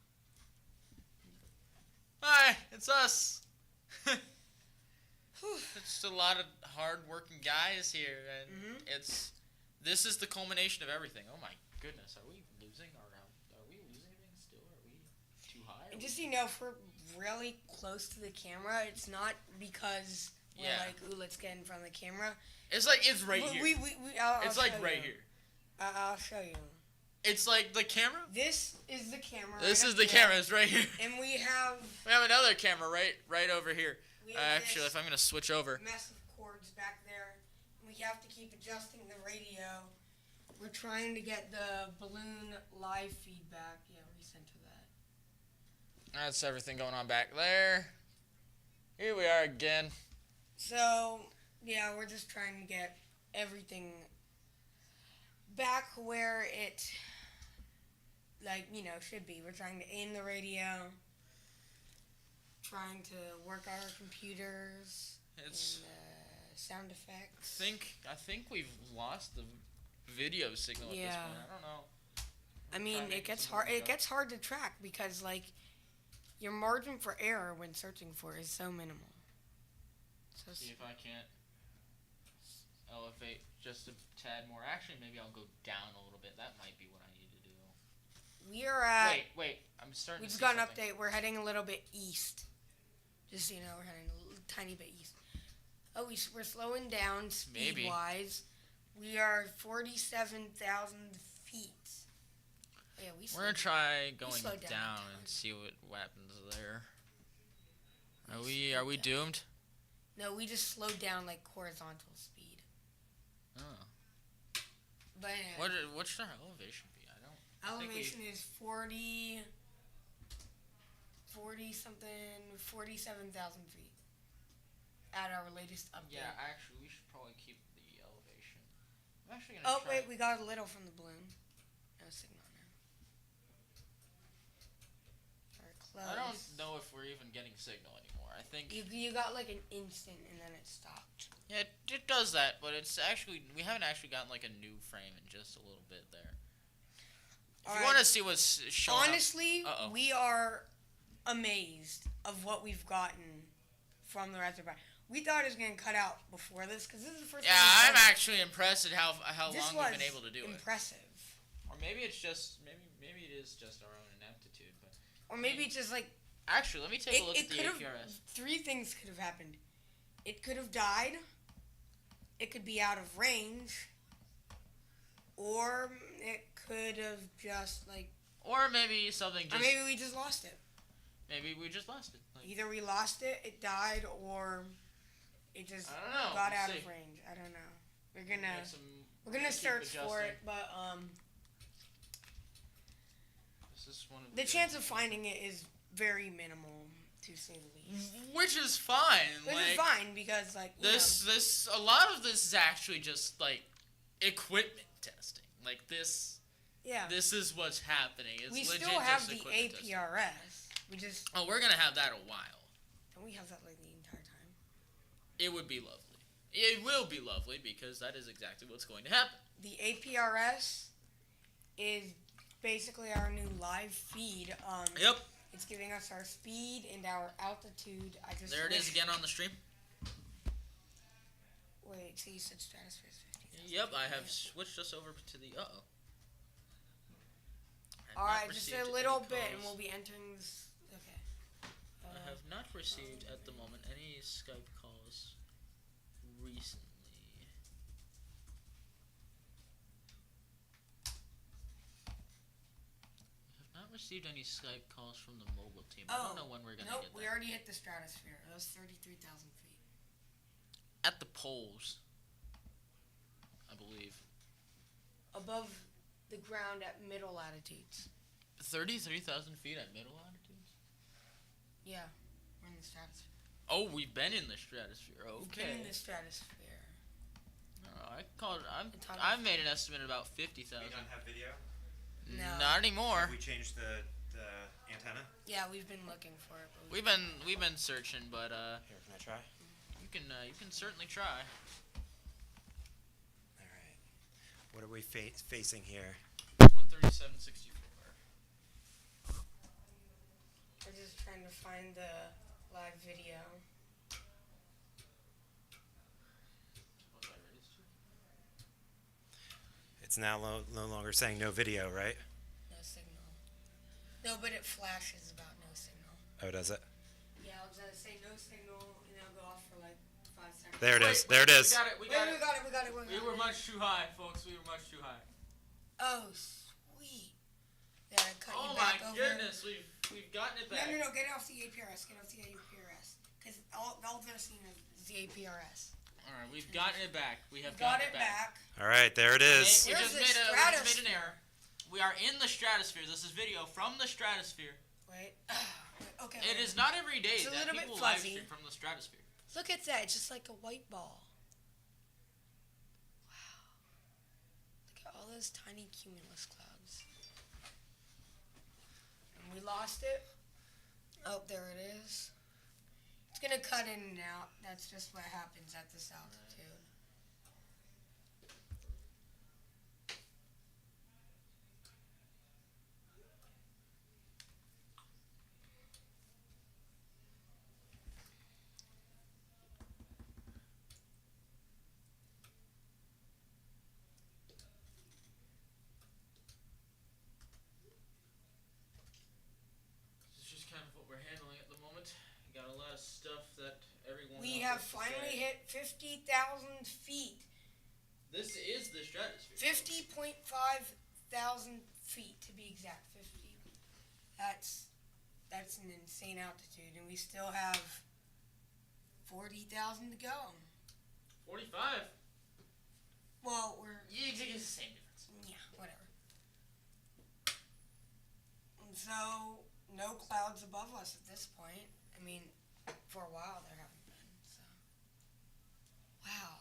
Hi, it's us. It's a lot of hard-working guys here, and this is the culmination of everything. Oh my goodness, are we losing anything still? Are we too high? And just so you know, if we're really close to the camera, it's not because we're like, ooh, let's get in front of the camera. It's like it's right here. It's like right here. I'll show you. It's like the camera. This is the camera. This is the camera. It's right here. And we have another camera right over here. Actually, if I'm gonna switch over. Massive cords back there. We have to keep adjusting the radio. We're trying to get the balloon live feedback. Yeah, recenter that. That's everything going on back there. Here we are again. So, yeah, we're just trying to get everything back where it, should be. We're trying to aim the radio, trying to work our computers, It's and, sound effects. I think we've lost the video signal at this point. I don't know. I mean, it gets hard. It gets hard to track because, your margin for error when searching for is so minimal. So see if I can't elevate just a tad more. Actually, maybe I'll go down a little bit. That might be what I need to do. We are at. Wait. I'm starting. We to just see got an something. update. We're heading a little bit east. Just so you know, we're heading a tiny bit east. Oh, we're slowing down speed-wise. We are 47,000 feet. Oh, yeah, we're gonna try going down down and see what happens there. Are we doomed? No, we just slowed down horizontal speed. Oh. But anyway, What should our elevation be? Elevation is 47,000 feet at our latest update. Yeah, actually, we should probably keep the elevation. I'm actually gonna. Wait, we got a little from the balloon. No signal now. We're close. I don't know if we're even getting signal anymore. I think you got an instant and then it stopped. Yeah, it does that, but it's actually we haven't actually gotten a new frame in just a little bit there. If you want to see what's showing honestly, we are amazed of what we've gotten from the Raspberry Pi. We thought it was going to cut out before this because this is the first time. Yeah, I'm actually impressed at how long we've been able to do impressive. Or maybe it's just maybe it is just our own ineptitude, but or maybe it's just actually, let me take a look at the APRS. Three things could have happened. It could have died. It could be out of range. Or it could have just Or maybe something just. Or maybe we just lost it. Maybe we just lost it. Either we lost it, it died, or it just got out of range. I don't know. We're gonna search for it, but this is one of the chance of finding it is very minimal, to say the least. Which is fine. Which is fine because this a lot of this is actually just equipment testing. This. Yeah. This is what's happening. It's we legit still have just the APRS. Testing. We just. Oh, we're gonna have that a while. Don't we have that the entire time? It would be lovely. It will be lovely because that is exactly what's going to happen. The APRS is basically our new live feed. Yep. It's giving us our speed and our altitude. There it is again on the stream. Wait, so you said stratosphere 50,000. Yep, I have switched us over to the Alright, just a little bit and we'll be entering this. Okay. I have not received at the moment any Skype calls recently. received any Skype calls from the mobile team. I don't know when we're gonna nope, get that. we already hit the stratosphere. That was 33,000 feet. At the poles, I believe. Above the ground at middle latitudes. 33,000 feet at middle latitudes? Yeah, we're in the stratosphere. Oh, we've been in the stratosphere. Okay. We've been in the stratosphere. I made an estimate of about 50,000. We don't have video? No. Not anymore. Have we changed the antenna? Yeah, we've been looking for it. We've been searching, but Here, can I try? you can certainly try. All right. What are we facing here? 137.64. We're just trying to find the live video. It's now no longer saying no video, right? No signal. No, but it flashes about no signal. Oh, does it? Yeah, I was gonna say no signal, and it'll go off for like 5 seconds. There it is. There it is. We got it. We We were much too high, folks. We were much too high. Oh, sweet. There, I cut Oh you my back over. goodness, we've gotten it back. No, get off the APRS. Get off the APRS. Because all they're seeing is the APRS. Alright, we've gotten it back. We have Got gotten it back. All right, there it is. We Where's just the made an error. We are in the stratosphere. This is video from the stratosphere. Wait. Okay. It is not every day It's a that little bit people live fuzzy. stream from the stratosphere. Look at that. It's just like a white ball. Wow. Look at all those tiny cumulus clouds. And we lost it. Oh, there it is. It's going to cut in and out. That's just what happens at this altitude. This is just kind of what we're handling at the moment. We got a lot of stuff that everyone We else have has to finally say. hit 50,000 feet. This is the stratosphere. 50.5 thousand feet to be exact. 50. That's an insane altitude, and we still have 40,000 to go. 45. Well, we're Yeah, it's the same difference. yeah, whatever. And so no clouds above us at this point. I mean, for a while there haven't been. So wow,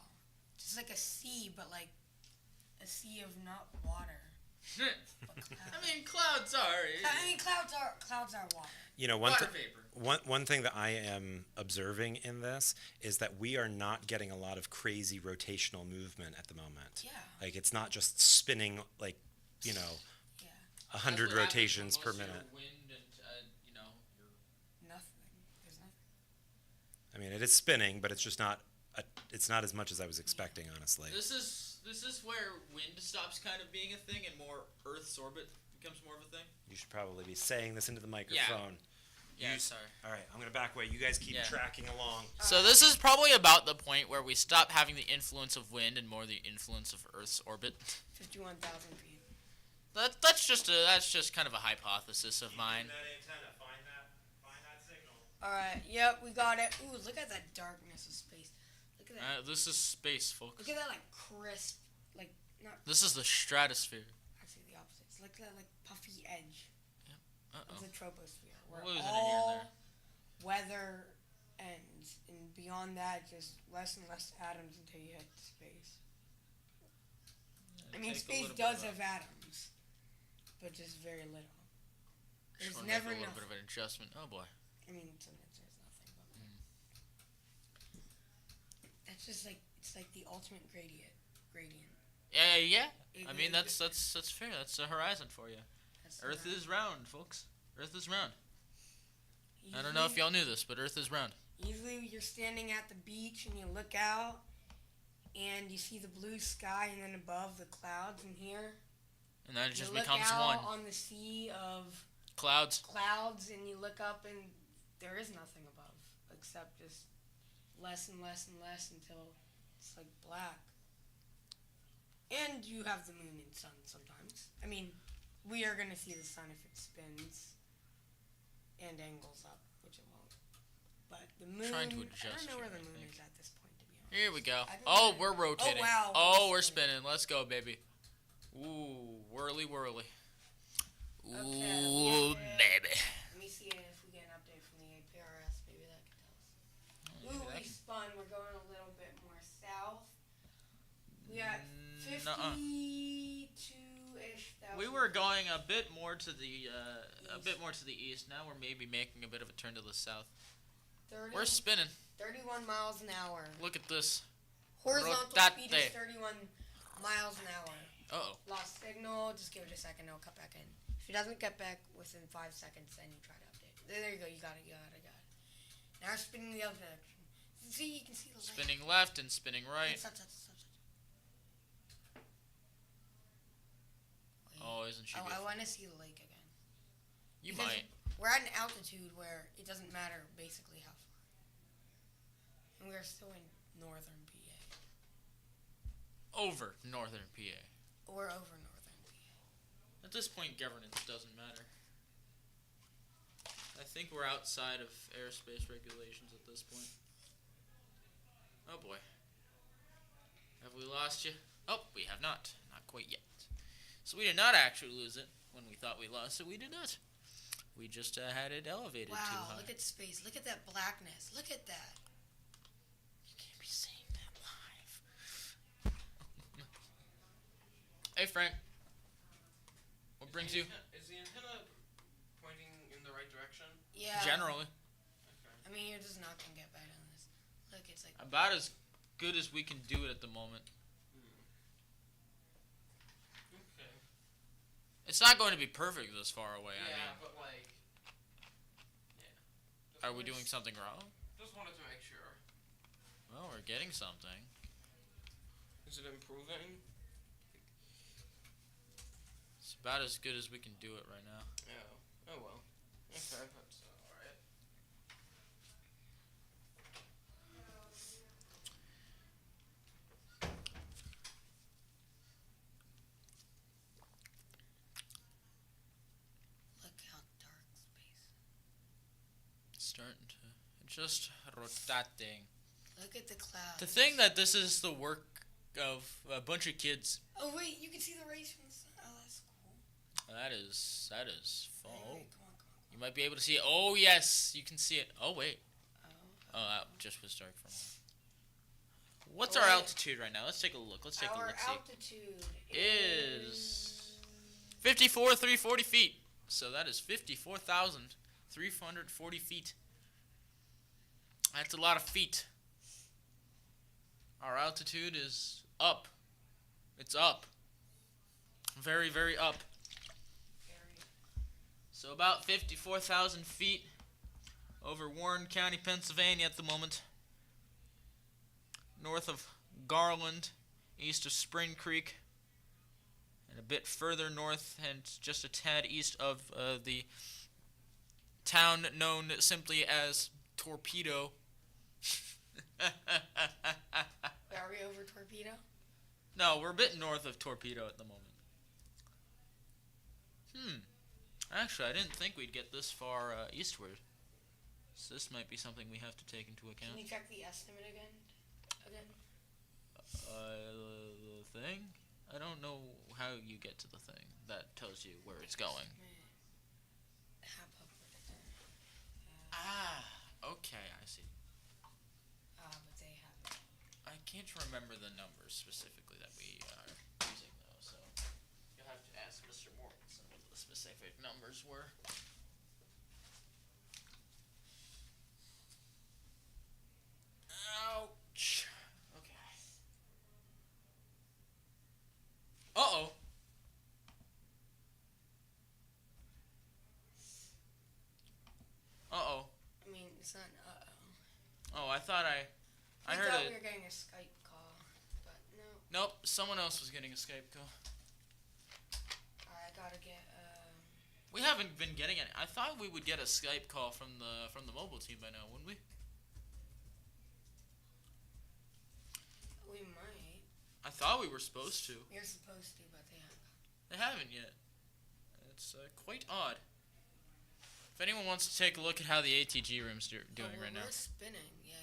just like a sea, but like a sea of not water. But clouds. Clouds are. Clouds are water. You know, Water vapor. one thing that I am observing in this is that we are not getting a lot of crazy rotational movement at the moment. Yeah. Like, it's not just spinning like, Yeah. 100 That's what rotations per happens when minute. most of your wind and Nothing. There's nothing. I mean, it is spinning, but it's just not. It's not as much as I was expecting, honestly. This is where wind stops kind of being a thing and more Earth's orbit becomes more of a thing. You should probably be saying this into the microphone. Yeah, sorry. All right, I'm gonna back away. You guys keep tracking along. So this is probably about the point where we stop having the influence of wind and more the influence of Earth's orbit. 51,000 feet. That's just kind of a hypothesis of mine. That antenna, find that signal. All right. Yep, we got it. Ooh, look at that darkness of space. Look at that. This is space, folks. Look at that, like crisp, like not This is the stratosphere. actually the opposite. It's like that, like puffy edge of Uh-oh. the troposphere, where We're losing it here and all there. weather ends, and beyond that, just less and less atoms until you hit space. I mean, space does have atoms, but just very little. Just There's wanna never make a enough. little bit of an adjustment. Oh boy. I mean, sometimes there's nothing, but that's just like it's like the ultimate gradient. Yeah. It I mean, really that's fair. That's a horizon for you. That's Earth not- is round, folks. Earth is round. I don't know if y'all knew this, but Earth is round. Usually, you're standing at the beach and you look out, and you see the blue sky, and then above the clouds. And here, And then it you just look becomes out one. on the sea of Clouds. clouds, and you look up, and there is nothing above except just less and less and less until it's like black. And you have the moon and sun sometimes. I mean, We are gonna see the sun if it spins and angles up, which it won't. But the moon. Trying to I adjust don't know where here, the I moon think. is at this point, to be honest. Here we go. I don't Oh, know. we're rotating. Oh wow. Oh, we're spinning. Let's go, baby. Ooh, whirly whirly. Ooh, baby. Let me see if we get an update from the APRS. Maybe that can tell us. Ooh, we spun. We're going a little bit more south. We got 52-ish thousand. We were going a bit more to the east. Now we're maybe making a bit of a turn to the south. We're spinning. 31 miles an hour. Look at this. Horizontal Rotate. speed is 31 miles an hour. Uh-oh. Lost signal. Just give it a second. It'll cut back in. If it doesn't get back within 5 seconds, then you try to update. There you go. You got it. Now we're spinning the other direction. See, you can see the light. Spinning left and spinning right. Stop. Oh, isn't she I beautiful? want to see the lake again. You Because might. We're at an altitude where it doesn't matter basically how far. And we're still in northern PA. Over northern PA. We're over northern PA. At this point, governance doesn't matter. I think we're outside of airspace regulations at this point. Oh boy. Have we lost you? Oh, we have not. Not quite yet. So we did not actually lose it when we thought we lost it. We did not. We just had it elevated too high. Wow, look at space. Look at that blackness. Look at that. You can't be saying that live. Hey, Frank. What brings you? Is the antenna pointing in the right direction? Yeah. Generally. Okay. I mean, you're just not going to get right on this. Look, it's like... About as good as we can do it at the moment. Okay. It's not going to be perfect this far away. Yeah, I mean, but like... Yeah. are we doing something wrong? Just wanted to make sure. Well, we're getting something. Is it improving? It's about as good as we can do it right now. Oh. Oh well. Okay, that's alright. Look how dark space. It's starting to just rotating. Look at the clouds. To think that this is the work of a bunch of kids. Oh, wait, you can see the rays from the sun. Oh, that's cool. That is fun. Wait, come on. You might be able to see it. Oh, yes, you can see it. Oh, wait. Oh, that just was dark for me. What's our altitude right now? Let's take a look. Our altitude Is 54,340 feet. So that is 54,340 feet. That's a lot of feet. Our altitude is up. It's up. Very, very up. So about 54,000 feet over Warren County, Pennsylvania at the moment. North of Garland, east of Spring Creek, and a bit further north and just a tad east of the town known simply as Torpedo. Are we over Torpedo? No, we're a bit north of Torpedo at the moment. Actually, I didn't think we'd get this far eastward. So this might be something we have to take into account. Can you check the estimate again? The thing? I don't know how you get to the thing. That tells you where it's going. Okay, I see. But they have it. I can't remember the numbers specifically that we are using, though, so you'll have to ask Mr. Mortensen what the specific numbers were. Ouch. Okay. Uh-oh. Uh-oh. I mean, it's not uh-oh. Oh, I thought I heard thought it. we were getting a Skype call, but no. Nope, someone else was getting a Skype call. I gotta get, We haven't been getting any. I thought we would get a Skype call from the mobile team by now, wouldn't we? We might. I thought we were supposed to. We're supposed to, but they haven't. They haven't yet. it's quite odd. If anyone wants to take a look at how the ATG room's doing right now. We're spinning, yeah.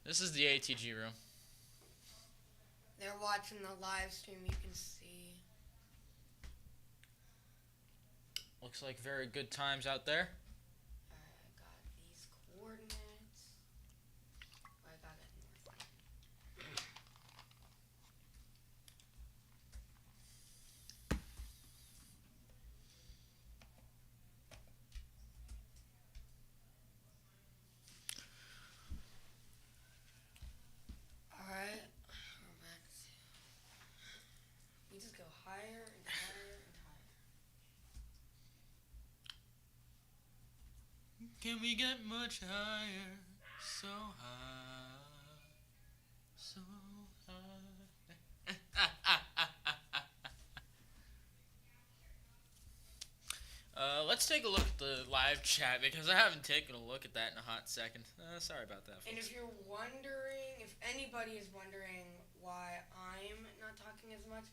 This is the ATG room. They're watching the live stream, you can see. Looks like very good times out there. Alright, I got these coordinates. I got it north. Alright, we're back to... We just go higher and higher and higher. Can we get much higher? So high. So high. Let's take a look at the live chat because I haven't taken a look at that in a hot second. Sorry about that, folks. And if you're wondering, if anybody is wondering why I'm not talking as much,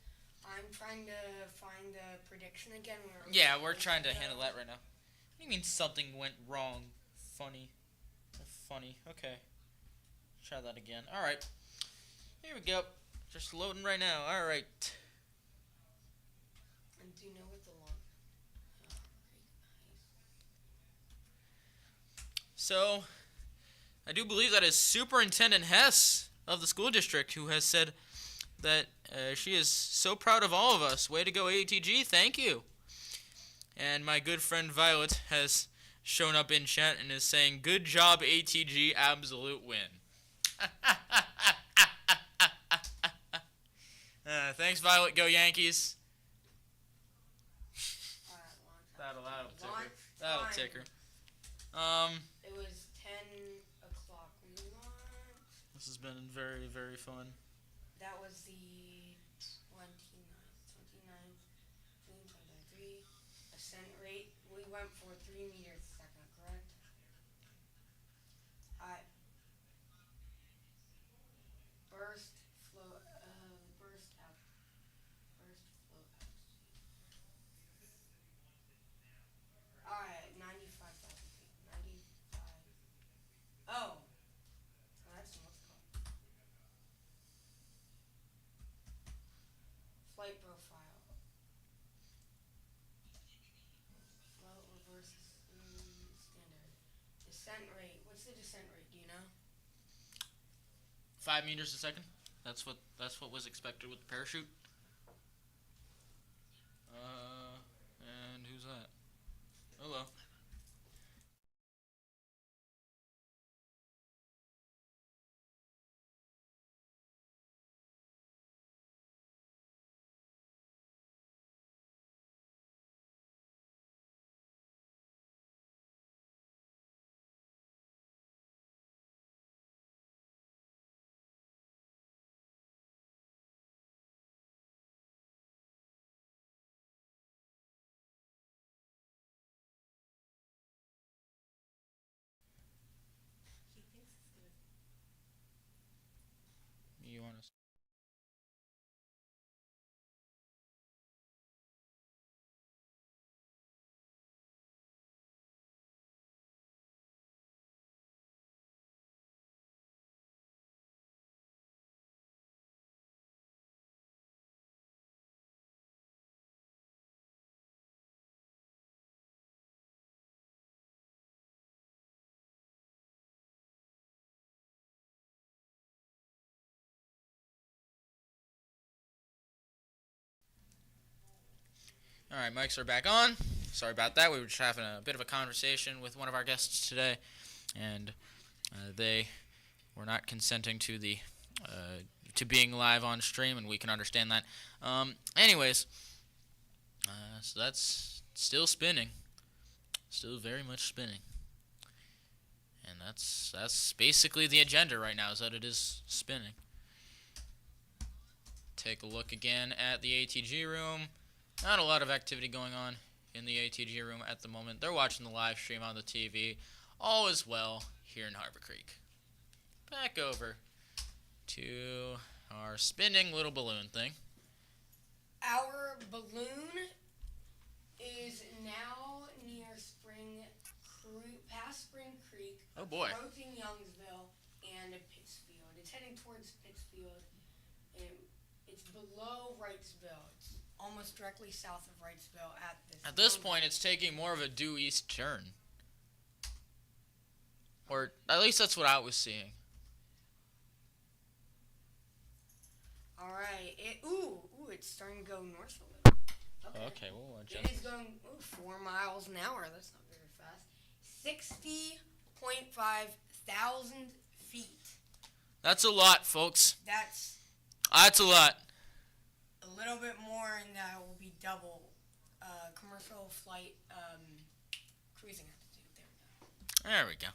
I'm trying to find the prediction again. Yeah, we're trying to handle that right now. What do you mean something went wrong? Funny. Funny. Okay. Try that again. Alright. Here we go. Just loading right now. Alright. And do you know what the long... So, I do believe that is Superintendent Hess of the school district who has said that she is so proud of all of us. Way to go, ATG. Thank you. And my good friend Violet has shown up in chat and is saying, good job, ATG, absolute win. Thanks, Violet. Go Yankees. That'll tick her. It was 10 o'clock. We launched. This has been very, very fun. That was the 29th, June 2023. Ascent rate, we went for 3 meters a second, correct? Burst flow altitude. Alright, 95,000 feet. 95. Oh, that's what's called. Flight profile. Float reverse standard. Descent rate. What's the descent rate? Do you know? 5 meters a second. That's what was expected with the parachute. And who's that? Hello. You want to? Alright, mics are back on. Sorry about that. We were just having a bit of a conversation with one of our guests today, and they were not consenting to the to being live on stream, and we can understand that. Anyways, so that's still spinning. Still very much spinning. And that's basically the agenda right now, is that it is spinning. Take a look again at the ATG room. Not a lot of activity going on in the ATG room at the moment. They're watching the live stream on the TV. All is well here in Harbor Creek. Back over to our spinning little balloon thing. Our balloon is now near past Spring Creek, Oh boy. approaching Youngsville and Pittsfield. It's heading towards Pittsfield. It's below Wrightsville. It's almost directly south of Wrightsville At this point, it's taking more of a due east turn. Or at least that's what I was seeing. Alright. It's starting to go north a little. Okay, we'll It is going 4 miles an hour. That's not very fast. 60.5 thousand feet. That's a lot, folks. That's a lot. a little bit more, and that will be double commercial flight cruising altitude. There we go.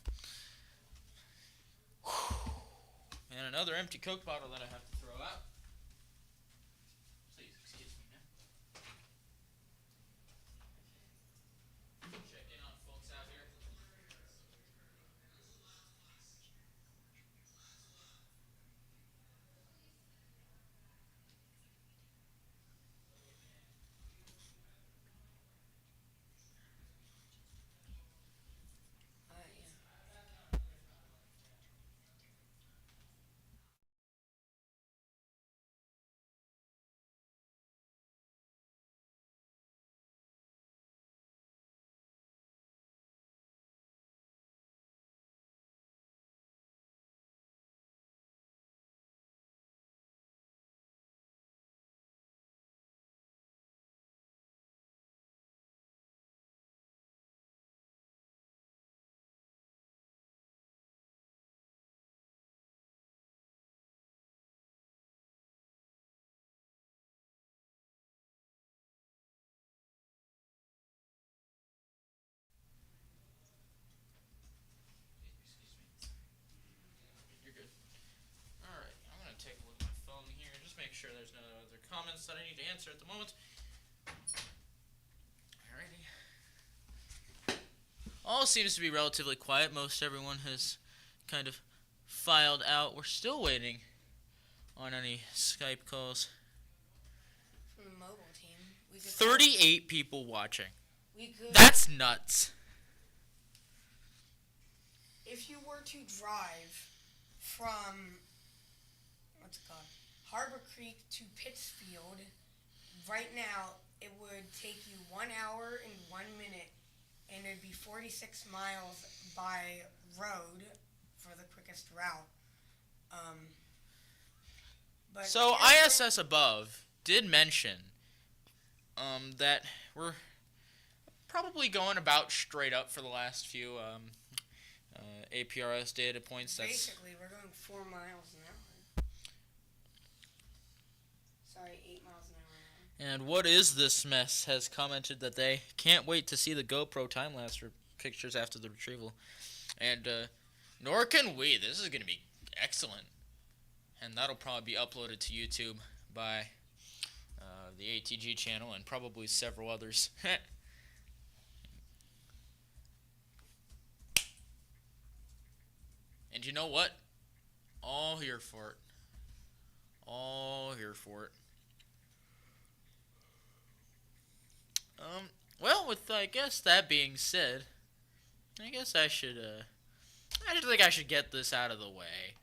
And another empty Coke bottle that I have to throw out. Please excuse me now. Check in on folks out here. You're good. Alright, I'm going to take a look at my phone here and just make sure there's no other comments that I need to answer at the moment. Alrighty. All seems to be relatively quiet. Most everyone has kind of filed out. We're still waiting on any Skype calls. From the mobile team. 38 people watching. We could, That's nuts. if you were to drive from Harbor Creek to Pittsfield, right now it would take you 1 hour and 1 minute, and it'd be 46 miles by road for the quickest route. But So ISS above did mention that we're probably going about straight up for the last few APRS data points. Basically, we're going 4 miles an hour. Sorry, 8 miles an hour. And What Is This Mess has commented that they can't wait to see the GoPro time-lapse pictures after the retrieval. And nor can we. This is going to be excellent. And that'll probably be uploaded to YouTube by the ATG channel and probably several others. And you know what? All here for it. All here for it. Well, with I guess that being said, I guess I should I just think I should get this out of the way.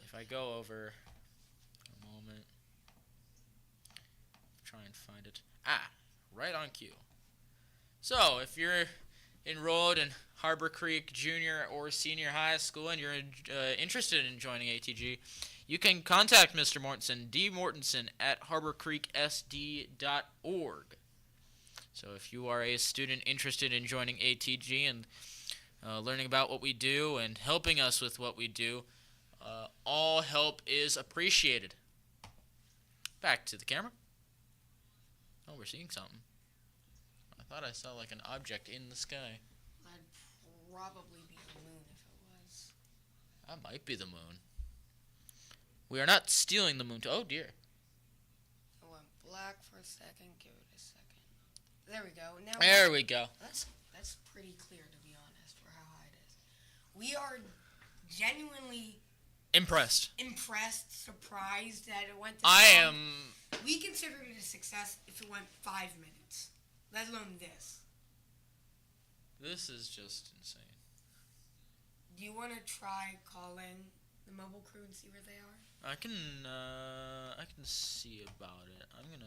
If I go over a moment, try and find it. Right on cue. So, if you're enrolled in Harbor Creek Junior or Senior High School and you're interested in joining ATG, you can contact Mr. Mortensen, dmortensen at harborcreeksd.org. So if you are a student interested in joining ATG and learning about what we do and helping us with what we do, all help is appreciated. Back to the camera. Oh, we're seeing something. I thought I saw like an object in the sky. That'd probably be the moon if it was. That might be the moon. We are not stealing the moon. Oh dear. It went black for a second. Give it a second. There we go. Now there we go. That's pretty clear, to be honest, for how high it is. We are genuinely impressed, surprised that it went. I am. We considered it a success if it went 5 minutes. let alone this. This is just insane. Do you want to try calling the mobile crew and see where they are? I can see about it. I don't know.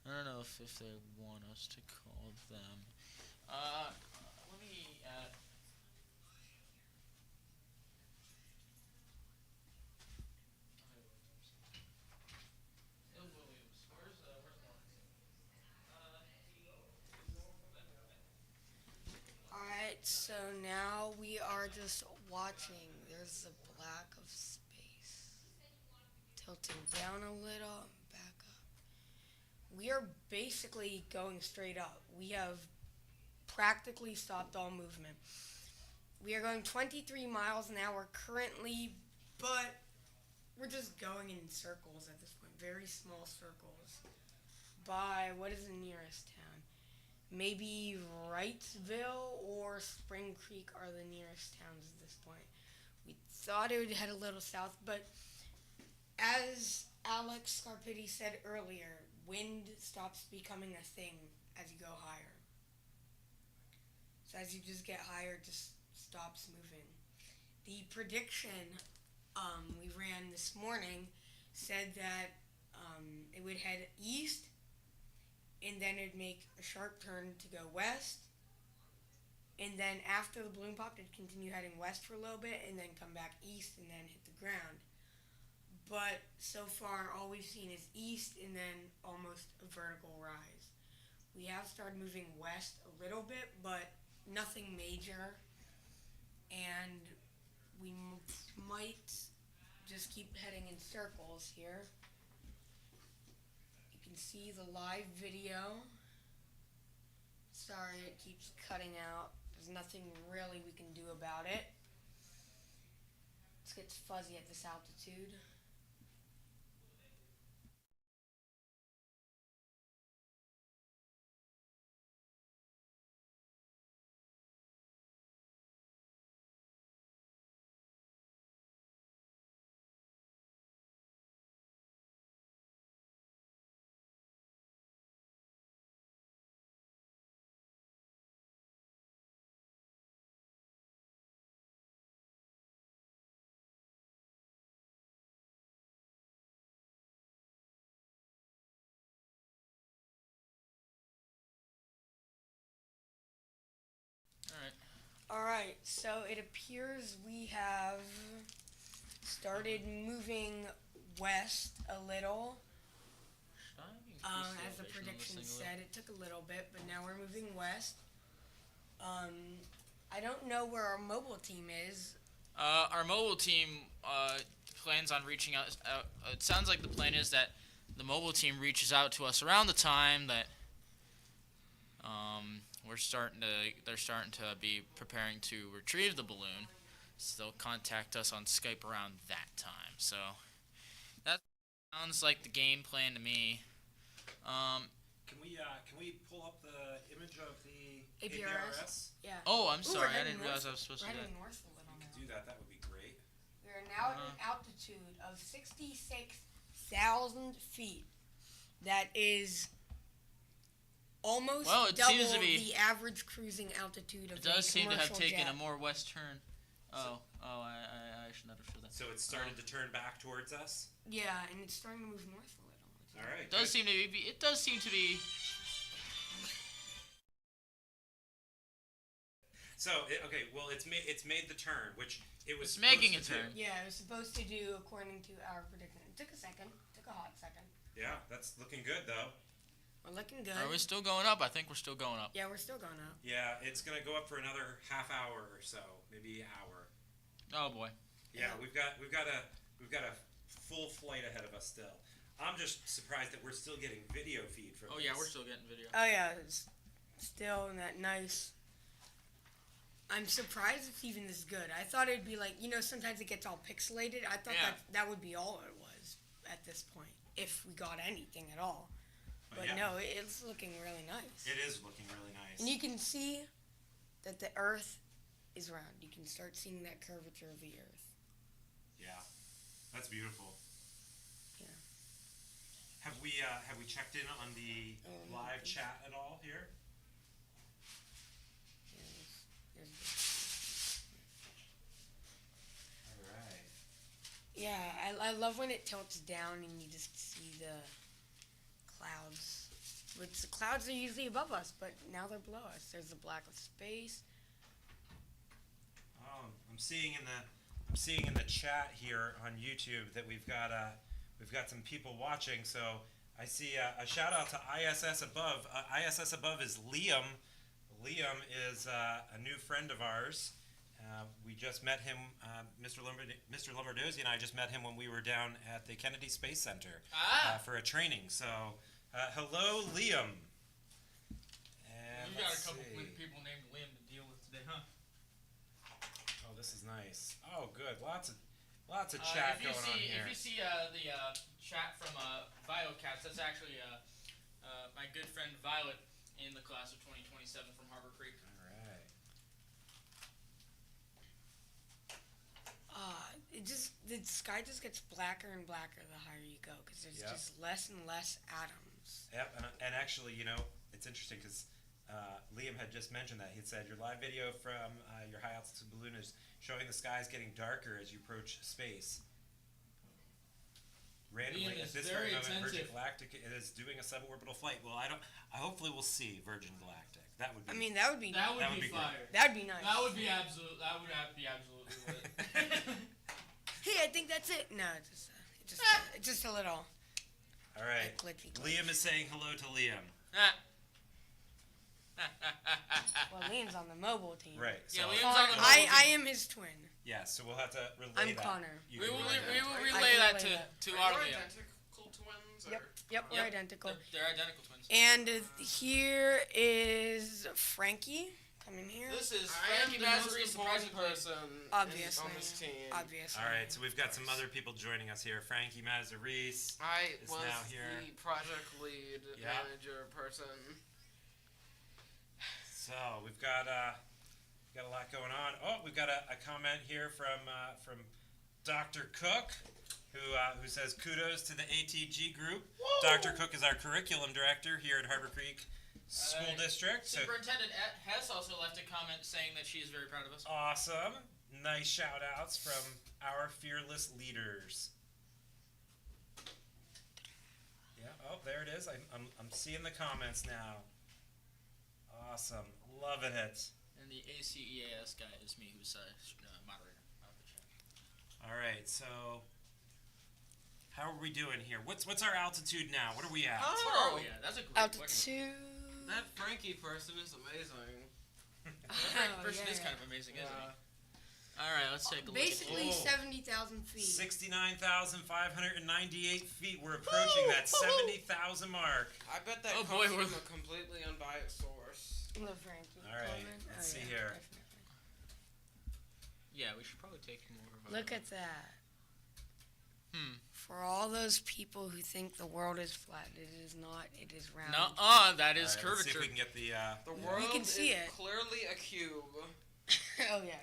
I don't know if they want us to call them. Let me Alright, so now we are just watching. There's a black of space. Tilting down a little, back up. We are basically going straight up. We have practically stopped all movement. We are going 23 miles an hour currently, but we're just going in circles at this point. Very small circles. By, what is the nearest town? Maybe Wrightsville or Spring Creek are the nearest towns at this point. We thought it would head a little south, but as Alex Scarpitti said earlier, wind stops becoming a thing as you go higher. So as you just get higher, it just stops moving. The prediction we ran this morning said that it would head east, and then it'd make a sharp turn to go west, and then after the balloon popped, it'd continue heading west for a little bit, and then come back east, and then hit the ground. But so far, all we've seen is east, and then almost a vertical rise. We have started moving west a little bit, but nothing major, and we might just keep heading in circles here. You can see the live video. Sorry, it keeps cutting out. There's nothing really we can do about it. It gets fuzzy at this altitude. Alright, so it appears we have started moving west a little. As the prediction said, it took a little bit, but now we're moving west. I don't know where our mobile team is. Our mobile team plans on reaching out. It sounds like the plan is that the mobile team reaches out to us around the time that they're starting to be preparing to retrieve the balloon. So they'll contact us on Skype around that time. So that sounds like the game plan to me. Can we pull up the image of the APRS? Yeah. Oh, I'm sorry. I heading didn't realize I was supposed to do that. North a little now. Do that? That would be great. We are now at an altitude of 66,000 feet. That is almost double the average cruising altitude of a commercial jet. It does seem to have taken a more west turn. I should not have showed that. So it's starting to turn back towards us? Yeah, and it's starting to move north a little. All right. It does seem to be. So it's made the turn, which it was making a turn. Yeah, it was supposed to do according to our prediction. It took a second. Took a hot second. Yeah, that's looking good though. We're looking good. Are we still going up? I think we're still going up. Yeah, we're still going up. Yeah, it's gonna go up for another half hour or so, maybe an hour. Oh boy. Yeah, we've got a full flight ahead of us still. I'm just surprised that we're still getting video feed from this. Yeah, we're still getting video. Oh yeah, it's still in that nice. I'm surprised it's even this good. I thought it'd be like, sometimes it gets all pixelated. I thought that would be all it was at this point, if we got anything at all. But no, it's looking really nice. It is looking really nice. And you can see that the Earth is round. You can start seeing that curvature of the Earth. Yeah, that's beautiful. Yeah. Have we checked in on the live chat at all here? All right. Yeah, I love when it tilts down and you just see the clouds. Which the clouds are usually above us, but now they're below us. There's the black of space. Oh, I'm seeing in the chat here on YouTube that we've got some people watching. So I see a shout out to ISS above. ISS above is Liam. Liam is a new friend of ours. We just met him. Mr. Lombardozzi and I just met him when we were down at the Kennedy Space Center for a training. So hello, Liam. And you got a couple people named Liam to deal with today, huh? Oh, this is nice. Oh, good. Lots of chat going on here. If you see the chat from VioCats, that's actually my good friend Violet in the class of 2027 from Harbor Creek. All right. The sky just gets blacker and blacker the higher you go because there's just less and less atoms. Yep, and actually, it's interesting because Liam had just mentioned that. He said your live video from your high altitude balloon is showing the skies getting darker as you approach space. Randomly at this very moment, Virgin Galactic is doing a suborbital flight. Well, I hopefully we'll see Virgin Galactic. That would be. I mean, that would be fire. That'd be nice. That would be absolutely lit. Hey, I think that's it. No, it's just a little. All right. Glitchy. Liam is saying hello to Liam. Well, Liam's on the mobile team. Right. So Liam's on the mobile team. I am his twin. Yeah, so we'll have to relay I'm that. Connor. We will relay that to our Liam. Identical twins? Yep, we're identical. They're identical twins. And here is Frankie. Come in here. This is I am Frankie the most Mazarese, important surprisingly. person Obviously. on this team. Obviously. All right, so we've got some other people joining us here. Frankie Mazarese. I is was now here. the project lead manager person. So we've got a lot going on. Oh, we've got a comment here from Dr. Cook, who says kudos to the ATG group. Woo! Dr. Cook is our curriculum director here at Harbor Creek School District. Superintendent Hess also left a comment saying that she is very proud of us. Awesome. Nice shout outs from our fearless leaders. Yeah, oh, there it is. I'm seeing the comments now. Awesome. Loving it. And the ACEAS guy is me, who's moderator of the chat. All right, so how are we doing here? What's our altitude now? What are we at? Oh, yeah, that's a great question. Altitude. That Frankie person is amazing. That person is kind of amazing, isn't he? All right, let's take a look. Basically 70,000 feet. 69,598 feet. We're approaching that 70,000 mark. I bet that comes from a completely unbiased source. Hello, Frankie. All right, let's see here. Definitely. Yeah, we should probably take more of a Look at that. For all those people who think the world is flat, it is not. It is round. That is curvature. Let's see if we can get the. The world we can see is it. clearly a cube. Oh yeah,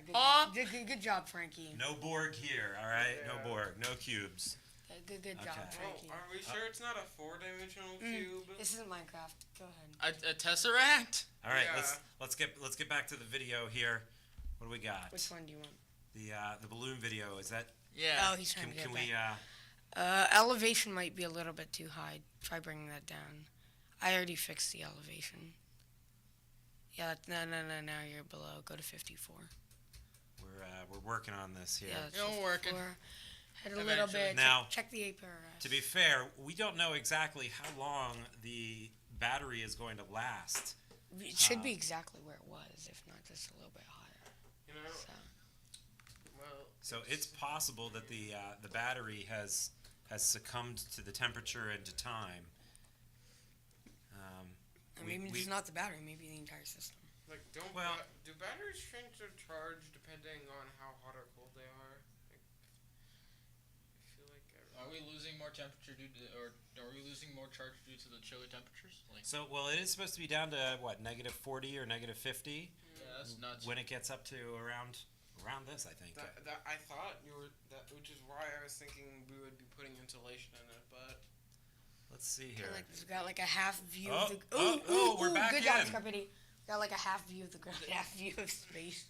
good job, Frankie. No Borg here, all right? Yeah. No Borg, no cubes. Good job, Frankie. Are we sure it's not a four-dimensional cube? This isn't Minecraft. Go ahead. A tesseract. All right, Yeah. let's get back to the video here. What do we got? Which one do you want? The balloon video. Is that? Yeah. Oh, he's trying to get Can back. we? Elevation might be a little bit too high. Try bringing that down. I already fixed the elevation. Yeah, no, you're below. Go to 54. We're working on this here. Yeah, You're working. Head a little bit. Now, check the APRS. To be fair, we don't know exactly how long the battery is going to last. It should be exactly where it was, if not just a little bit higher. You know. So it's possible that the battery has succumbed to the temperature and to time. Maybe it's not the battery. Maybe the entire system. Like, do batteries change their charge depending on how hot or cold they are? Like, I feel like. Are we losing more temperature or are we losing more charge due to the chilly temperatures? So, it is supposed to be down to what, -40 or -50? Yeah, that's nuts. When it gets up to around this, I think. I thought you were which is why I was thinking we would be putting insulation in it, but. Let's see here. Like we've got like a half view Oh, of the. we're back Good job, in. Scarpity. Got like a half view of the ground, half view of space.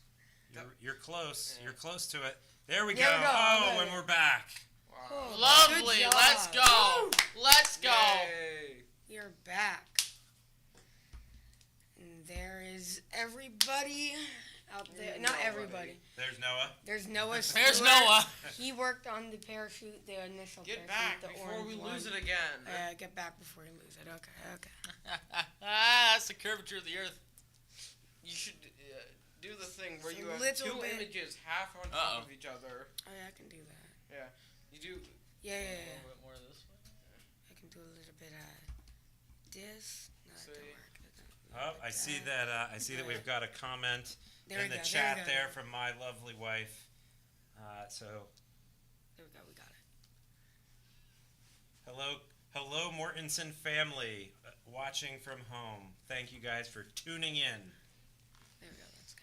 You're close. You're close to it. There we go. There we go. Oh, Okay. and we're back. Oh, Lovely. good job. Let's go. Let's go. You're back. And there is everybody out there. Not everybody. There's Noah. There's Noah. There's Stewart. Noah. He worked on the parachute, the initial Get parachute, back the before orange we one. lose it again. Get back before you lose it. Okay. That's the curvature of the Earth. You should do the thing where It's you a have little two bit- images half on top of each other. Oh yeah, I can do that. Yeah. You do. Yeah. A little bit more this way. I can do a little bit of this. No, that don't work. Oh, I see that. I see that we've got a comment There we in the go, chat there we go. there from my lovely wife. So, There we go. We got it. hello, Mortensen family, watching from home. Thank you guys for tuning in. There we go. Let's go.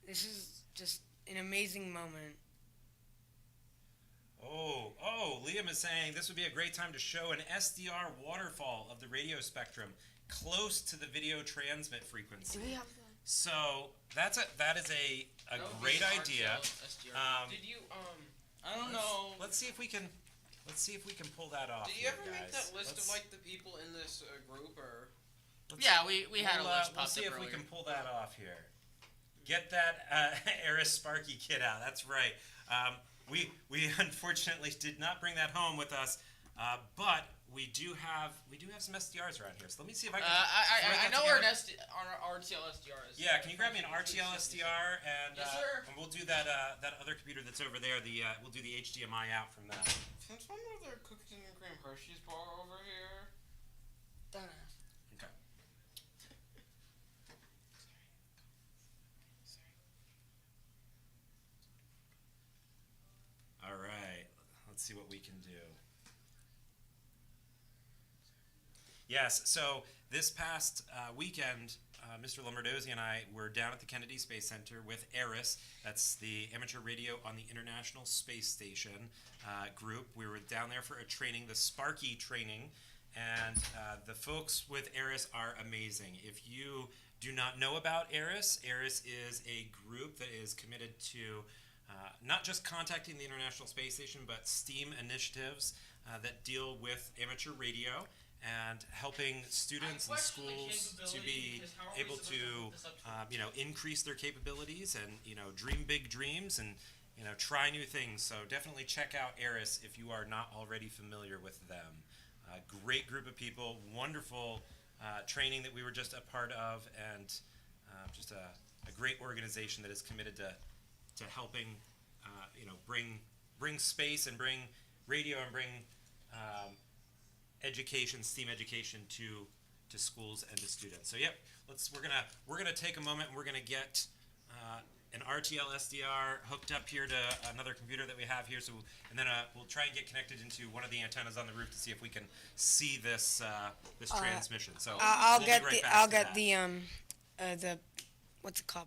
This is just an amazing moment. Oh, Liam is saying this would be a great time to show an SDR waterfall of the radio spectrum close to the video transmit frequency. Do we have that? So that is a great idea. Did you I don't know. Let's see if we can pull that off. Did you here, ever make guys. that list of like the people in this group or? Yeah, we had a list We'll popped see up if we earlier. can pull that off here. Get that Eris Sparky kit out. That's right. We unfortunately did not bring that home with us, but we do have some SDRs around here. So let me see if I can. I know where our RTL SDR is. Yeah, can you grab me an RTL SDR and Yes, sir. and we'll do that other computer that's over there. We'll do the HDMI out from that. Since when are there cookies and cream Hershey's bar over here? Don't ask. Okay. All right. Let's see what we can do. Yes. So this past weekend, Mr. Lombardozzi and I were down at the Kennedy Space Center with ARIS. That's the Amateur Radio on the International Space Station group. We were down there for a training, the Sparky training, and the folks with ARIS are amazing. If you do not know about ARIS, ARIS is a group that is committed to not just contacting the International Space Station, but STEAM initiatives that deal with amateur radio and helping students and schools to be able to, increase their capabilities and, dream big dreams and, try new things. So definitely check out ARIS if you are not already familiar with them. Great group of people, wonderful training that we were just a part of, and just a great organization that is committed to helping, bring space and bring radio and bring education, STEAM education to schools and to students. So yep, we're gonna take a moment and we're gonna get an RTL SDR hooked up here to another computer that we have here. So and then we'll try and get connected into one of the antennas on the roof to see if we can see this transmission. So I'll we'll get be right the back I'll to get that. the what's it called?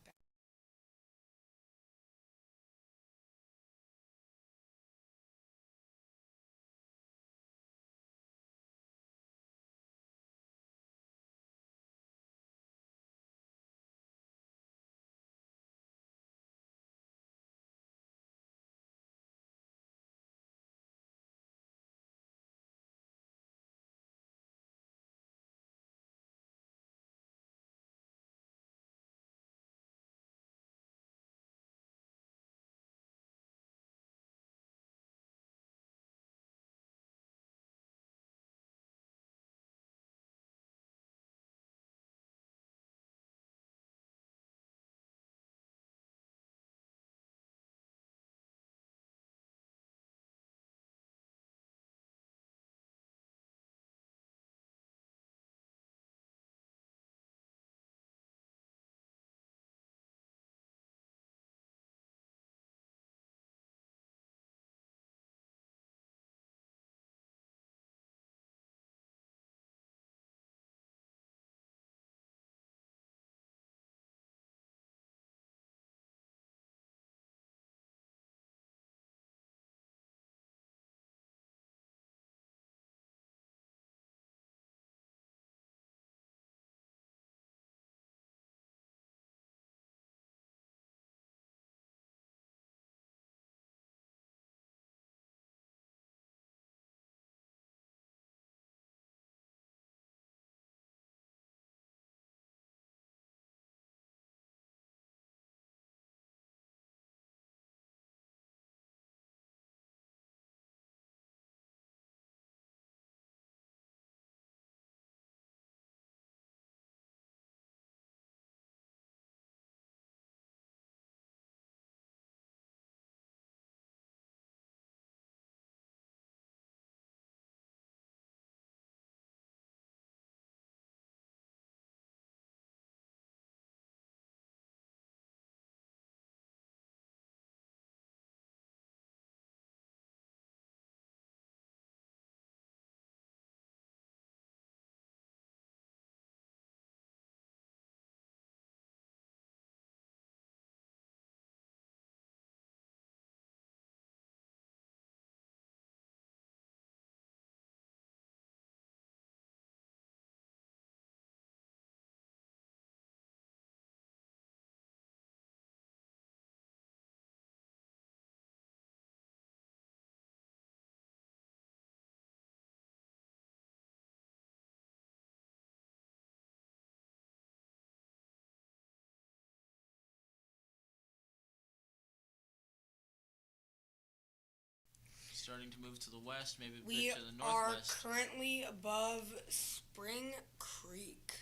starting to move to the west, maybe a We bit to the are northwest. currently above Spring Creek.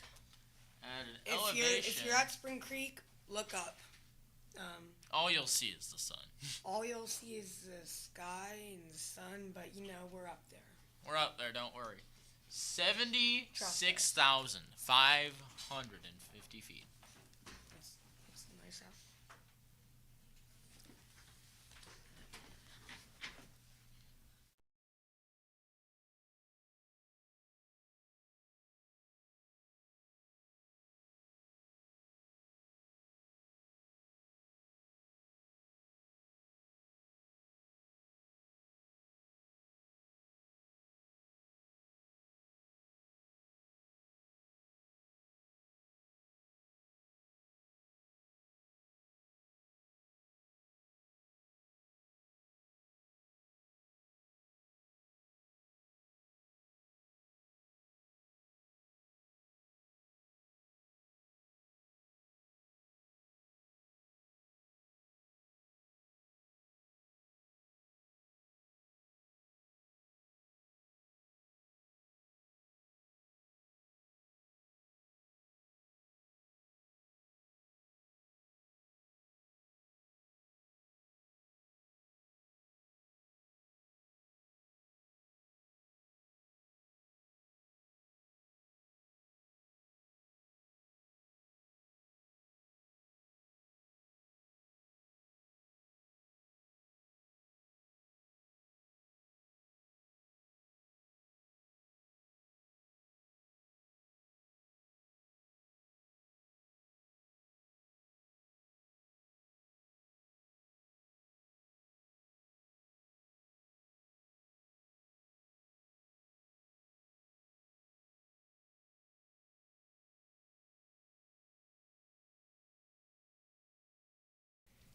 At an If elevation, you're at Spring Creek, look up. all you'll see is the sun. All you'll see is the sky and the sun, but we're up there. We're up there, don't worry. 76,550 feet. That's nice house.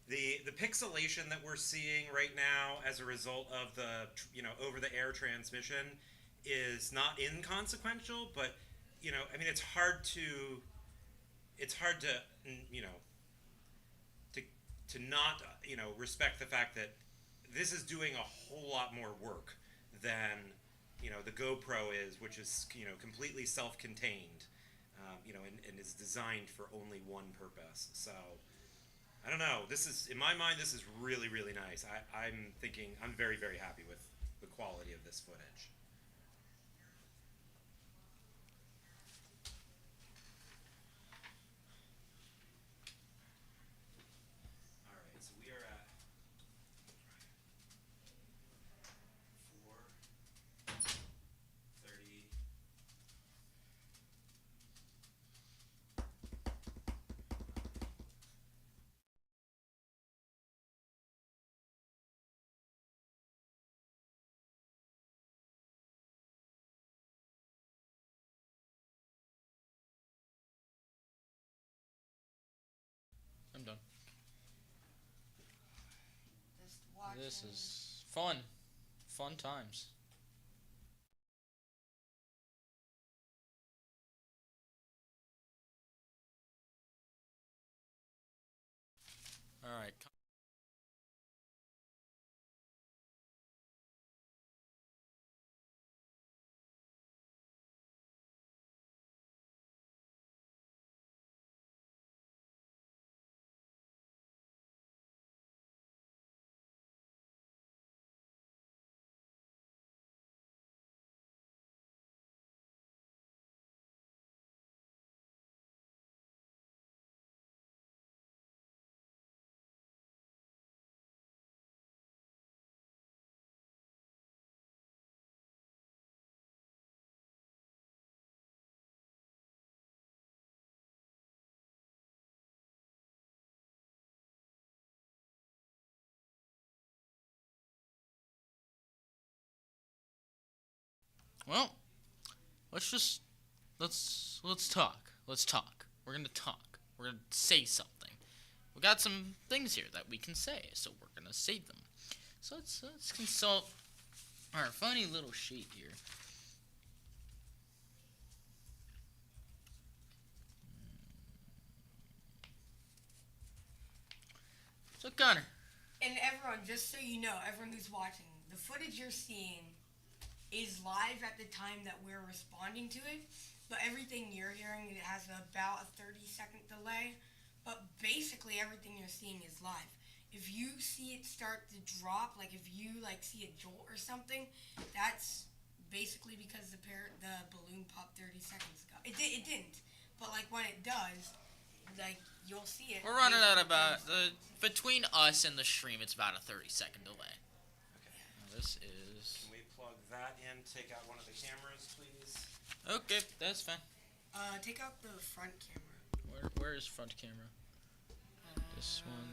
The pixelation that we're seeing right now as a result of the over the air transmission is not inconsequential, but I mean it's hard to to not respect the fact that this is doing a whole lot more work than the GoPro is, which is completely self-contained, and is designed for only one purpose. So I don't know. This is, in my mind, this is really, really nice. I'm very, very happy with the quality of this footage. All right, so we are at 4:30. I'm done. Just watching. This is fun. Fun times. Alright. Well, let's talk. Let's talk. We're gonna talk. We're gonna say something. We got some things here that we can say, so we're gonna say them. So let's consult our funny little sheet here. So Connor. And everyone, just so you know, everyone who's watching, the the footage you're seeing is live at the time that we're responding to it, but everything you're hearing, it has about a 30-second delay, but basically everything you're seeing is live. If you see it start to drop, like if you see a jolt or something, that's basically because the balloon popped 30 seconds ago. It didn't, but when it does, you'll see it. We're running at about between us and the stream, it's about a 30-second delay. Okay. Now this is. Can we plug that in? Take out one of the cameras, please. Okay, that's fine. Take out the front camera. Where is front camera? This one.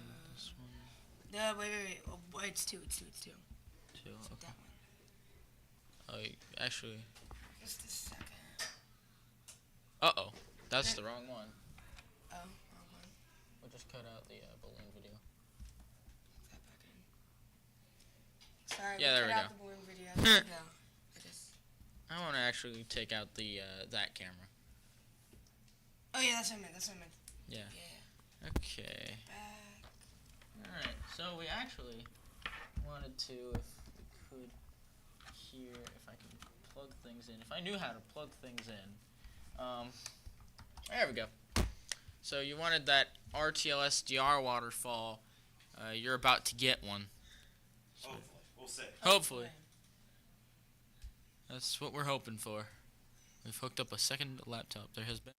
No, wait. Oh, it's two. Two. Okay. That one. Oh, actually. Just a second. Uh-oh. That's the wrong one. Oh, wrong one. We'll just cut out the balloon video. Put that back in. Sorry, Yeah, there we cut out go. the balloon video. There we go. I want to actually take out the that camera. Oh yeah, that's what I meant. Yeah. Yeah. Okay. Back. Alright, so we actually wanted to, if we could, here, if I can plug things in. If I knew how to plug things in. There we go. So you wanted that RTLSDR waterfall. You're about to get one. So Hopefully. We'll see. hopefully. That's what we're hoping for. We've hooked up a second laptop. There has been.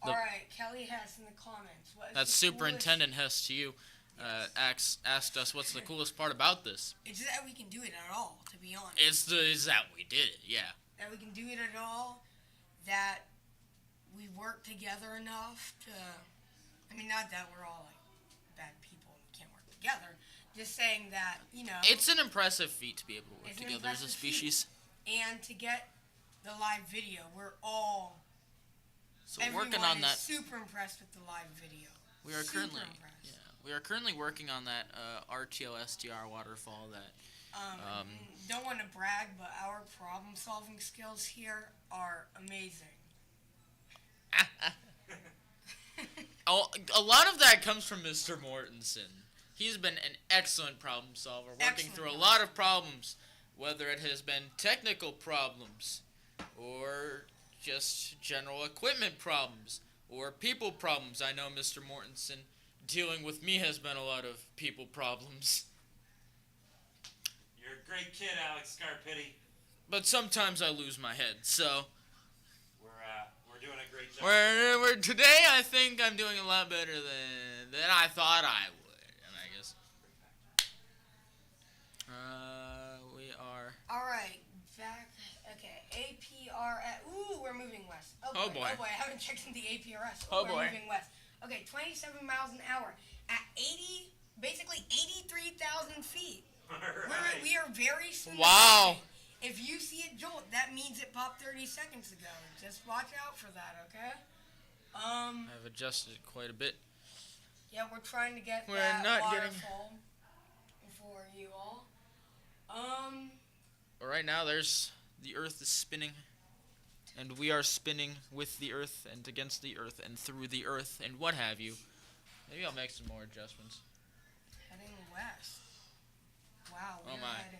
Alright, Kelly has in the comments. What is That the Superintendent Hess to you asked us what's the coolest part about this. It's that we can do it at all, to be honest. Is that we did it, yeah. That we can do it at all, that we work together enough to, not that we're all bad people and can't work together, just saying that, It's an impressive feat to be able to work It's an together as a impressive species. and to get the live video, we're all, So working on that. is super impressed with the live video. We are Super currently impressed. we are currently working on that RTLSDR waterfall that Don't want to brag, but our problem-solving skills here are amazing. A lot of that comes from Mr. Mortensen. He's been an excellent problem solver, working through a lot of problems, whether it has been technical problems, or just general equipment problems, or people problems. I know Mr. Mortensen dealing with me has been a lot of people problems. You're a great kid, Alex Scarpitti. But sometimes I lose my head, so... We're doing a great job. Today I think I'm doing a lot better than I thought I would, and I guess... we are... Alright, back... Okay, APRS... Ooh, we're moving west. Oh boy. I haven't checked in the APRS. Oh We're boy. moving west. Okay, 27 miles an hour at basically 83,000 feet. Alright. We are very soon. Wow. If you see it jolt, that means it popped 30 seconds ago. Just watch out for that, okay? I've adjusted it quite a bit. Yeah, we're trying to get We're that not getting- waterfall for you all. But right now there's... The Earth is spinning. And we are spinning with the Earth and against the Earth and through the Earth and what have you. Maybe I'll make some more adjustments. Heading west. Wow, we're Oh my. heading...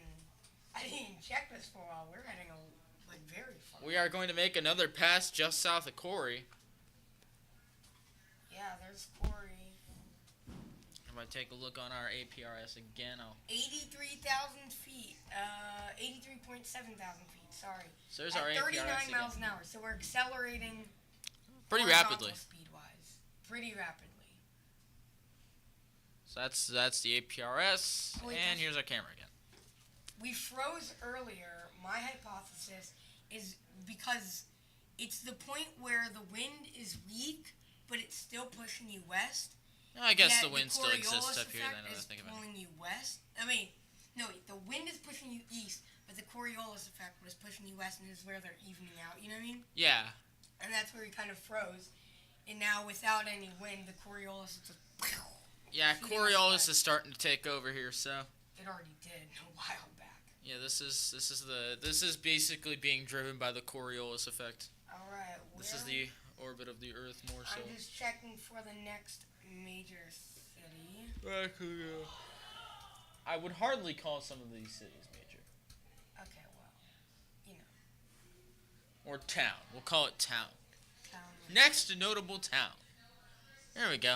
I didn't even check this for a while. We're heading very far. We are going to make another pass just south of Corey. Yeah, there's Corey. If I take a look on our APRS again, I'll... 83,000 feet. 83.7 thousand feet, sorry. So there's At our 39 APRS miles again. an hour, so we're accelerating Pretty horizontal rapidly. speed-wise. Pretty rapidly. So that's the APRS, Oh, wait, and that's- here's our camera again. We froze earlier. My hypothesis is because it's the point where the wind is weak, but it's still pushing you west. I guess Yet the wind still exists Coriolis up here, then effect I is think about it. pulling you west. No, wait, the wind is pushing you east, but the Coriolis effect was pushing you west, and is where they're evening out. You know what I mean? Yeah. And that's where we kind of froze. And now, without any wind, the Coriolis is just... Yeah, Feeding us Coriolis west. is starting to take over here, so... It already did a while back. Yeah, this is basically being driven by the Coriolis effect. Alright, This is the orbit of the Earth more so. I'm just checking for the next major city. Actually, I would hardly call some of these cities major. Okay, well, you know. Or town. We'll call it town. Town. Next notable town. There we go.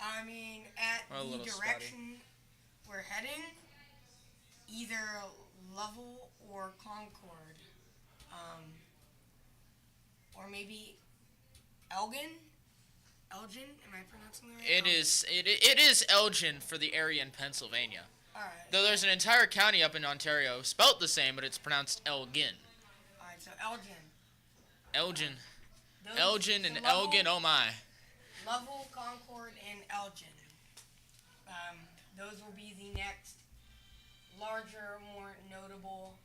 I mean, at the direction we're heading, either Lovell or Concord. Or maybe Elgin? Elgin? Am I pronouncing that right? It is Elgin for the area in Pennsylvania. Alright. Though there's an entire county up in Ontario spelt the same, but it's pronounced Elgin. Alright, so Elgin. Elgin. Those, Elgin and Lovell, Elgin, oh my. Lovell, Concord, and Elgin. Those will be the next larger, more notable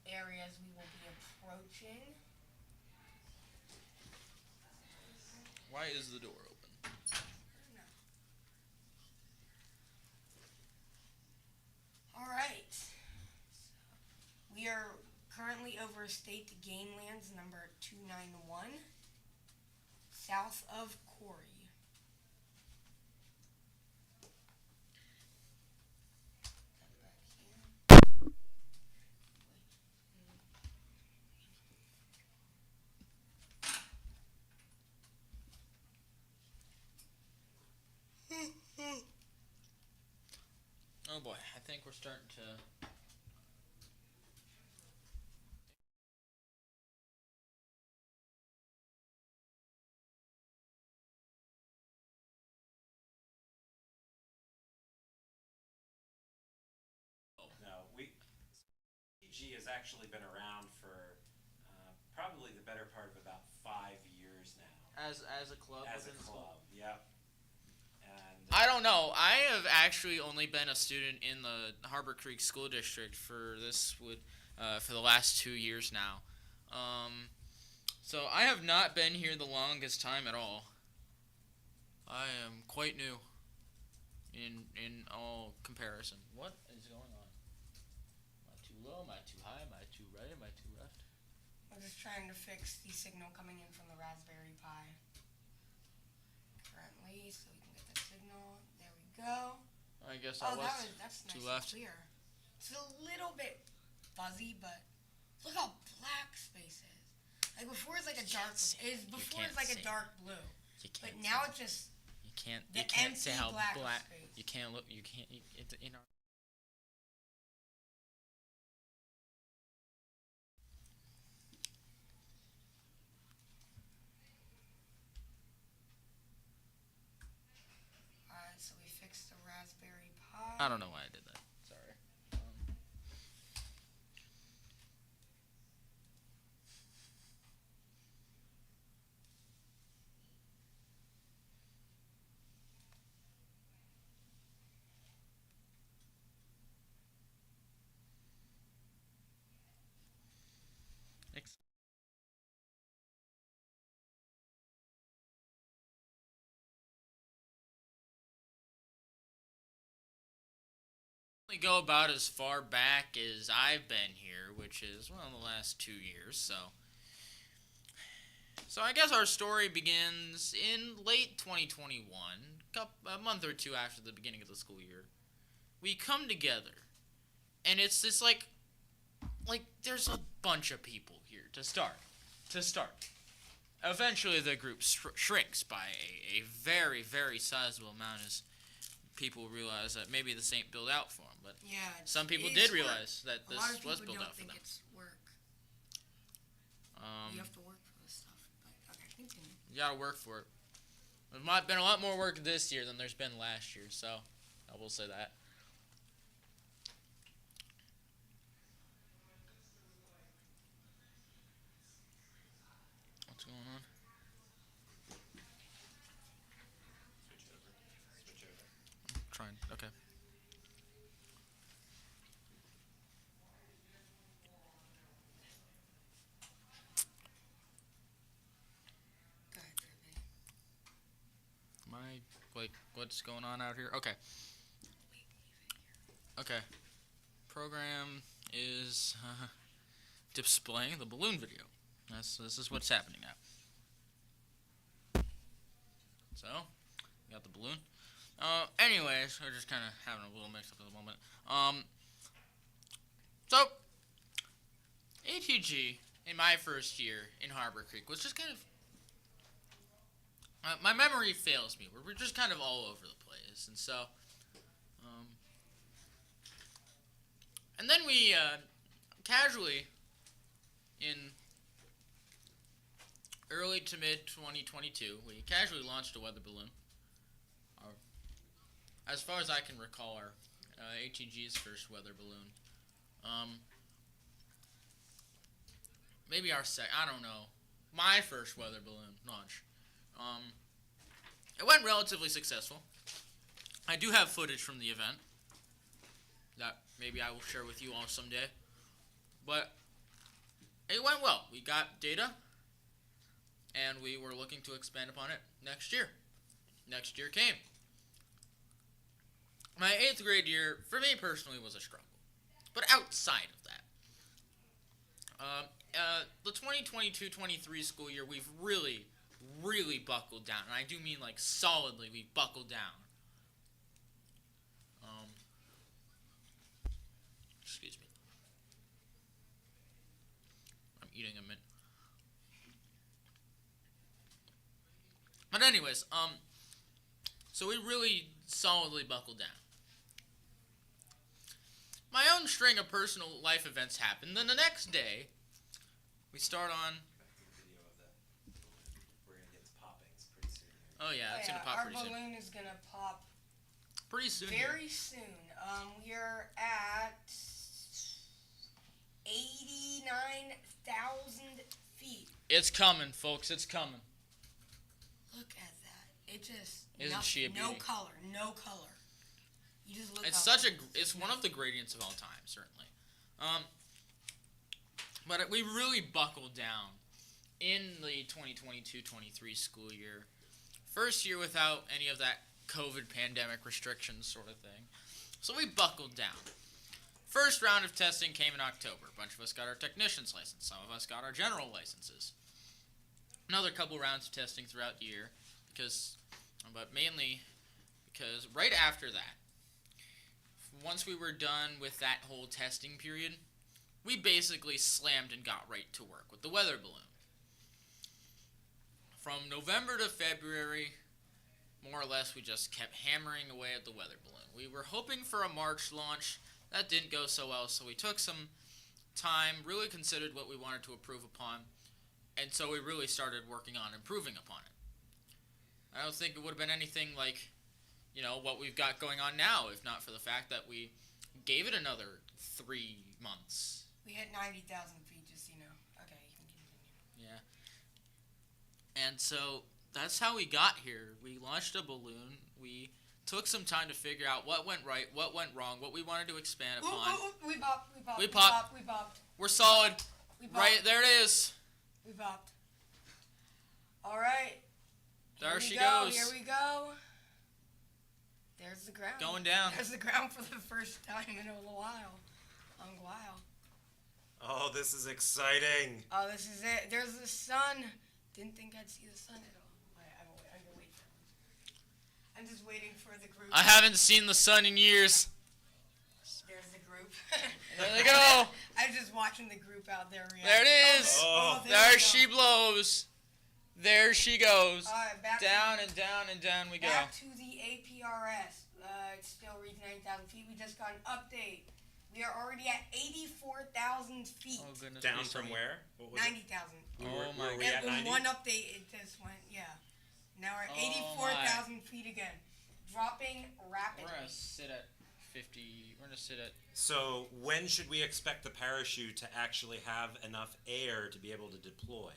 areas we will be approaching. Why is the door open? Alright. We are currently over State Game Lands number 291, south of Corey. Oh boy, I think we're starting to... No, ATG has actually been around for probably the better part of about 5 years now. As a club? As a club, yep. And I don't know. I have actually only been a student in the Harbor Creek School District for the last 2 years now. So I have not been here the longest time at all. I am quite new in all comparison. What is going on? Am I too low? Am I too high? Am I too right? Am I too left? I'm just trying to fix the signal coming in from the Raspberry Pi currently, so we can get the signal. There we go. I guess that's too nice left. and clear. It's a little bit fuzzy, but look how black space is. Like before, it's like a dark. Before it's like a dark blue. But now it's just. You can't say how black. Space. You can't look. You can't. You know. Alright, so we fixed the Raspberry Pi. I don't know why I did that. Sorry. Go about as far back as I've been here, which is, well, the last 2 years, so I guess our story begins in late 2021, a month or two after the beginning of the school year. We come together, and it's this, like there's a bunch of people here to start. Eventually the group shrinks by a very, very sizable amount as people realize that maybe this ain't built out for them, but yeah, some people did realize that this was built out for them. It's work. You have to work for this stuff. But, okay, continue. You gotta work for it. There's been a lot more work this year than there's been last year, so I will say that. What's going on? switch over. I'm trying. Okay. Go ahead, Ruben. What's going on out here? Okay. Okay. Program is displaying the balloon video. This is what's happening now. So, we got the balloon. Anyways, we're just kind of having a little mix up at the moment. So, ATG in my first year in Harbor Creek was just kind of... my memory fails me. We're just kind of all over the place. And so... and then we casually, in early to mid 2022, we casually launched a weather balloon. As far as I can recall, our ATG's first weather balloon. Maybe our I don't know. My first weather balloon launch. It went relatively successful. I do have footage from the event that maybe I will share with you all someday. But it went well. We got data, and we were looking to expand upon it next year. Next year came. My 8th grade year, for me personally, was a struggle. But outside of that, the 2022-23 school year, we've really, really buckled down. And I do mean, like, solidly, we buckled down. Excuse me. I'm eating a mint. But anyways, so we really solidly buckled down. My own string of personal life events happened. Then the next day, we start on... Oh yeah, it's gonna pop pretty soon. Our balloon is gonna pop pretty soon. Very soon. We're at 89,000 feet. It's coming, folks. It's coming. Look at that. It just isn't she a beauty? No color. You just look. It's it's one of the gradients of all time, certainly. But we really buckled down in the 2022-23 school year. First year without any of that COVID pandemic restrictions sort of thing. So we buckled down. First round of testing came in October. A bunch of us got our technician's license. Some of us got our general licenses. Another couple rounds of testing throughout the year, but mainly because right after that, once we were done with that whole testing period, we basically slammed and got right to work with the weather balloon. From November to February, more or less, we just kept hammering away at the weather balloon. We were hoping for a March launch. That didn't go so well, so we took some time, really considered what we wanted to improve upon, and so we really started working on improving upon it. I don't think it would have been anything like, what we've got going on now, if not for the fact that we gave it another 3 months. We hit 90,000 feet, just so you know. Okay, you can continue. Yeah. And so that's how we got here. We launched a balloon. We took some time to figure out what went right, what went wrong, what we wanted to expand upon. We popped. We're solid. We popped. Right, there it is. We popped. All right. There she goes. Here we go. There's the ground. Going down. There's the ground for the first time in a while. Oh, this is exciting. Oh, this is it. There's the sun. Didn't think I'd see the sun at all. I'm gonna wait for it. I'm just waiting for the group. I haven't seen the sun in years. There's the group. There they go. I was just watching the group out there react. There it is. There she blows. There she goes. All right, down and down and down we go. Back to the APRS. It still reads 90,000 feet. We just got an update. We are already at 84,000 feet. Oh, goodness. Down from where? 90,000. Oh, my God. We at 90? In one update, it just went, Now we're at 84,000 feet again. Dropping rapidly. We're going to sit at 50. We're going to sit at... So when should we expect the parachute to actually have enough air to be able to deploy?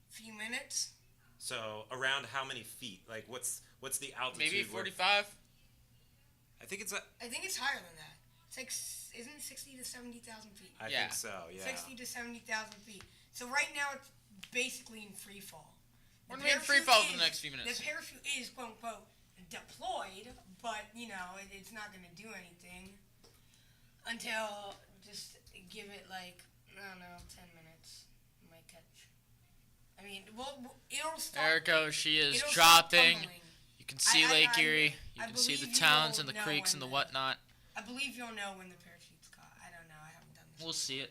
Few minutes. So around how many feet? Like what's the altitude? Maybe 45? I think it's higher than that. It's like, isn't it 60 to 70,000 feet? I think so, yeah. 60 to 70,000 feet. So right now it's basically in free fall. We're in free fall for the next few minutes. The parachute is quote unquote deployed, but it's not going to do anything until just give it like, I don't know, 10 minutes. It might catch. I mean, well, it'll stop. There it goes. She is It'll stop dropping. tumbling. You can see Lake Erie. You I can see the believe towns you'll and the know creeks when and the whatnot. I believe you'll know when the parachute's caught. I don't know. I haven't done this. We'll see it.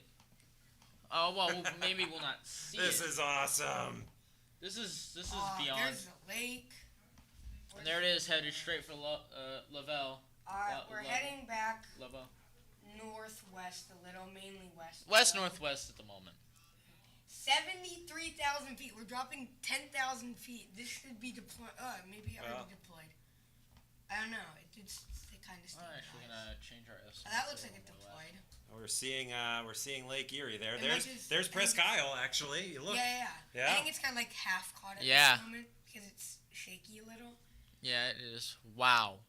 Oh well, maybe we'll not see This it. is awesome. This is beyond. There's the lake. And there it is, headed straight for Lavelle. We're heading back Lavelle. northwest a little, mainly west. West-northwest at the moment. 73,000 feet. We're dropping 10,000 feet. This should be deployed. Maybe already deployed. I don't know. It kind of. We're actually gonna change our estimate. That looks like it deployed. We're seeing Lake Erie there. It There's Presque Isle actually. You look. Yeah. Yeah. I think it's kind of like half caught at Yeah. this moment because it's shaky a little. Yeah, it is. Wow.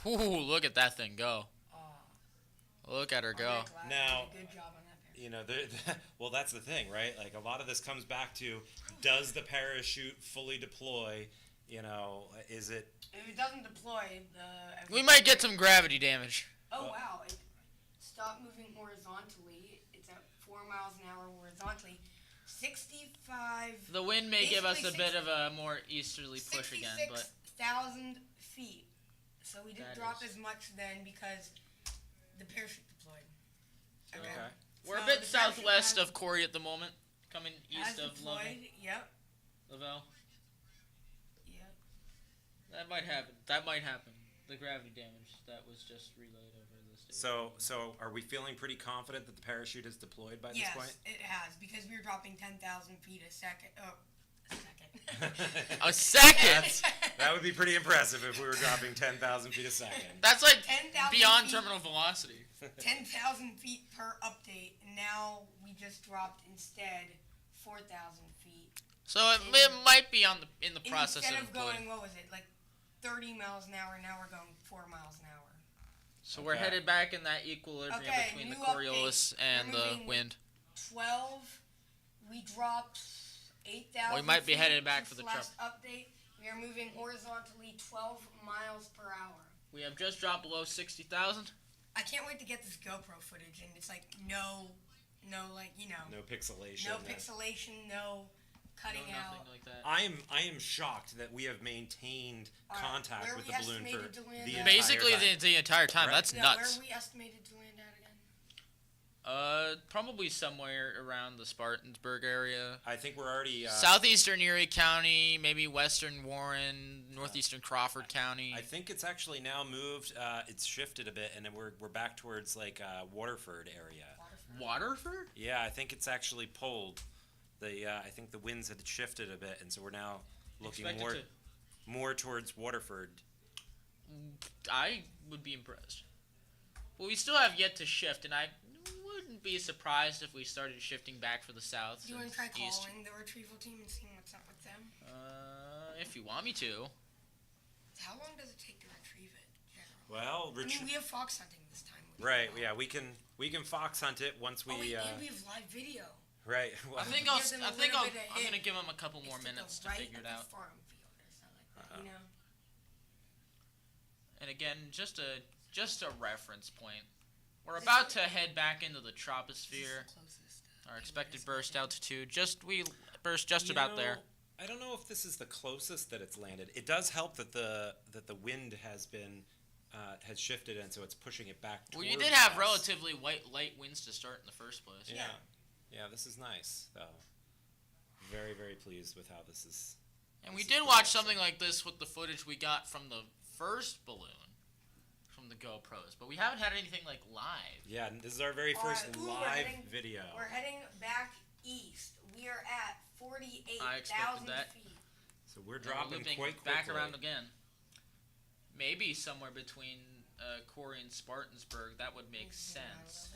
Ooh, look at that thing go. Look at her go. Now, Good job on that parachute. you know, well, that's the thing, right? Like a lot of this comes back to, does the parachute fully deploy? You know, is it? If it doesn't deploy, We might get some gravity damage. Oh wow! It stopped moving horizontally. It's at 4 miles an hour horizontally. 65. The wind may give us a basically bit of a more easterly push again, but 66,000 feet. So we didn't That drop is- as much then because the parachute deployed. Okay. we're a So bit the parachute southwest has- of Corey at the moment, coming Has east of deployed. Yep. Lavelle. Yep. That might happen. The gravity damage that was just relayed over the station. So are we feeling pretty confident that the parachute is deployed by this Yes, point? it has because we were dropping 10,000 feet a second. Oh, a second. A second. That would be pretty impressive if we were dropping 10,000 feet a second. That's like 10,000 beyond feet. terminal velocity. 10,000 feet per update. And now we just dropped instead 4,000 feet. So it might be in the process Instead of of going, deploying. what was it, like 30 miles an hour, now we're going 4 miles an hour. So we're headed back in that equilibrium between the new Coriolis update. and We're the moving wind. 12. We dropped 8,000 We might be feet headed back since for the last update. We are moving horizontally 12 miles per hour. We have just dropped below 60,000. I can't wait to get this GoPro footage, and it's like no like, you know. No pixelation. No pixelation, no cutting out. Nothing like that. I am shocked that we have maintained contact where with we the balloon for estimated to land the at? entire Basically time. the entire time. Right. That's Yeah, nuts. where are we estimated to land at again? Probably somewhere around the Spartansburg area. I think we're already Southeastern Erie County, maybe Western Warren, Northeastern Crawford County. I think it's actually now moved. It's shifted a bit, and then we're back towards like Waterford area. Waterford? Yeah, I think it's actually pulled. I think the winds had shifted a bit, and so we're now looking Expected more towards Waterford. I would be impressed. Well, we still have yet to shift, and I wouldn't be surprised if we started shifting back for the south. Do you want to try and east. calling the retrieval team and seeing what's up with them? If you want me to. How long does it take to retrieve it, generally? Well, I mean, we have fox hunting this time. right? Yeah, we can fox hunt it once we. Oh, wait, and we have live video. Right. Well, I think Give them a little bit of I'm hit. gonna give them a couple more It's to minutes go to right figure it at out. the farm field or something like that, you know? And again, just a reference point. We're about to head back into the troposphere. Our expected burst altitude. We burst just You about know, there. I don't know if this is the closest that it's landed. It does help that the wind has been has shifted, and so it's pushing it back. Well, you towards did have us. relatively light winds to start in the first place. Yeah, this is nice though. Very, very pleased with how this is. And we did watch something like this with the footage we got from the first balloon, from the GoPros, but we haven't had anything like live. Yeah, and this is our very first We're live heading- video. We're heading back east. We are at I expected 48,000 that. feet. So we're dropping looping quite quickly. back around again. Maybe somewhere between Corey and Spartansburg. That would make sense.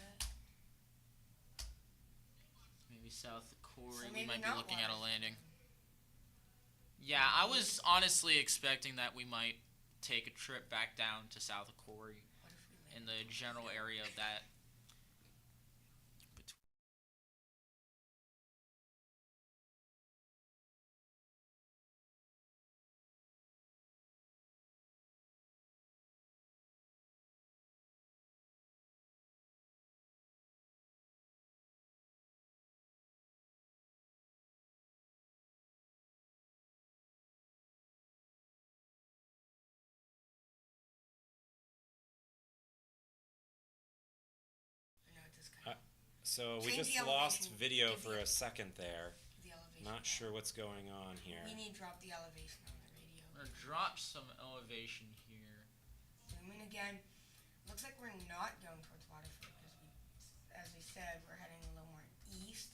Maybe south of Corey, we maybe might be not looking at a live. landing. Yeah, I was honestly expecting that we might take a trip back down to south of Corey in the general area of that So we Change just the lost elevation. video Give for the- a second there. The elevation. Not sure what's going on here. We need to drop the elevation on the radio. I'm gonna drop some elevation here. Zoom in again. Looks like we're not going towards Waterford because we, as we said, we're heading a little more east.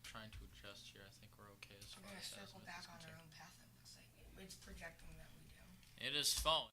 Trying to adjust here. I think we're okay as We're far gonna as circle azimuth back is on our concerned. own path. It looks like it's projecting that we do. It is falling.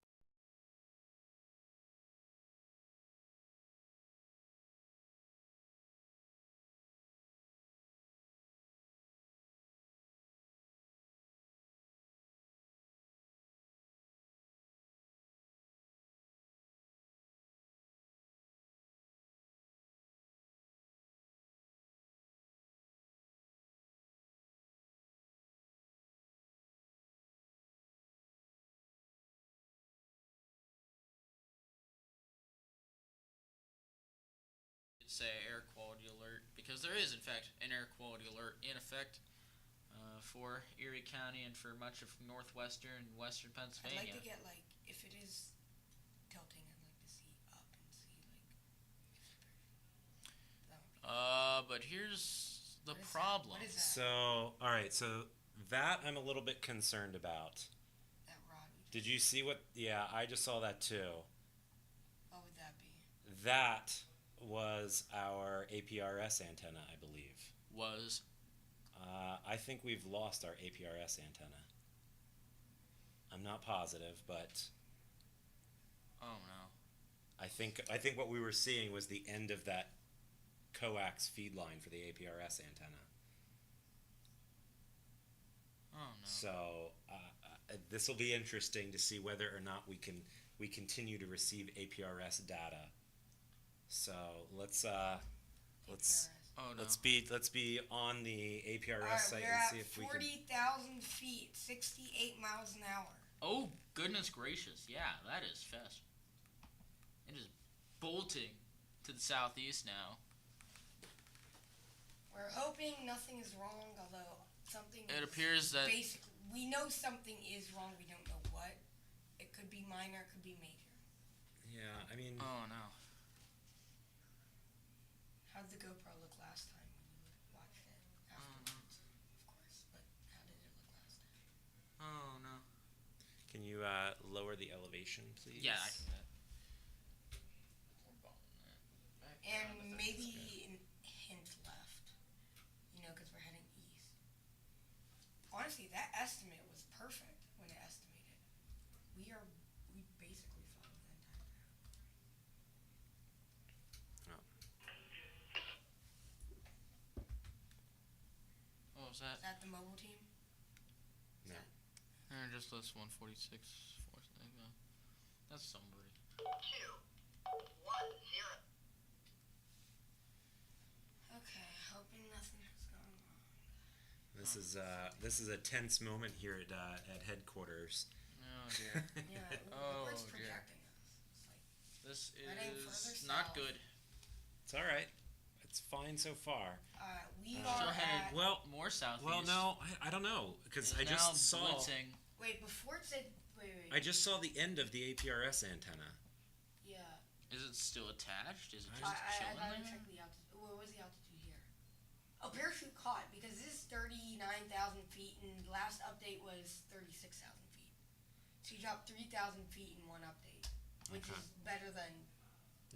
Say air quality alert because there is in fact an air quality alert in effect for Erie County and for much of northwestern and western I'd Pennsylvania. like to get like if it is tilting, I'd like to see up and see like. But here's the What is that? problem. What is that? So, all right. So that I'm a little bit concerned about. That rod. Did you see what? Yeah, I just saw that too. What would that be? That was our APRS antenna, I believe. Was I think we've lost our APRS antenna. I'm not positive, but oh no. I think what we were seeing was the end of that coax feed line for the APRS antenna. Oh no. So this will be interesting to see whether or not we continue to receive APRS data. So let's Oh no. let's be on the APRS Alright, site we're and at see if we can. 40,000 feet, 68 miles an hour. Oh goodness gracious! Yeah, that is fast. It is bolting to the southeast now. We're hoping nothing is wrong, although something. It appears that basically we know something is wrong. We don't know what. It could be minor. It could be major. Yeah, I mean. oh no. How did the GoPro look last time when you watched it afterwards? Of course, but how did it look last time? Oh no. Can you lower the elevation, please? Yeah, I can do that. And maybe a hint left, you know, because we're heading east. Honestly, that estimate was perfect when it estimated. We basically followed the entire route. What was that? Is that the mobile team? No. Just list 146. That's somebody. 2, 1, 0. Okay, hoping nothing is going wrong. This is a tense moment here at headquarters. Oh dear. Yeah, Oh, what's dear. projecting us? It's like, This Heading is further not south. good. It's all right. It's fine so far. we Still are headed at. Well, More southeast. well, no, I don't know because I Now just saw. blitzing. Wait, before it said. Wait. I just saw the end of the APRS antenna. Yeah. Is it still attached? Is it I- just I chilling gotta there? check the altitude. What was the altitude here? Oh, parachute caught because this is 39,000 feet and the last update was 36,000 feet. So you dropped 3,000 feet in one update, which Okay. is better than.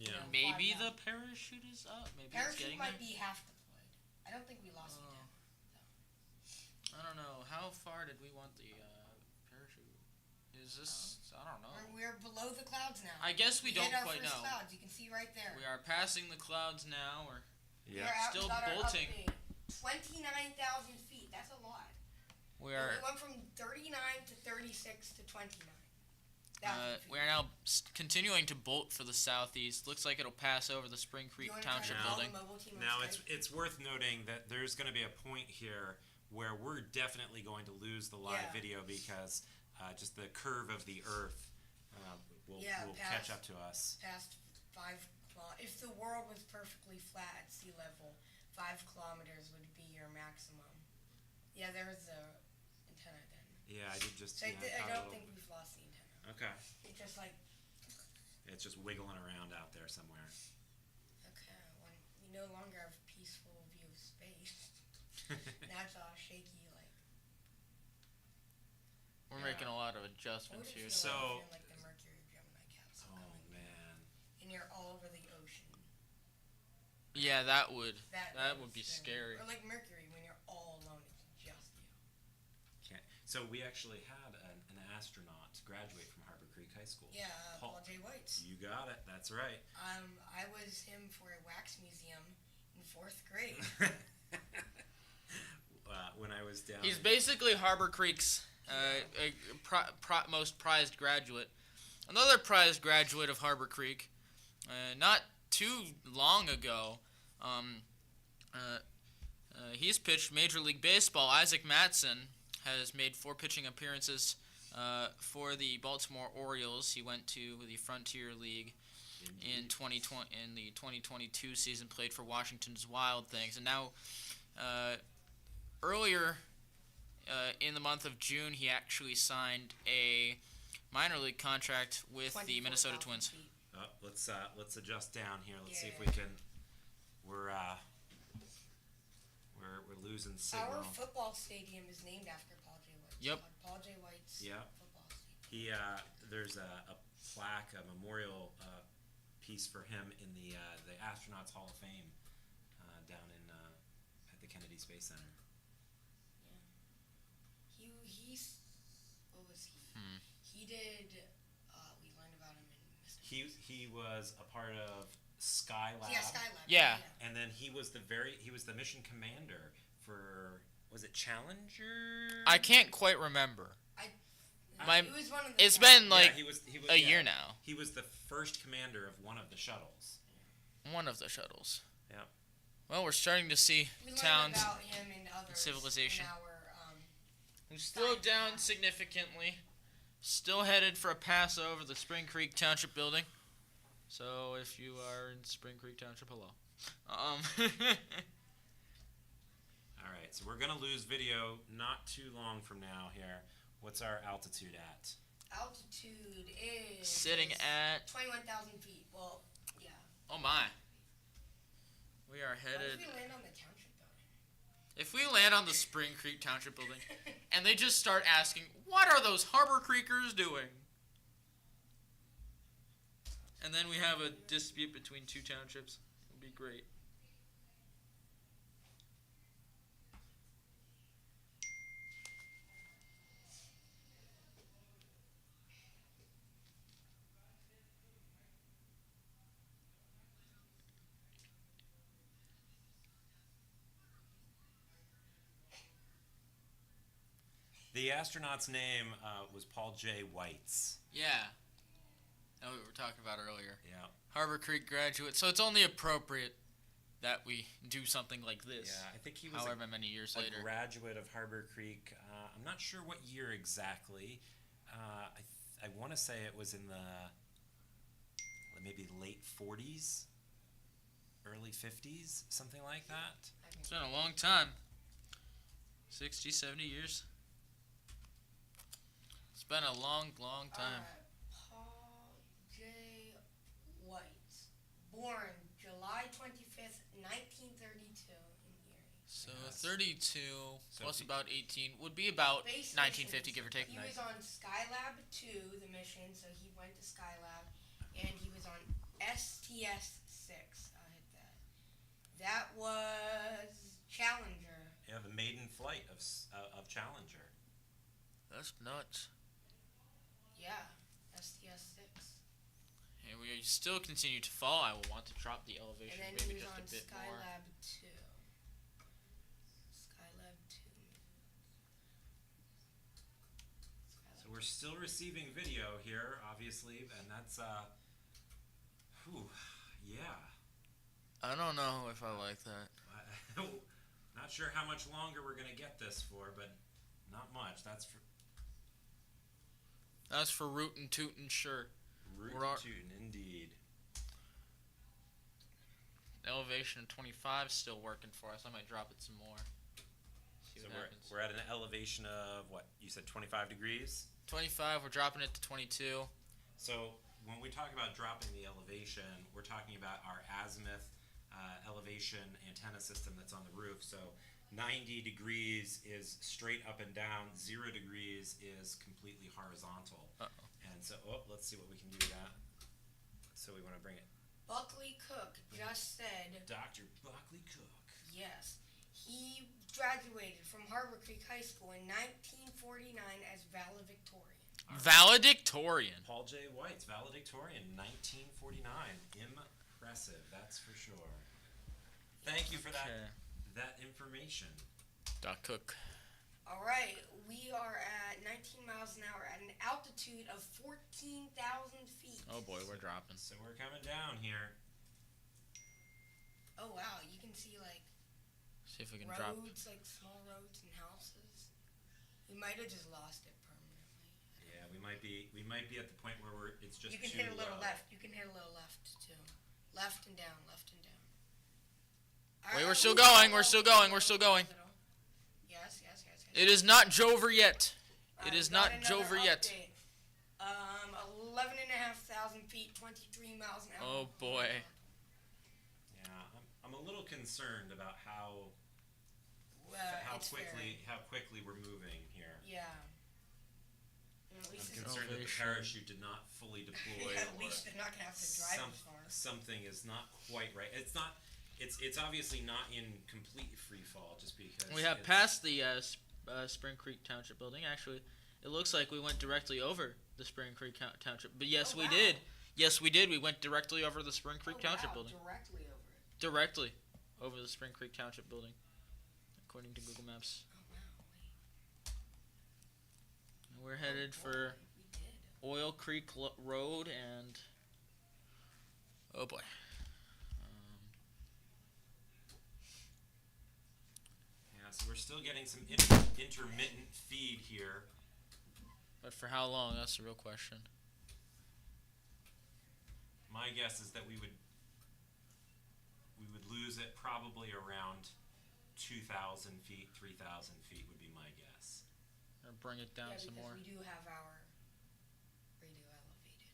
Yeah. No. Maybe 5,000. the parachute is up. Maybe it's Parachute getting might there. be half deployed. I don't think we lost Oh. it. I don't know. How far did we want the parachute? Is this? I don't know. We're below the clouds now. I guess we don't hit our quite first know. clouds. You can see right there. We are passing the clouds now. We're We're Yeah. out, Still got our bolting. update. 29,000 feet. That's a lot. we are We went from 39 to 36 to 29,000 feet. we are now continuing to bolt for the southeast. Looks like it'll pass over the Spring Creek You wanna Township try to call building. the mobile team on Now Skype? it's worth noting that there's going to be a point here where we're definitely going to lose the live Yeah. video because just the curve of the Earth will catch up to us. Past 5 kilometers. If the world was perfectly flat at sea level, 5 kilometers would be your maximum. Yeah, there's the antenna then. Yeah, I did just. So yeah, I got a don't little- think we've lost the antenna. Okay. It's just like It's just wiggling around out there somewhere. Okay, when we no longer have a peaceful view of space, that's all shaky. Like We're making a lot of what would adjustments it here. feel So- like if you're in, like the Mercury Gemini capsule Oh coming, man. and you're all over the ocean? Yeah, that would That would be scary. scary. Or like Mercury when you're all alone, it's just you. So we actually had an astronaut graduate from Harbor Creek High School. Yeah, Paul J. Whites. You got it. That's right. I was him for a wax museum in 4th grade. When I was down. He's basically Harbor Creek's most prized graduate. Another prized graduate of Harbor Creek, not too long ago, he's pitched Major League Baseball. Isaac Mattson has made 4 pitching appearances for the Baltimore Orioles. He went to the Frontier League in 2020 in the 2022 season, played for Washington's Wild Things, and now earlier in the month of June, he actually signed a minor league contract with the Minnesota 24,000 Twins. feet. Let's adjust down here. Let's see if we Yeah. can. We're losing signal. Our football stadium is named after Paul J. White. Yep. Paul J. White's Yep. football stadium. There's a plaque, a memorial piece for him in the Astronauts Hall of Fame down in at the Kennedy Space Center. He's what was he? He did. We learned about him in Mr. He was a part of Skylab. Yeah, Skylab. Yeah. And then he was the mission commander for, was it Challenger? I can't quite remember. It was one of the It's been like he was a year now. He was the first commander of one of the shuttles. One of the shuttles. Yeah. Well, we're starting to see We learned towns about him and others civilization. in our, who's still down significantly. Still headed for a pass over the Spring Creek Township building. So if you are in Spring Creek Township, hello. All right, so we're gonna lose video not too long from now here. What's our altitude at? altitude is Sitting at 21,000 feet. Well, yeah. oh my. We are What headed. if we land on the township building? If we land on the Spring Creek Township building, and they just start asking, "What are those Harbor Creekers doing?" And then we have a dispute between 2 townships. It would be great. The astronaut's name was Paul J. Whites. Yeah. That's what we were talking about earlier. Yeah. Harbor Creek graduate. So it's only appropriate that we do something like this. Yeah, I think he was however many years a later. graduate of Harbor Creek. I'm not sure what year exactly. I want to say it was in the maybe late 40s, early 50s, something like that. It's been a long time. 60, 70 years. It's been a long, long time. Paul J. White, born July 25th, 1932 in Erie. So Yes. 32 So plus he- about 18 would be about Space 1950, missions. give or take. He was on Skylab 2, the mission, so he went to Skylab, and he was on STS-6. I'll hit that. That was Challenger. Yeah, the maiden flight of Challenger. That's nuts. Yeah, STS-6. And we still continue to fall. I will want to drop the And elevation then maybe he was just on a bit more. Skylab 2. Skylab 2. So we're still receiving video here, obviously, and that's yeah. I don't know if I like that. Not sure how much longer we're gonna get this for, but not much. That's for rootin' tootin' sure. rootin' indeed. Elevation of 25 still working for us. I might drop it some more. See So what happens. we're at an elevation of what you said, 25 degrees. 25. We're dropping it to 22. So when we talk about dropping the elevation, we're talking about our azimuth elevation antenna system that's on the roof. So 90 degrees is straight up and down, 0 degrees is completely horizontal. Uh-oh. And so, let's see what we can do with that. So we want to bring it. Buckley Cook just said. Dr. Buckley Cook. Yes. He graduated from Harbor Creek High School in 1949 as valedictorian. Valedictorian. Paul J. White's valedictorian, 1949. Impressive, that's for sure. Thank you for that information. Doc Cook. All right, we are at 19 miles an hour at an altitude of 14,000 feet. Oh boy, we're dropping. So we're coming down here. Oh wow, you can see like See if we can roads, drop. like small roads and houses. We might have just lost it permanently. Yeah, we might be at the point where it's just You can too hit a little low. left. You can hit a little left too. Left and down, left and down. Wait, we're still going. We're still going. We're still going. Yes. It is not Jover yet. It is got not another Jover yet. update. 11,500 feet, 23 miles an hour. Oh boy. Yeah, I'm a little concerned about how It's quickly we're moving here. Yeah. At least I'm concerned that the parachute did not fully deploy. At least they're not gonna have to drive as far. Something is not quite right. It's not. It's obviously not in complete free fall just because We have passed the Spring Creek Township building. Actually, it looks like we went directly over the Spring Creek Township. But yes, we did. Yes, we did. We went directly over the Spring Creek Township building. Directly over it. Directly over the Spring Creek Township building, according to Google Maps. And we're headed for Oil Creek Road and oh boy. So we're still getting some intermittent feed here. But for how long? That's the real question. My guess is that we would lose it probably around 2,000 feet, 3,000 feet would be my guess. Or bring it down some more. We do have our radio elevated.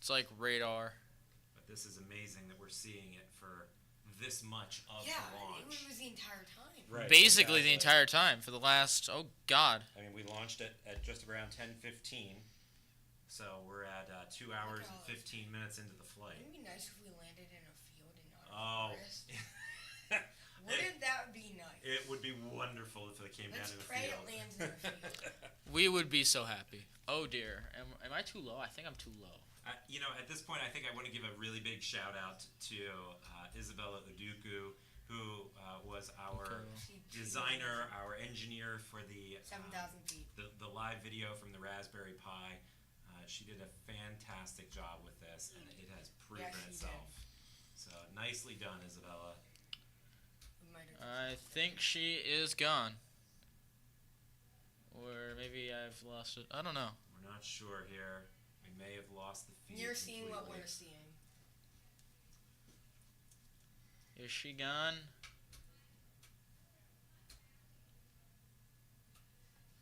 It's like radar. But this is amazing that we're seeing it for this much of the launch. It was the entire time. Right, basically the entire time for the last, oh God. I mean, we launched it at just around 10:15, so we're at 2 hours and 15 minutes into the flight. Wouldn't it be nice if we landed in a field and not a forest? Wouldn't that be nice? It would be wonderful if it came down in a field. Let's pray it lands in a field. We would be so happy. Oh dear. Am I too low? I think I'm too low. At this point, I think I want to give a really big shout out to Isabella Uduku, who was our designer, our engineer for the 7,000 feet. The live video from the Raspberry Pi. She did a fantastic job with this, and it has proven itself. So nicely done, Isabella. I think she is gone. Or maybe I've lost it. I don't know. We're not sure here. We may have lost the feed. You're seeing what we're seeing. Is she gone?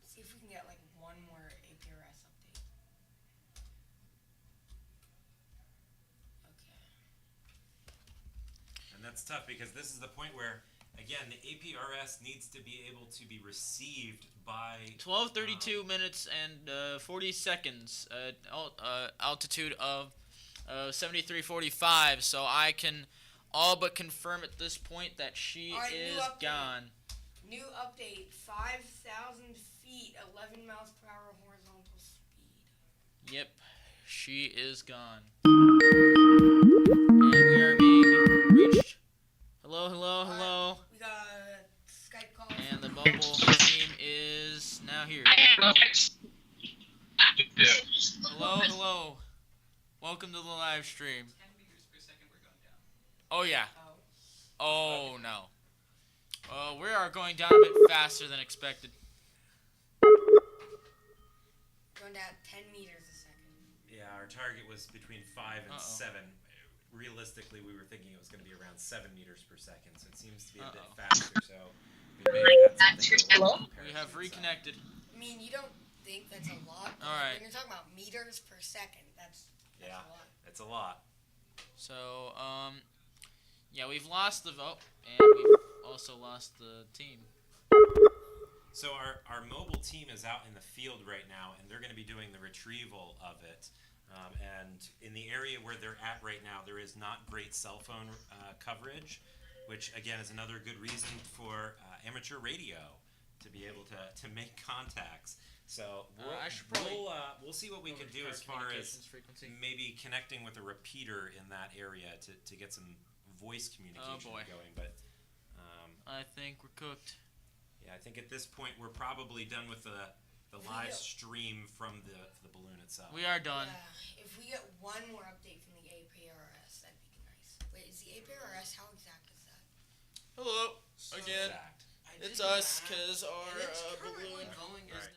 See if we can get like one more APRS update. Okay. And that's tough because this is the point where, again, the APRS needs to be able to be received by 12:32 minutes and 40 seconds at altitude of 7345. So I can all but confirm at this point that she is gone. New update: 5,000 feet, 11 miles per hour horizontal speed. Yep, she is gone. And we are being reached. Hello, hello, hello. We got a Skype call. And the bubble team is now here. Hello, hello. Welcome to the live stream. 10 meters per second, we're going down. Oh yeah. Oh no. We are going down a bit faster than expected. Going down 10 meters a second. Yeah, our target was between 5 and 7. Realistically, we were thinking it was going to be around 7 meters per second, so it seems to be a bit faster. So we may have had something. We have reconnected. I mean, you don't think that's a lot. All right. When you're talking about meters per second, that's Yeah, a lot. it's a lot. So, yeah, we've lost the vote, and we've also lost the team. So our mobile team is out in the field right now, and they're going to be doing the retrieval of it. And in the area where they're at right now, there is not great cell phone coverage, which again is another good reason for amateur radio to be able to make contacts. So we'll see what we can do as far as maybe connecting with a repeater in that area to get some voice communication going. But I think we're cooked. yeah, I think at this point we're probably done with the live stream from the balloon itself. We are done. Yeah, if we get one more update from the APRS, that'd be nice. Wait, is the APRS, how exact is that? Hello again. It's us because our balloon is.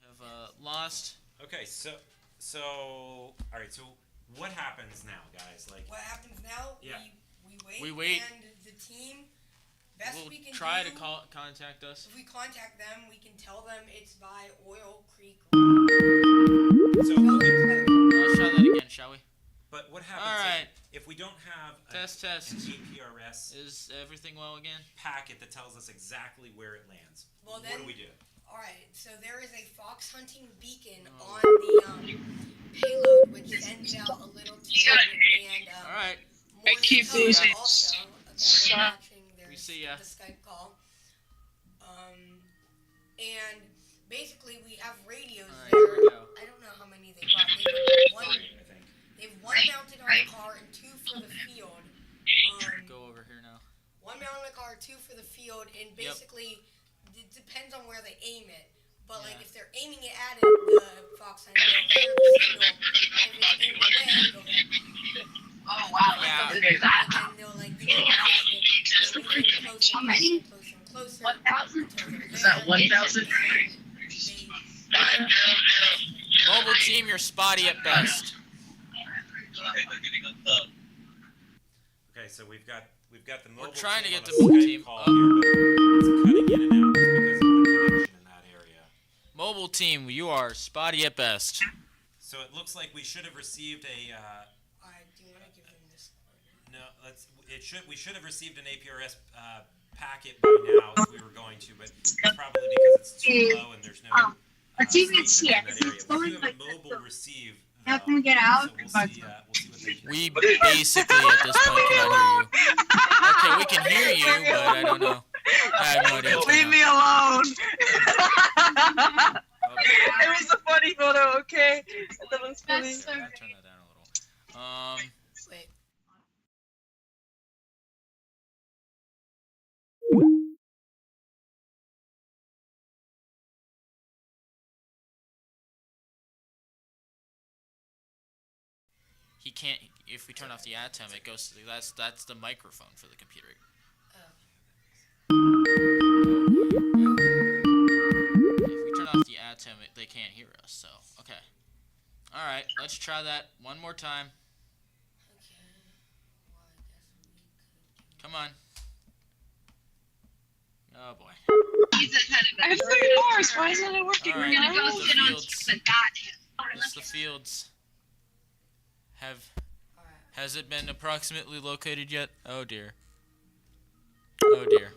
Have lost. Okay, so all right. So what happens now, guys? Like What happens now? Yeah. We wait. And the team, best We'll we can try do, to contact us. If we contact them, we can tell them it's by Oil Creek. So Let's try that again, shall we? But what happens All right. if we don't have Test. an APRS Is everything well again? packet that tells us exactly where it lands? Well, what then, do we do? Alright, so there is a fox hunting beacon on the payload, which sends out a little tune, and Alright. more keep colors these. also. Okay, we're watching We see ya. the Skype call. And basically we have radios Alright, there. here we go. I don't know how many they brought. They have one mounted on the car and two for the field. Go over here now. One mounted on the car, two for the field, and basically it depends on where they aim it. But like if they're aiming it at it, the fox hunter will hear the signal. If it's aimed away, they'll hear. Oh wow, Yeah. And then they'll like be closer and closer. 1,000? Is that 1,000? Mobile team, you're spotty at best. Okay, so we've got the mobile. We're trying to team get on the a mobile Skype team call up. here, but it's cutting in and out because of the connection in that area. Mobile team, you are spotty at best. So it looks like we should have received a. Alright, do you want to give them this? No, we should have received an APRS packet by now if we were going to, but it's probably because it's too low and there's no. even see it. in that area. We do have a mobile receive. How can we get out? So we'll see what they can We basically at this point cannot hear you. Okay, we can hear you, but I don't know. I have no idea what's Leave going me on. alone. It was a funny photo, okay? That was funny. Turn that down a little. Wait. He can't. If we turn off the atom, it goes to that's the microphone for the computer. If we turn off the atom, they can't hear us. So okay. All right, let's try that one more time. Come on. Oh boy. I have 3 bars. Why isn't it working? All We're right, gonna go the sit on fields. It's the fields. Has it been approximately located yet? Oh dear. Oh dear.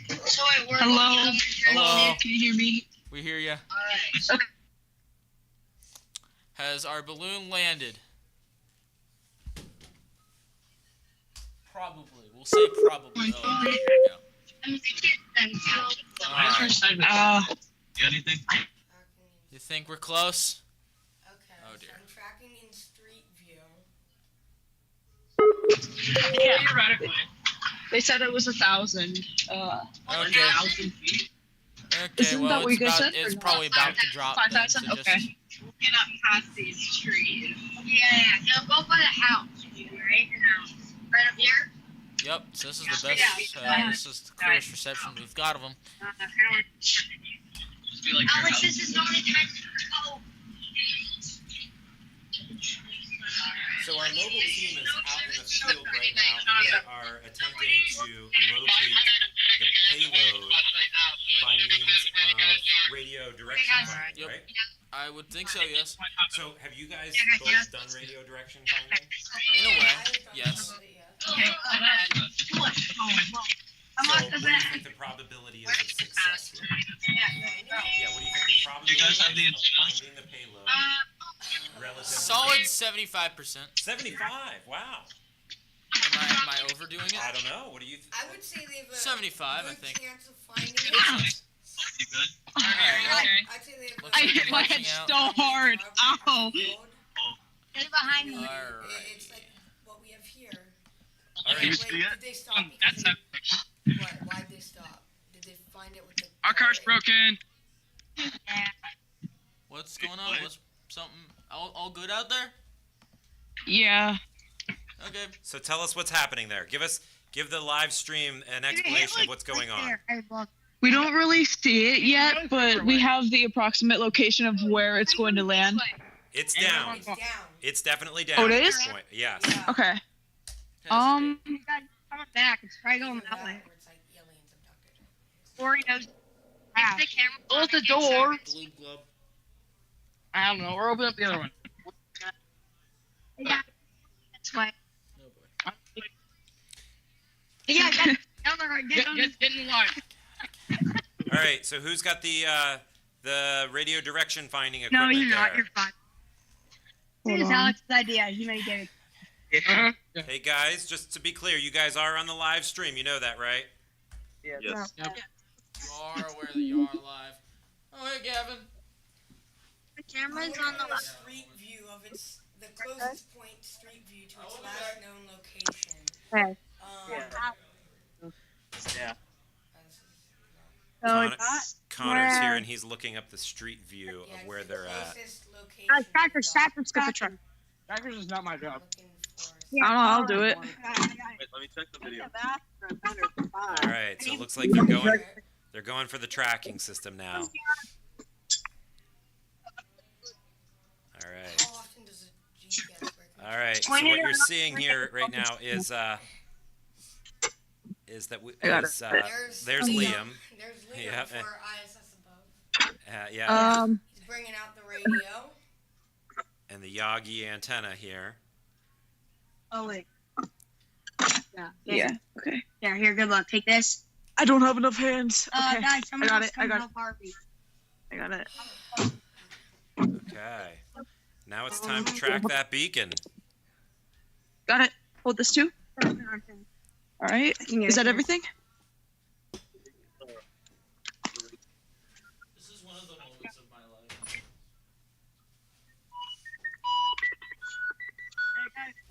Hello. Hello. Can you hear me? We hear ya. Alright. Okay. Has our balloon landed? Probably. We'll say probably. Oh, there we go. Anything? You think we're close? Okay. Oh dear. So I'm tracking in street view. Yeah. Theoretically. They said it was 1,000. Okay. 1,000 feet. Okay. Isn't Well, that what you guys said, it's or probably not? about to drop. then, 5,000. so just- Okay. Get up past these trees. Yeah. No, go by the house. Right now. Right up here. Yep. So this is the best. This is the clearest reception we've got of them. Alex, this is not a time to go. So our mobile team is out in the field right now, and they are attempting to locate the payload by means of radio direction finding, Yep. right? I would think so, yes. So have you guys both done radio direction finding? In a way, yes. So what do you think the probability is of success here? Yeah, what do you think the probability is of finding the payload relative Solid to 75%. 75, wow. Am I overdoing it? I don't know. What do you I would say they have a 75, I good think. chance of finding it. You good? I'd say they have Looks a like I hit they're my watching head out. so hard. Ow. Get behind me. It's like what we have here. All Wait, right. did they stop because they, what? Why'd they stop? Did they find it with the Our car's broken. What's going on? What's something? All good out there? Yeah. Okay. So tell us what's happening there. Give the live stream an explanation of what's going on. We don't really see it yet, but we have the approximate location of where it's going to land. It's down. It's down. It's definitely down. Oh, it at is? this point. Yes. Yeah. Okay. Coming back. It's probably going that way. Where it's like aliens abducted. Or he knows. Close the door. Gloob glub. I don't know. Or open up the other one. Yeah. That's why. Oh boy. Yeah, get on. Get in line. All right. So who's got the radio direction finding No, equipment you're not. there? You're fine. It was Alex's idea. He made it. Hey guys, just to be clear, you guys are on the live stream. You know that, right? Yes. Yep. You are aware that you are live. Oh, hey, Gavin. The camera's We're on the on a left. street view of the closest point street view to its last known location. Okay. Yeah. So it's Connor's here, and he's looking up the street view Yeah, of it's where the they're at. closest location Tracker's Get the truck. Trackers is not my job. looking for. I'll do it. Wait, let me check the video. All right. So it looks like they're going for the tracking system now. All right. How often does a GPS work? All right. So what you're seeing here right now is that there's Liam. There's Liam Yeah. for ISS above. Yeah. He's bringing out the radio. And the Yagi antenna here. Oh wait. Yeah. Okay. Yeah. Here. Good luck. Take this. I don't have enough hands. Okay. Guys, someone I got else it. I come got help Harvey. I got it. Okay. Now it's time to track that beacon. Got it. Hold this too. All right. Is that everything? This is one of the moments of my life.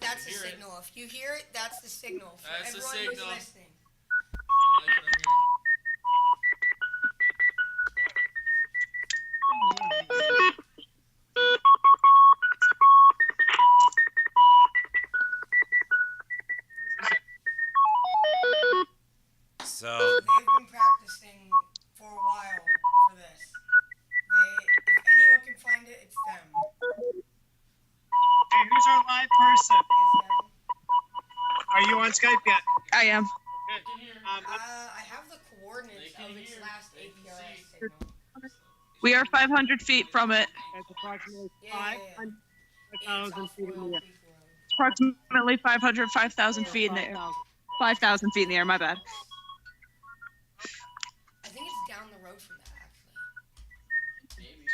That's the Hear it. signal. If you hear it, that's the signal. For That's the everyone signal. who's listening. I like what I'm hearing. So They've been practicing for a while for this. If anyone can find it, it's them. Hey, who's our live person? It's them. Are you on Skype yet? I am. I have the coordinates of its last APRS signal. We are 500 feet from it. It's approximately Yeah. 5,000 feet in the air. Approximately 500, 5,000 feet in the air. 5,000 feet in the air. My bad. I think it's down the road from that, actually. Maybe.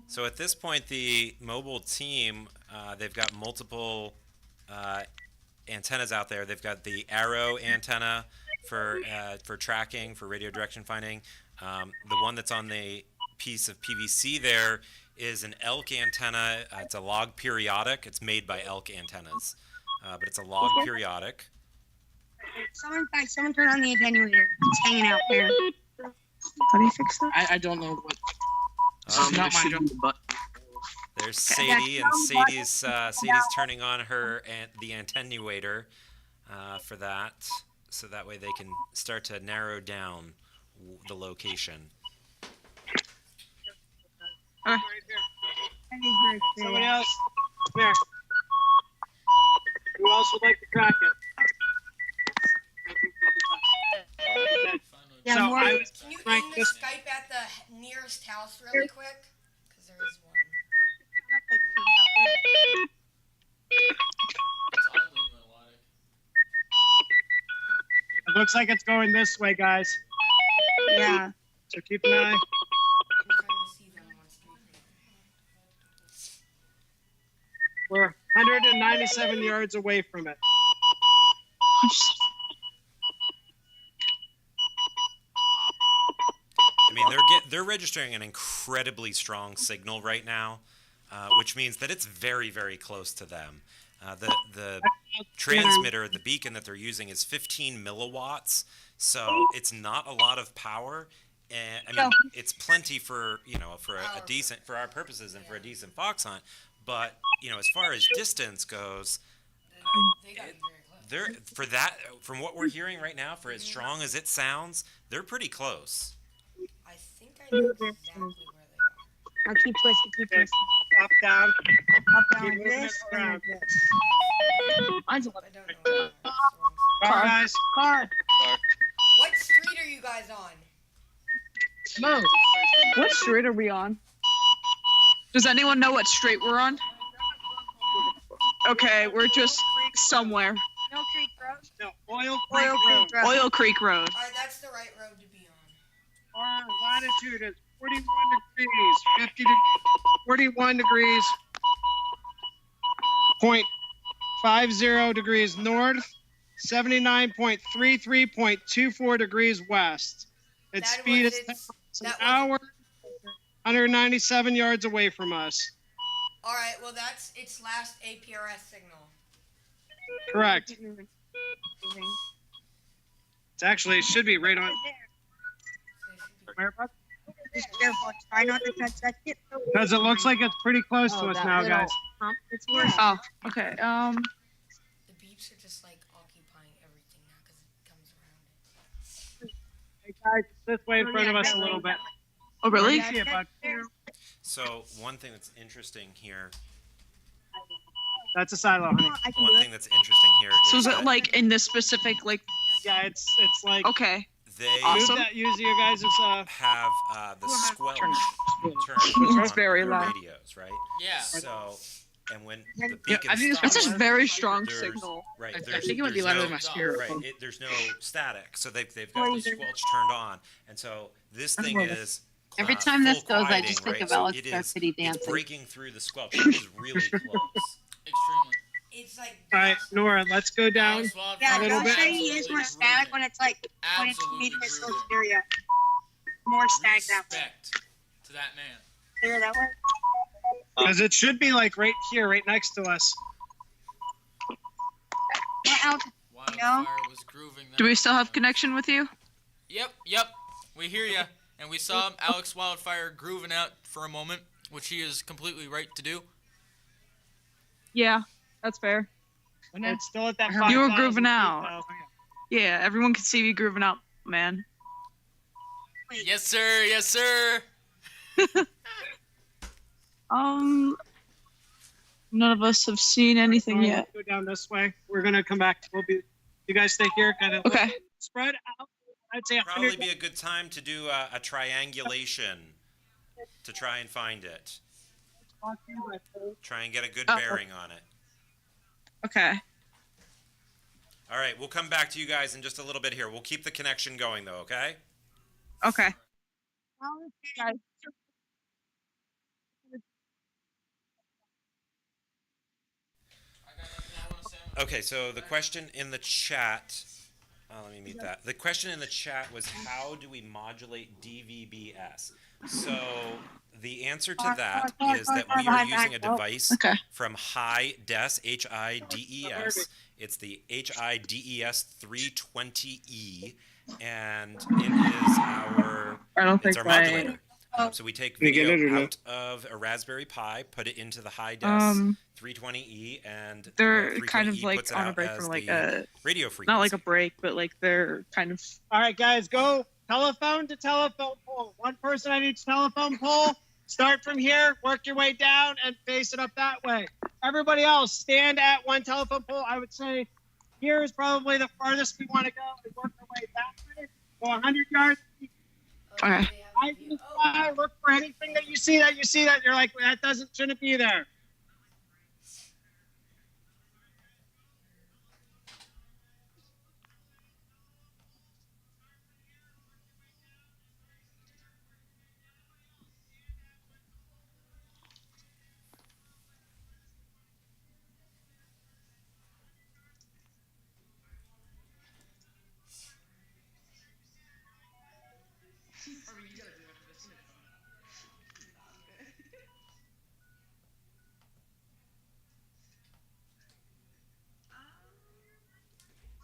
So at this point, the mobile team, they've got multiple antennas out there. They've got the arrow antenna for tracking, for radio direction finding. The one that's on the piece of PVC there is an elk antenna. It's a log periodic. It's made by elk antennas, but it's a log periodic. Someone turn on the attenuator. It's hanging out there. How do you fix that? I don't know what. Not my job. There's Sadie, and Sadie's turning on the attenuator for that, so that way they can start to narrow down the location. Somebody else. Come here. Who else would like to crack it? Yeah, So more. I was Can you crank aim the this. Skype at the nearest house really quick? Because there is one. It's oddly melodic. It looks like it's going this way, guys. Yeah. So keep an eye. I'm trying to see them on screen. We're 197 yards away from it. I mean, they're registering an incredibly strong signal right now, which means that it's very, very close to them. The transmitter, the beacon that they're using is 15 milliwatts, so it's not a lot of power. And I mean, it's plenty for a decent, for our purposes and for a decent fox hunt. But as far as distance goes, They got to be very close. they're for that. From what we're hearing right now, for as strong as it sounds, they're pretty close. I think I know exactly where they are. Now keep twisting, keep twisting. Up, down. Up, down, Keep like moving this, it and around. like this. Mine's a I don't know where they are. Car, guys. car. What street are you guys on? Mo. What street are we on? Does anyone know what street we're on? Okay, we're just somewhere. No Creek Road. No, Oil Oil Creek Creek Road. Road. Oil Creek Road. Alright, that's the right road to be on. Our latitude is 41 degrees, 41 degrees, 0.50 degrees north, 79.33.24 degrees west. Its That speed was is its- 10 that miles an was- hour, 197 yards away from us. Alright, well that's its last APRS signal. Correct. It's actually, it should be right on. Whereabouts? Just careful. Try not to touch that shit. Because it looks like it's pretty close to us that now, little guys. hump. It's worse. Oh, okay. The beeps are just like occupying everything now because it comes around it. Hey guys, it's this way in front of us a little bit. Oh, really? You see it, bud? So one thing that's interesting here, That's a silo, honey. I can one do thing it. that's interesting here So is it that like in this specific, like, Yeah, it's like. okay. they Awesome. Move that, use your guys' have the squelch turned It's on very on their loud. radios, right? Yeah. So, and when Yeah, the beacon I think stops, that's a very strong there's- signal. Right, I there's, think it might be there's louder no, than my spirit. Right, there's no static, so they've got the squelch turned on, and so this thing is Every time this full goes, I quieting, just think right? of So Alex it Dark is- City It's dancing. breaking through the squelch. It is really close. Extremely. It's like All right, Nora, let's go down. Alex Wildfire Yeah, A little don't bit. say he is more static when it's like when it's Absolutely medium is so grooving. stereo. More static that way. Respect to that man. Clear that way. Because it should be like right here, right next to us. Yeah, Alex, Wildfire was grooving that. Do we still have connection with you? Yep. We hear you. And we saw Alex Wildfire grooving out for a moment, which he is completely right to do. Yeah, that's fair. And it's still at that. You were 5,000 grooving feet, out. though. Yeah, everyone can see me grooving out, man. Yes, sir. Yes, sir. None of us have seen anything All right, yet. let's go down this way. We're gonna come back. You guys stay here, kind of. Okay. Spread out. I'd say Probably 100. be a good time to do a triangulation to try and find it. Try and get a good Oh. bearing on it. Okay. All right, we'll come back to you guys in just a little bit here. We'll keep the connection going, though, okay? Okay. Okay, so the question in the chat, let me mute that. The question in the chat was, how do we modulate DVBS? So the answer to that is that we are using a device from HIDES, HIDES. It's the HIDES 320E, and it is our modulator. So we take video out of a Raspberry Pi, put it into the HIDES 320E, and They're the kind of 320E like puts it on a out break as from like the a radio frequency. not like a break, but like they're kind of. All right, guys, go telephone to telephone pole. One person on each telephone pole. Start from here, work your way down, and face it up that way. everybody else, stand at one telephone pole. I would say here is probably the farthest we want to go and work our way back. Go 100 yards. Okay. Eyes in the sky, look for anything that you see that you're like, that shouldn't be there.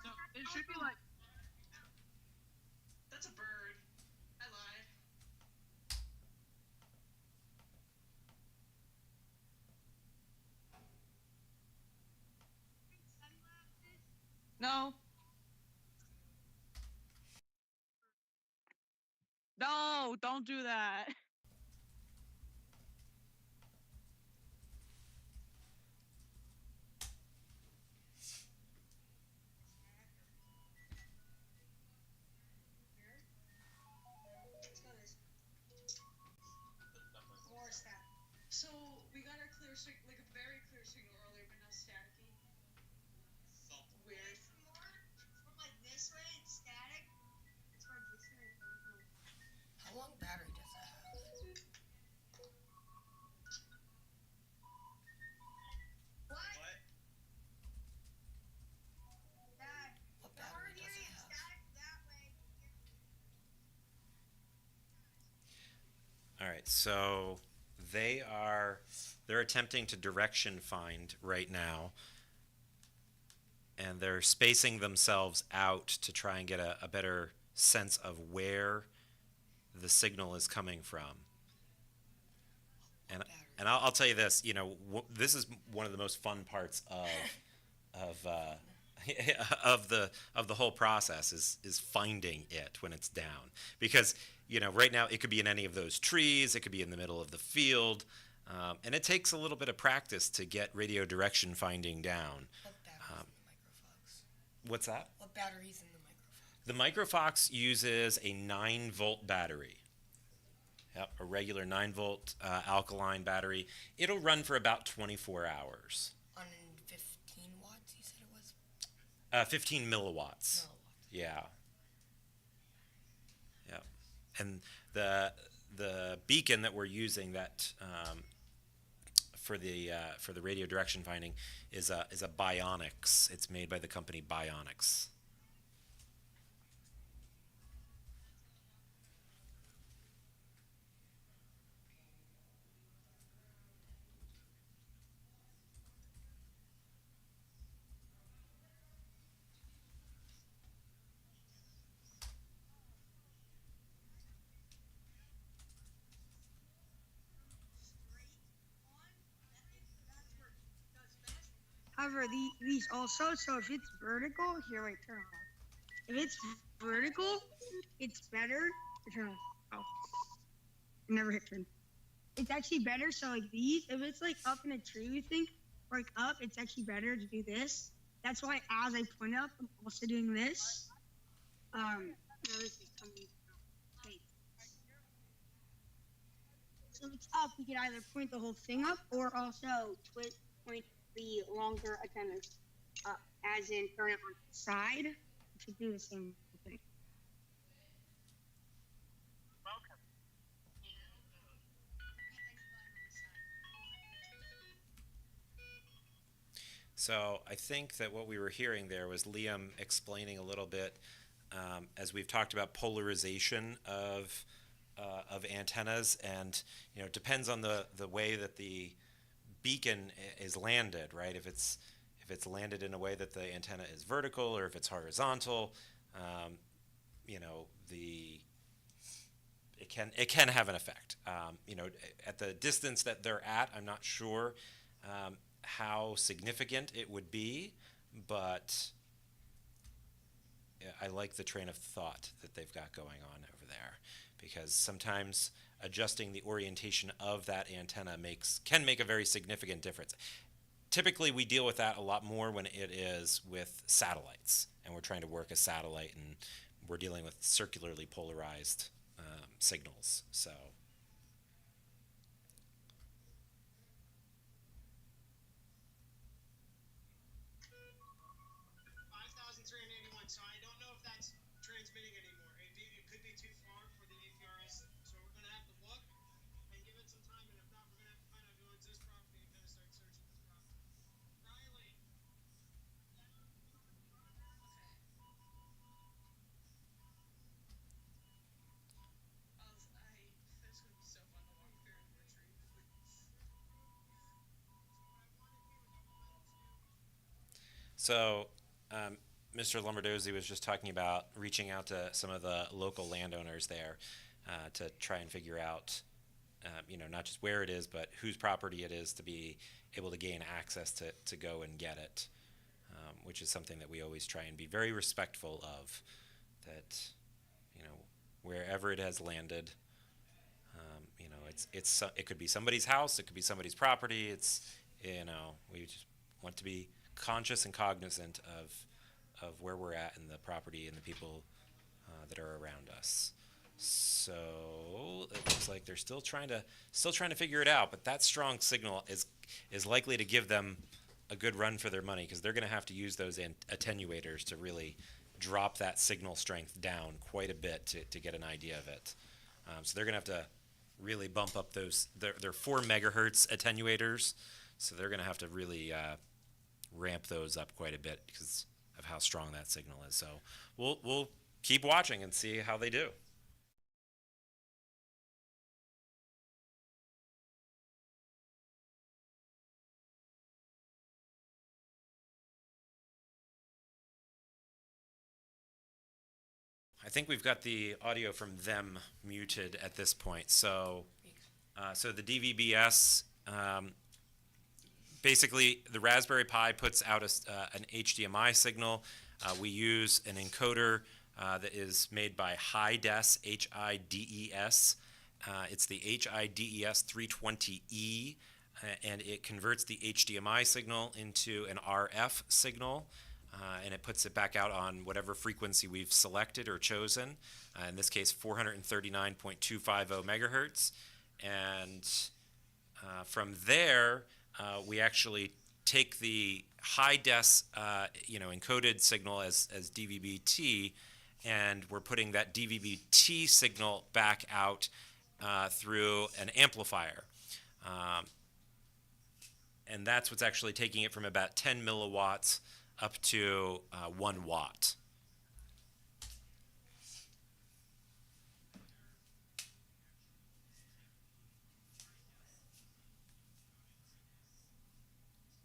So it should be like. That's a bird. I lied. No. No, don't do that. So we got a clear signal, like a very clear signal earlier, but now staticky. Weird. From like this way, it's static. It's from this way. How long battery does that have? What? Dad, what battery does it have? All right, so they're attempting to direction find right now, and they're spacing themselves out to try and get a better sense of where the signal is coming from. And I'll tell you this, this is one of the most fun parts of of the whole process is finding it when it's down, because right now it could be in any of those trees, it could be in the middle of the field, and it takes a little bit of practice to get radio direction finding down. What's that? What battery's in the Microfox? The Microfox uses a 9-volt battery. Yep, a regular 9-volt alkaline battery. It'll run for about 24 hours. On 15 watts, you said it was? 15 milliwatts. Yeah. Yeah. And the beacon that we're using that for the radio direction finding is a Bionics. It's made by the company Bionics. However, these also, so if it's vertical, here, wait, turn off. If it's vertical, it's better. Turn off. Oh. Never hit turn. It's actually better, so like these, if it's like up in a tree, we think, or like up, it's actually better to do this. That's why as I point up, I'm also doing this. Now this is coming. Wait. So if it's up, we can either point the whole thing up, or also point the longer antennas up, as in turn it on the side to do the same thing. So I think that what we were hearing there was Liam explaining a little bit, as we've talked about polarization of antennas, and it depends on the way that the beacon is landed, right? If it's landed in a way that the antenna is vertical, or if it's horizontal, it can have an effect. At the distance that they're at, I'm not sure how significant it would be, but I like the train of thought that they've got going on over there, because sometimes adjusting the orientation of that antenna can make a very significant difference. typically we deal with that a lot more when it is with satellites, and we're trying to work a satellite, and we're dealing with circularly polarized signals. So. So I don't know if that's transmitting anymore. It could be too far for the APRS, so we're going to have to look and give it some time, and if not, we're going to have to find out who owns this property and kind of start searching this property. Riley. That's gonna be so fun to walk through and retrieve. So, Mr. Lombardozzi was just talking about reaching out to some of the local landowners there to try and figure out, not just where it is, but whose property it is, to be able to gain access to go and get it, which is something that we always try and be very respectful of, that, wherever it has landed, it could be somebody's house, it could be somebody's property. We just want to be conscious and cognizant of where we're at and the property and the people that are around us. So it looks like they're still trying to figure it out. But that strong signal is likely to give them a good run for their money, because they're going to have to use those attenuators to really drop that signal strength down quite a bit to get an idea of it. So they're going to have to really bump up their 4 megahertz attenuators. So they're going to have to really ramp those up quite a bit because of how strong that signal is. So we'll keep watching and see how they do. I think we've got the audio from them muted at this point. So the DVB-S, basically the Raspberry Pi puts out an HDMI signal. We use an encoder that is made by HIDES, H-I-D-E-S. It's the HIDES 320E, and it converts the HDMI signal into an RF signal. And it puts it back out on whatever frequency we've selected or chosen. In this case, 439.250 megahertz. And from there, we actually take the high-des, encoded signal as DVB-T, and we're putting that DVB-T signal back out through an amplifier. And that's what's actually taking it from about 10 milliwatts up to 1 watt.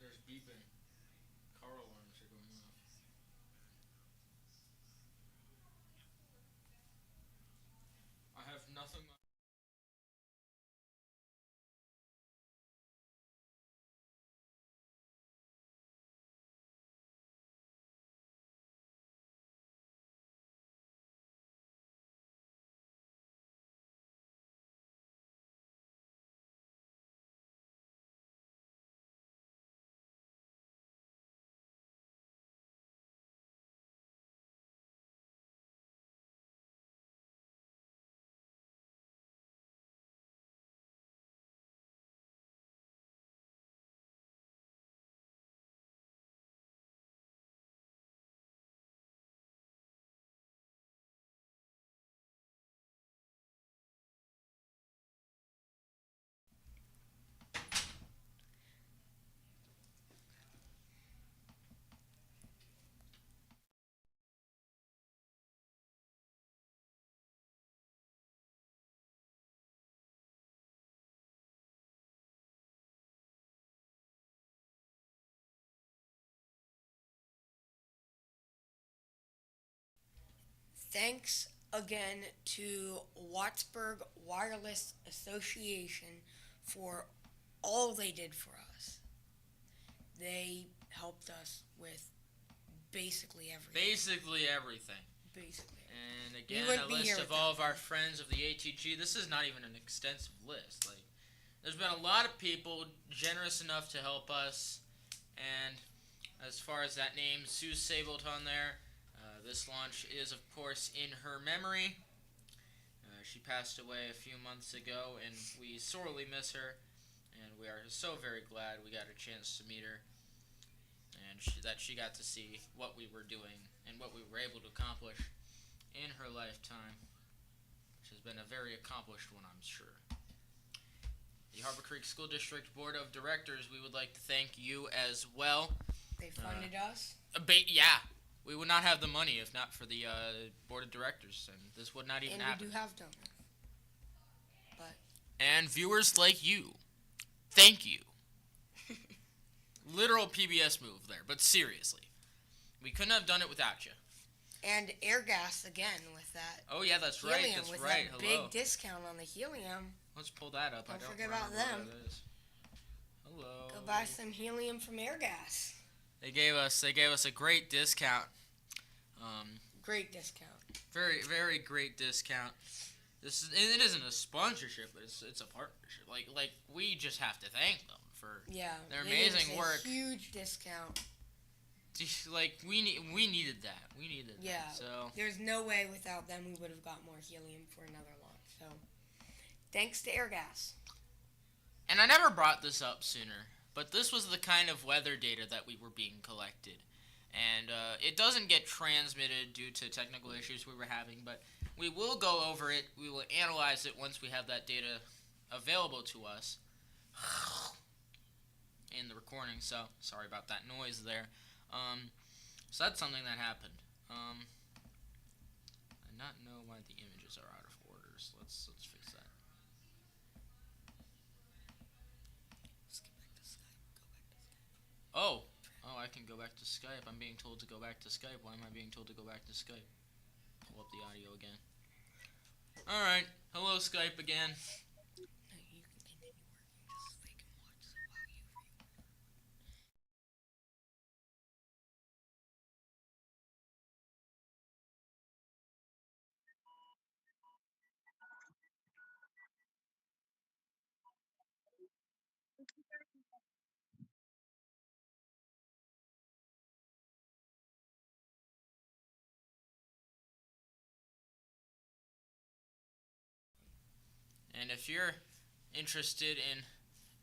There's beeping. Car alarms are going off. I have nothing. Thanks again to Wattsburg Wireless Association for all they did for us. They helped us with basically everything. Basically everything. Basically. And again, a list of all of our friends of the ATG. This is not even an extensive list. There's been a lot of people generous enough to help us, And as far as that name, Sue Sableton there, this launch is, of course, in her memory. She passed away a few months ago, and we sorely miss her. And we are so very glad we got a chance to meet her, and that she got to see what we were doing and what we were able to accomplish in her lifetime, which has been a very accomplished one, I'm sure. The Harbor Creek School District Board of Directors, we would like to thank you as well. They funded us. Yeah. We would not have the money if not for the Board of Directors, and this would not even happen. And we do have donors. But and viewers like you, thank you. Literal PBS move there, but seriously. We couldn't have done it without you. And air gas again with that. Oh yeah, that's helium, right. That's with right. That Hello. big discount on the helium. Let's pull that up. Don't I don't forget remember about them. what it is. Hello. Go buy some helium from air gas. They gave us a great discount. Great discount. Very, very great discount. It isn't a sponsorship, but it's a partnership. Like we just have to thank them for their amazing work. Huge discount. Like we needed that. We needed that. So there's no way without them we would have got more helium for another launch. So thanks to Airgas. And I never brought this up sooner, but this was the kind of weather data that we were being collected. And it doesn't get transmitted due to technical issues we were having, but we will go over it. We will analyze it once we have that data available to us in the recording. So sorry about that noise there. So that's something that happened. I not know why the images are out of order. So let's fix that. Oh, I can go back to Skype. I'm being told to go back to Skype. Why am I being told to go back to Skype? Pull up the audio again. Alright. Hello, Skype again. And if you're interested in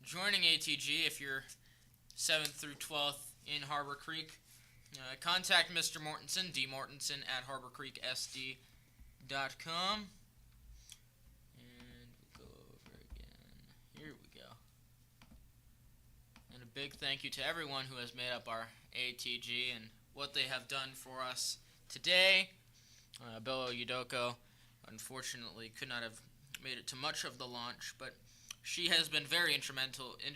joining ATG, if you're 7th through 12th in Harbor Creek, contact Mr. Mortensen, dmortensen @harborcreeksd.com. And we'll go over again. Here we go. And a big thank you to everyone who has made up our ATG and what they have done for us today. Bello Yudoko unfortunately could not have made it to much of the launch, but she has been very instrumental in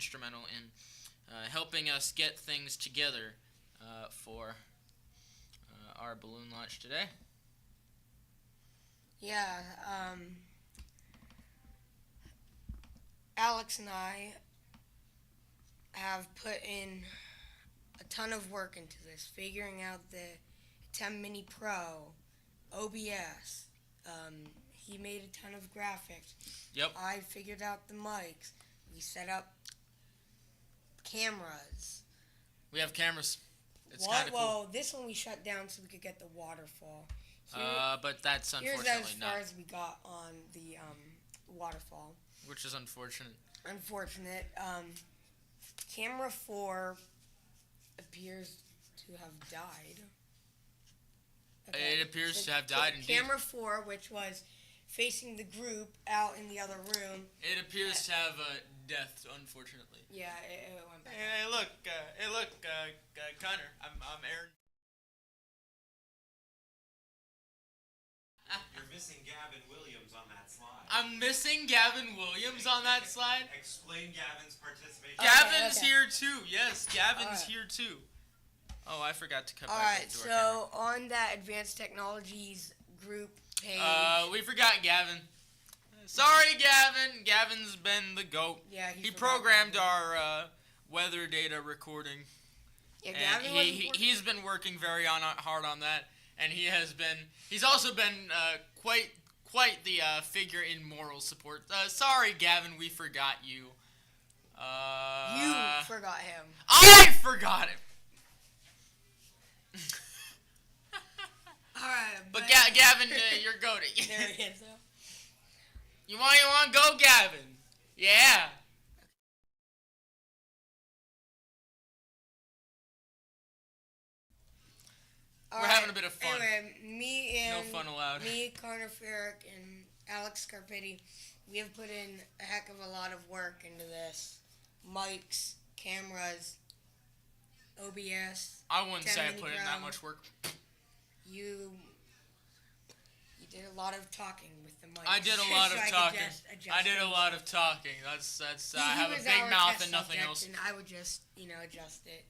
helping us get things together for our balloon launch today. Yeah, Alex and I have put in a ton of work into this, figuring out the 10 Mini Pro, OBS. He made a ton of graphics. Yep. I figured out the mics. We set up cameras. We have cameras. It's kind of cool. Well, this one we shut down so we could get the waterfall. But that's unfortunately here's as not. far as we got on the waterfall. Which is unfortunate. Unfortunate. Camera 4 appears to have died. Okay. It appears to have died indeed. Camera 4, which was facing the group out in the other room. It appears to have death, unfortunately. Yeah, it went back. Hey, look, Connor, I'm Aaron. You're missing Gavin Williams on that slide. I'm missing Gavin Williams on that slide? Explain Gavin's participation. Gavin's here too, yes, Gavin's here too. Oh, I forgot to cut back Alright, to so on that Advanced Technologies group page. We forgot Gavin. Sorry, Gavin. Gavin's been the GOAT. Yeah, he programmed our weather data recording. Yeah, and Gavin he's been working very hard on that, and he's also been quite the figure in moral support. Sorry, Gavin, we forgot you. You forgot him. I forgot him. Alright, But Gavin, you're goated. There he is, though. You want to go, Gavin? Yeah. We're having a bit of fun. Anyway, No fun allowed. Me, Connor Farrick, and Alex Scarpetti, we have put in a heck of a lot of work into this. Mics, cameras, OBS. I wouldn't say I 10 put in that much work. You did a lot of talking with the mics. I did a lot of So talking. adjust I did a things. lot of talking. That's. I He have a was big our mouth test and nothing subject, else. And I would just, adjust it.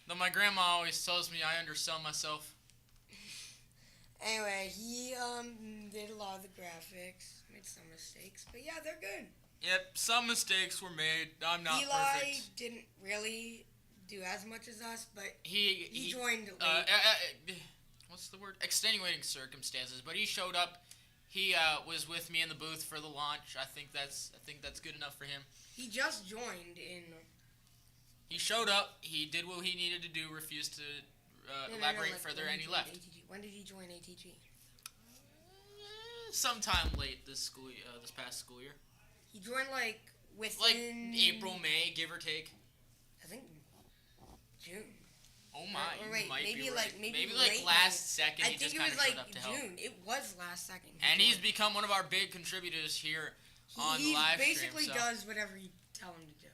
Though my grandma always tells me I undersell myself. Anyway, he did a lot of the graphics, made some mistakes, but yeah, they're good. Yep, some mistakes were made. I'm not Eli perfect. didn't really do as much as us, but He joined late. What's the word? Extenuating circumstances. But he showed up. He was with me in the booth for the launch. I think that's good enough for him. He just joined in. He showed up. He did what he needed to do. Refused to elaborate further, and he left. ATG. When did he join ATG? Sometime late this past school year. He joined like within Like April, May, give or take. I think June. Oh my, Or wait, you might maybe be right. like maybe like late last May. second. I He think just it kind was of like showed up to help. June. It was last second. And he's become one of our big contributors here on the He live stream. basically so. does whatever you tell him to do.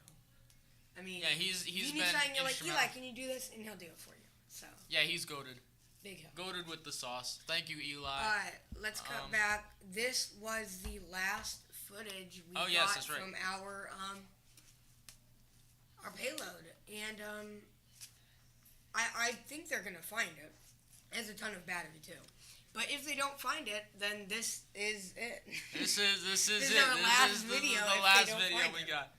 I mean, Yeah, he's you been need something, you're like, instrumental. Eli, can you do this? And he'll do it for you. So Yeah, he's goated. big help. Goated with the sauce. Thank you, Eli. Alright, let's cut back. This was the last footage we got that's right. from our payload. And I think they're gonna find it. It has a ton of battery too. But if they don't find it, then this is it. This is This it. is our last This is video if the they last don't video find we it. got.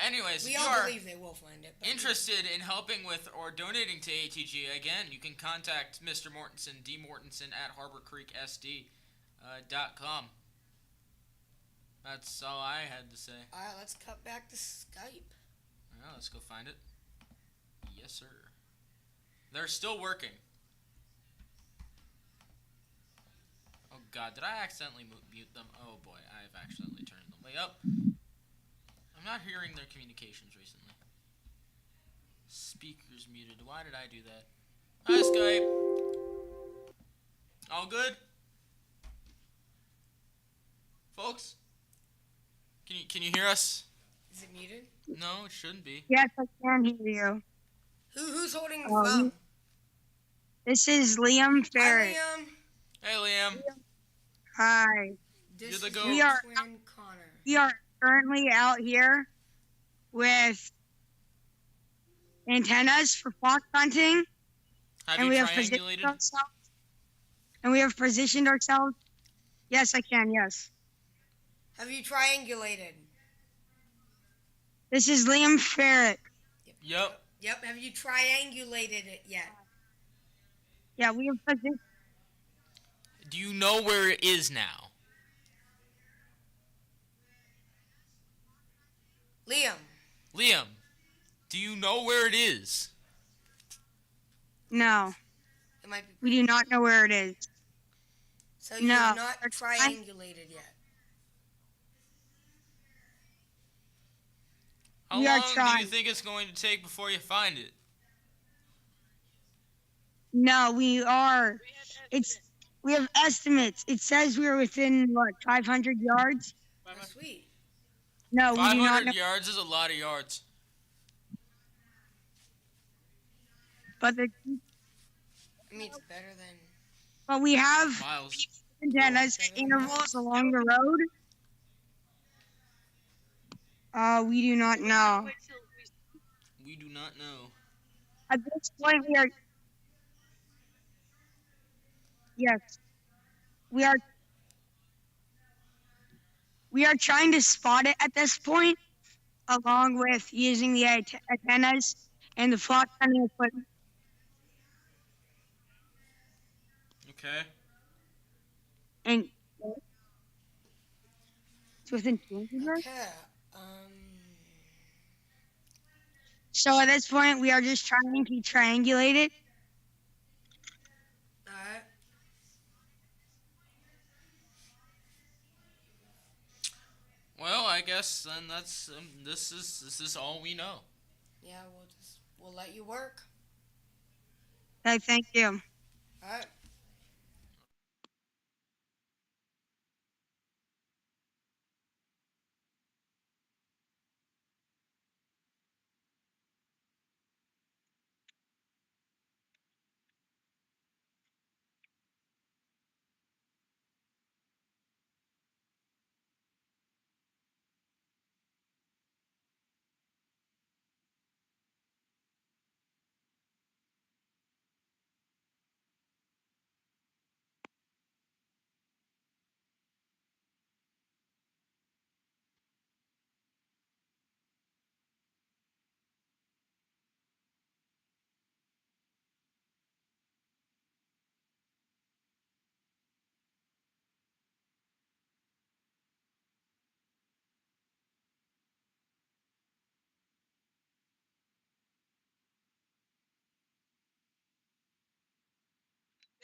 Anyways, We if you all are believe they will find it. But interested in helping with or donating to ATG, again, you can contact Mr. Mortensen, dmortensen at harborcreeksd.com. That's all I had to say. Alright, let's cut back to Skype. Well, let's go find it. Yes, sir. They're still working. Oh, God. Did I accidentally mute them? Oh, boy. I've accidentally turned them way up. I'm not hearing their communications recently. Speakers muted. Why did I do that? Hi, Skype. All good? Folks? Can you hear us? Is it muted? No, it shouldn't be. Yes, I can hear you. Who's holding the phone? This is Liam Hi, Ferret. Liam. Hey, Liam. Hi. This You're the is goat. your We are- twin Connor. We are currently out here with antennas for fox hunting, Have and you we have positioned triangulated? ourselves. And we have positioned ourselves. Yes, I can. Yes. Have you triangulated? This is Liam Ferret. Yep. Yep. Have you triangulated it yet? Yeah, we have positioned. Do you know where it is now? Liam, do you know where it is? No, It might be. we do not know where it is. So you No. have not triangulated yet. How We are long do you trying. think it's going to take before you find it? No, we are. We have estimates. It says we are within 500 yards. Oh, sweet. No, we do not 500 know. yards is a lot of yards. But I mean, it's better than. we have Miles. antennas at intervals along the road. We do not know. We do not know. At this point, we are. Yes, we are. We are trying to spot it at this point, along with using the antennas and the flock hunting equipment. Okay. And it's within 200 yards. Okay. So at this point, we are just trying to triangulate it. Alright. Well, I guess then that's this is all we know. Yeah, we'll let you work. Okay, thank you. Alright.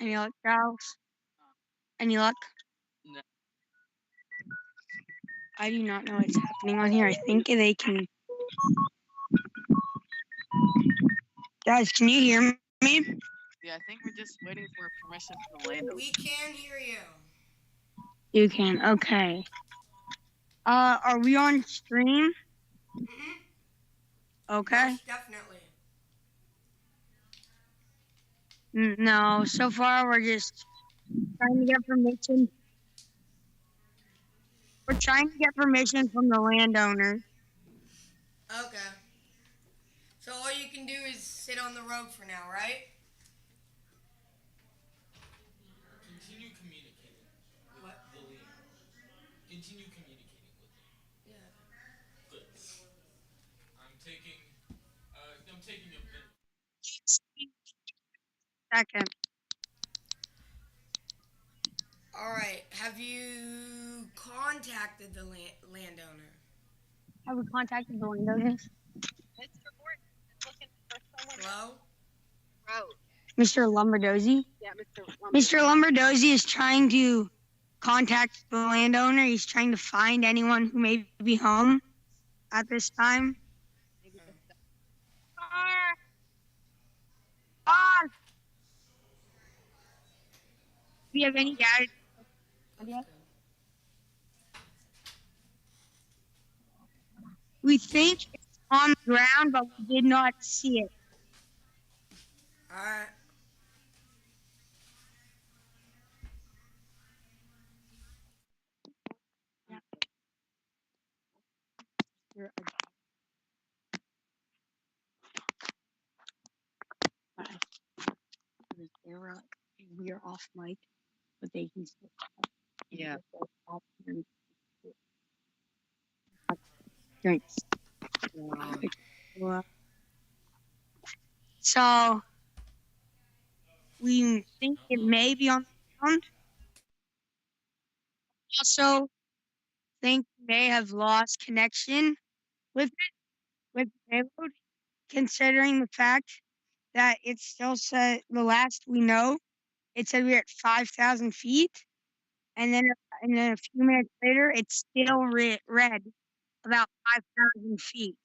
Any luck, Charles? Any luck? No. I do not know what's happening on here. I think they can. Guys, can you hear me? Yeah, I think we're just waiting for permission from the landowner. We can hear you. You can. Okay. Are we on stream? Mm-hmm. Okay. Most definitely. No, so far we're just trying to get permission. We're trying to get permission from the landowner. Okay. So all you can do is sit on the road for now, right? Continue communicating with What? the leader. Continue communicating with them. Yeah. Good. I'm taking a minute. Second. Alright. Have you contacted the landowner? Have we contacted the landowners? Mr. Morton is looking for someone Hello? road. Mr. Lumberdozy? Yeah, Mr. Mr. Lumberdozy is trying to contact the landowner. He's trying to find anyone who may be home at this time. Maybe the On! Do you have any data? That's good. We think it's on the ground, but we did not see it. Alright. We are off mic, but they can still. Yeah. Drinks. So we think it may be on the ground. Also, think we may have lost connection with Payload, considering the fact that it still said the last we know, it said we were at 5,000 feet, and then a few minutes later, it's still red about 5,000 feet.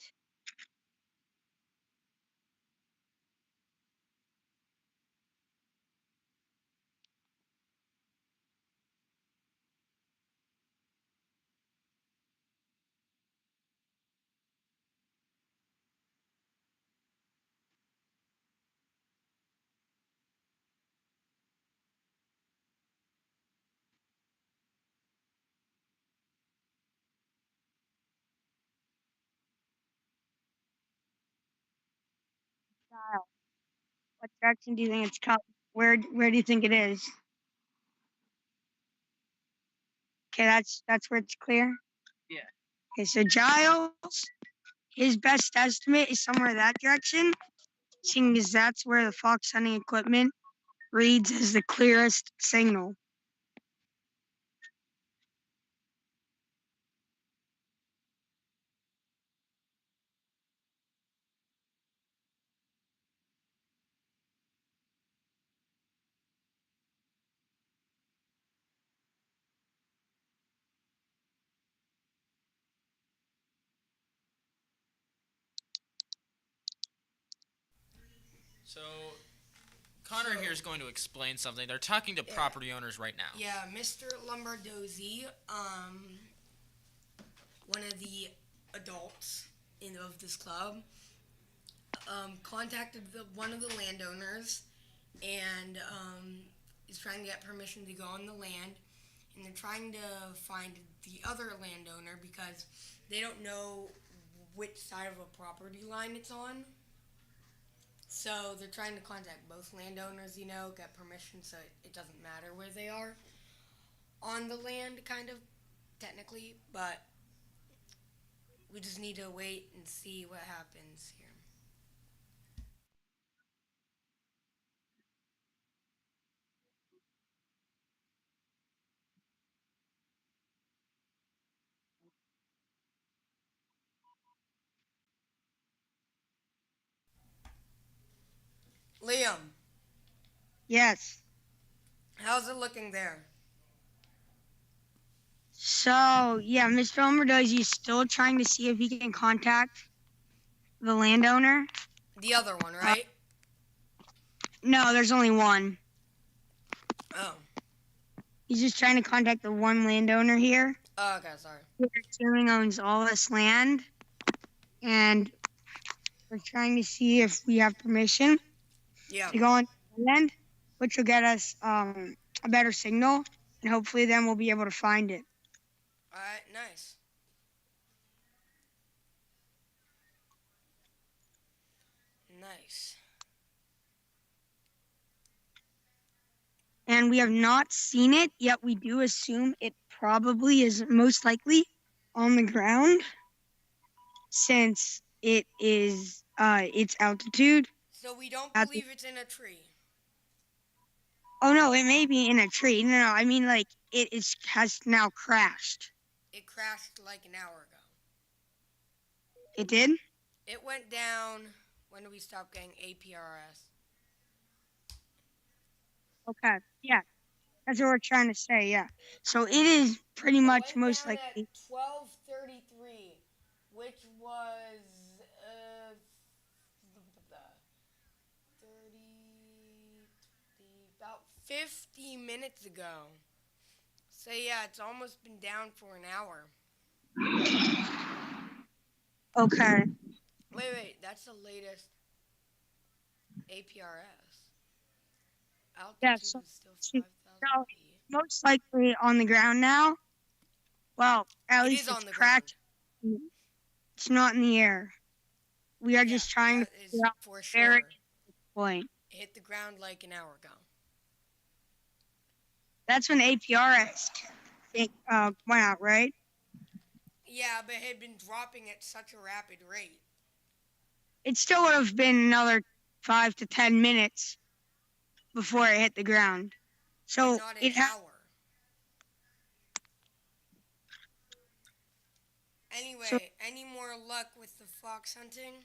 Kyle, what direction do you think it's coming? Where do you think it is? Okay, that's where it's clear. Yeah. Okay, so Giles, his best estimate is somewhere that direction, seeing as that's where the fox hunting equipment reads as the clearest signal. So, Connor here is going to explain something. They're talking to property owners right now. Yeah, Mr. Lombardozzi, one of the adults of this club, contacted one of the landowners and is trying to get permission to go on the land. And they're trying to find the other landowner because they don't know which side of a property line it's on. So they're trying to contact both landowners, get permission so it doesn't matter where they are on the land, kind of, technically. But we just need to wait and see what happens here. Liam. Yes. How's it looking there? So, yeah, Mr. Lombardozzi is still trying to see if he can contact the landowner. The other one, right? No, there's only one. Oh. He's just trying to contact the one landowner here. Oh, okay, sorry. Who assuming owns all this land. And we're trying to see if we have permission to go on the land, which will get us a better signal. And hopefully then we'll be able to find it. Alright, nice. Nice. And we have not seen it, yet we do assume it probably is most likely on the ground since it is its altitude. So we don't believe it's in a tree. Oh no, it may be in a tree. No, I mean like has now crashed. It crashed like an hour ago. It did? It went down. When did we stop getting APRS? Okay, yeah. That's what we're trying to say, yeah. So it is pretty much most likely. At 12:33, which was 50 minutes ago. So yeah, it's almost been down for an hour. Okay. Wait, that's the latest APRS. Altitude so, is still 5,000 feet. Most likely on the ground now. Well, at least it's cracked. It's not in the air. We are just trying to figure out for where sure. it point. It hit the ground like an hour ago. That's when APRS went out, right? Yeah, but it had been dropping at such a rapid rate. It still would have been another 5 to 10 minutes before it hit the ground. So not an hour. Anyway, any more luck with the fox hunting?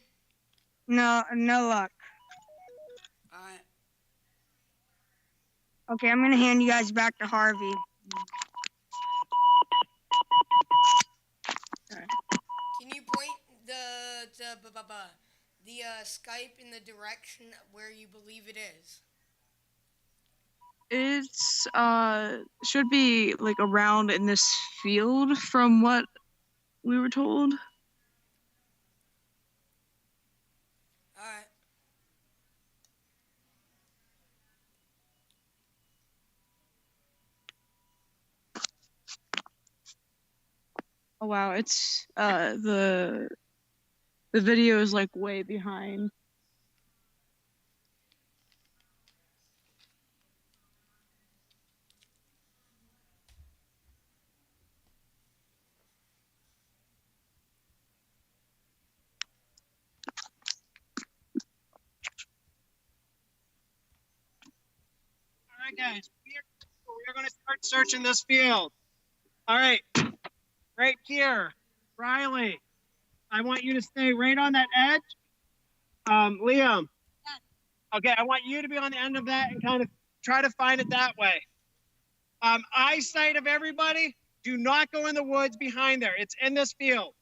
No luck. Alright. Okay, I'm gonna hand you guys back to Harvey. Can you point the Skype in the direction where you believe it is? It's should be like around in this field from what we were told. Alright. Oh wow, it's the video is like way behind. All right, guys, we're going to start searching this field. All right, right here, Riley, I want you to stay right on that edge. Liam, okay, I want you to be on the end of that and kind of try to find it that way. Eyesight of everybody, do not go in the woods behind there. It's in this field,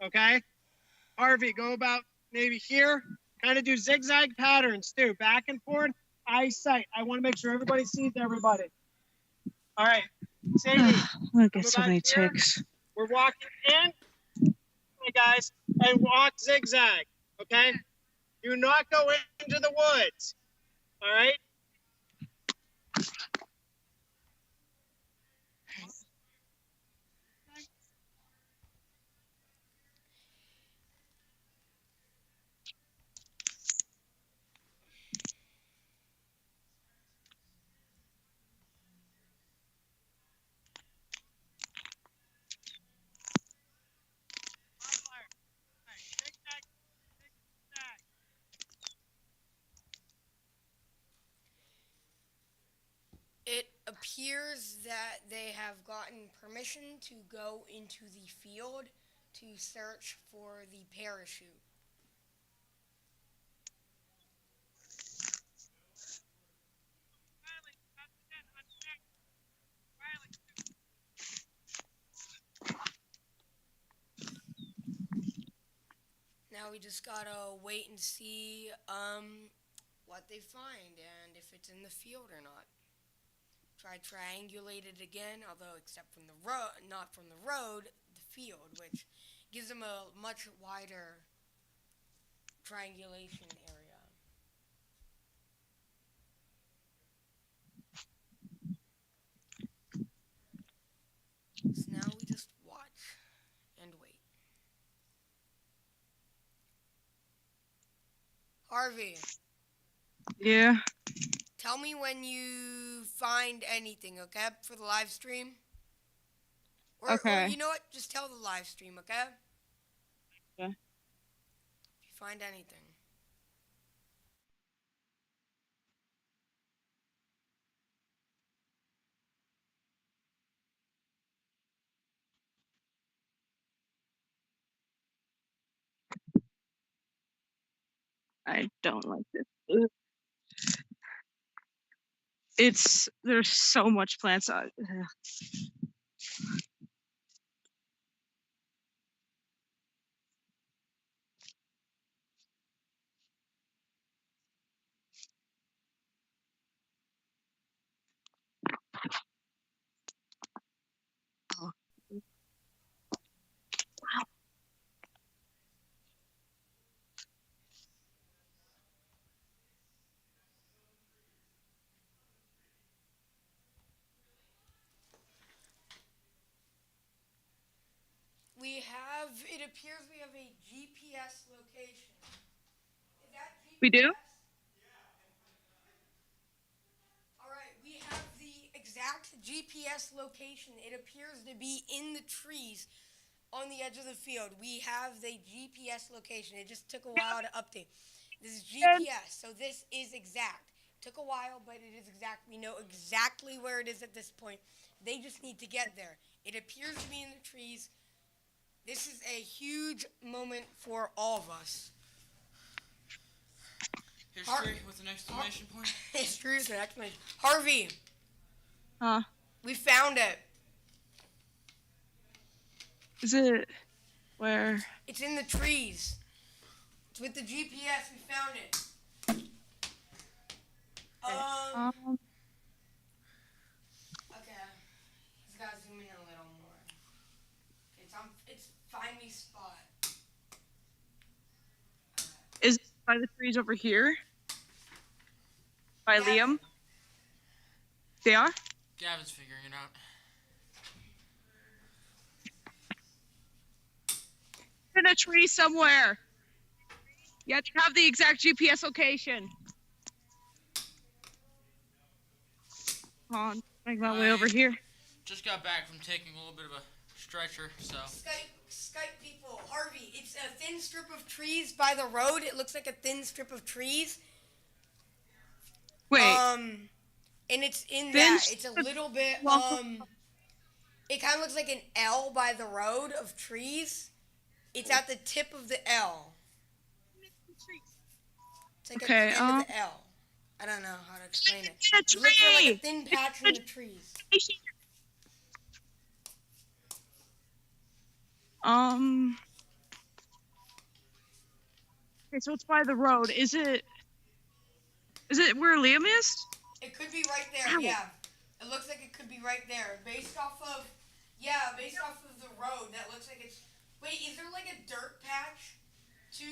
okay? Harvey, go about maybe here Kind of do zigzag patterns too, back and forth, eyesight. I want to make sure everybody sees everybody. All right, Sadie. I'm gonna get so about many here. ticks. We're walking in, okay, guys, and walk zigzag. Okay. Do not go into the woods. All right. It appears that they have gotten permission to go into the field to search for the parachute. Now we just gotta wait and see what they find and if it's in the field or not. Try triangulate it again, although except from the road, not from the road, the field, which gives them a much wider triangulation area. So now we just watch and wait. Harvey. Yeah. Tell me when you find anything, okay, for the live stream? Or you know what? Just tell the live stream, okay? Yeah. If you find anything. I don't like this. There's so much plants on. It appears we have a GPS location. Is that GPS? We do? Alright, we have the exact GPS location. It appears to be in the trees on the edge of the field. We have the GPS location. It just took a while to update. This is GPS, so this is exact. Took a while, but it is exact. We know exactly where it is at this point. They just need to get there. It appears to be in the trees. This is a huge moment for all of us. History with an exclamation point. History with an exclamation. Harvey. Huh? We found it. Is it where? It's in the trees. It's with the GPS. We found it. Okay. Just gotta zoom in a little more. It's find me spot. Is it by the trees over here? By Liam? They are? Gavin's figuring it out. In a tree somewhere. You have to have the exact GPS location. Hold on, make my way over here. Just got back from taking a little bit of a stretcher, so. Skype people. Harvey, it's a thin strip of trees by the road. It looks like a thin strip of trees. Wait. And it's in that. It's a little bit, it kind of looks like an L by the road of trees. It's at the tip of the L. It's like at the end of the L. I don't know how to explain it. It looks like a thin patch in the trees. Okay, so it's by the road. Is it where Liam is? It could be right there, yeah. It looks like it could be right there. Based off of the road, that looks like it's... Wait, is there like a dirt patch to...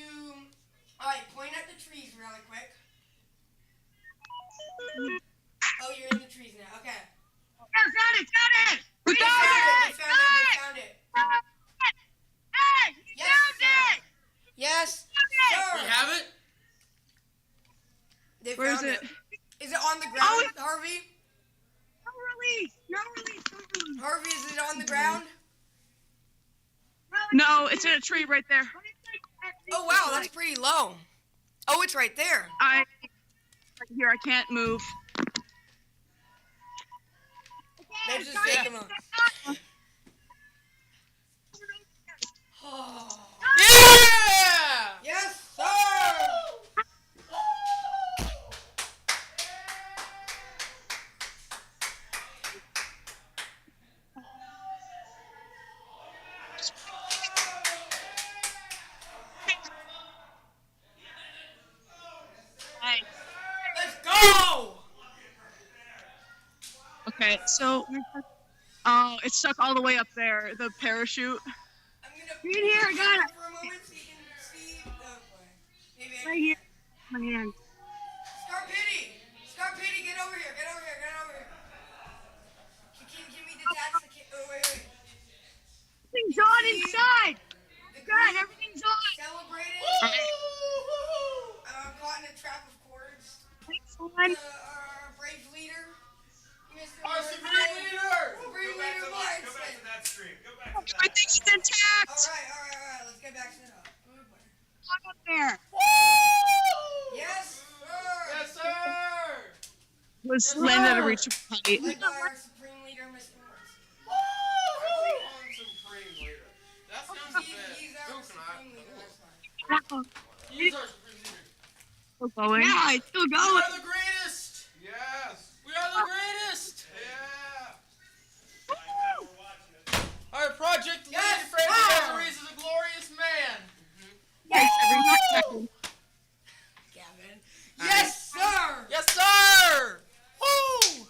Alright, point at the trees really quick. Oh, you're in the trees now. Okay. Found it! We found it! Hey! Yes, sir! Yes, sir! We have it? They Where is found it? Is it on the ground, Harvey? No release. Harvey, is it on the ground? No, it's in a tree right there. Oh, wow, that's pretty low. Oh, it's right there. I can't move. Let's just take him up. Yeah! Yes, sir! Let's go! Okay, so it's stuck all the way up there. The parachute. I'm gonna Right here, I got it. for a moment so you can see the way. Maybe I Right here. My hand. Scarpity, get over here. Can we detach the kid? Oh, wait. Everything's on inside. The God, group everything's on. celebrated. Caught in a trap of cords. One. Our brave leader, Mr. Our supreme leader! Supreme leader Martin. that stream. Go back Everything's intact. All right. Let's get back to the hub. Up there. Yes, sir. Yes, sir! Was landed at a reachable height. Led by our supreme leader, Mr. Morris. Supreme leader. That sounds bad. He's our supreme leader. That's fine. He's our supreme leader. Still going. Yeah, it's still We going. are the greatest! Yes. We are the greatest! Yeah. Our project lead, Yes, Freddy sir! Ezra's is a glorious man! Yes, every Gavin. Yes, sir. Yes, sir! Woo!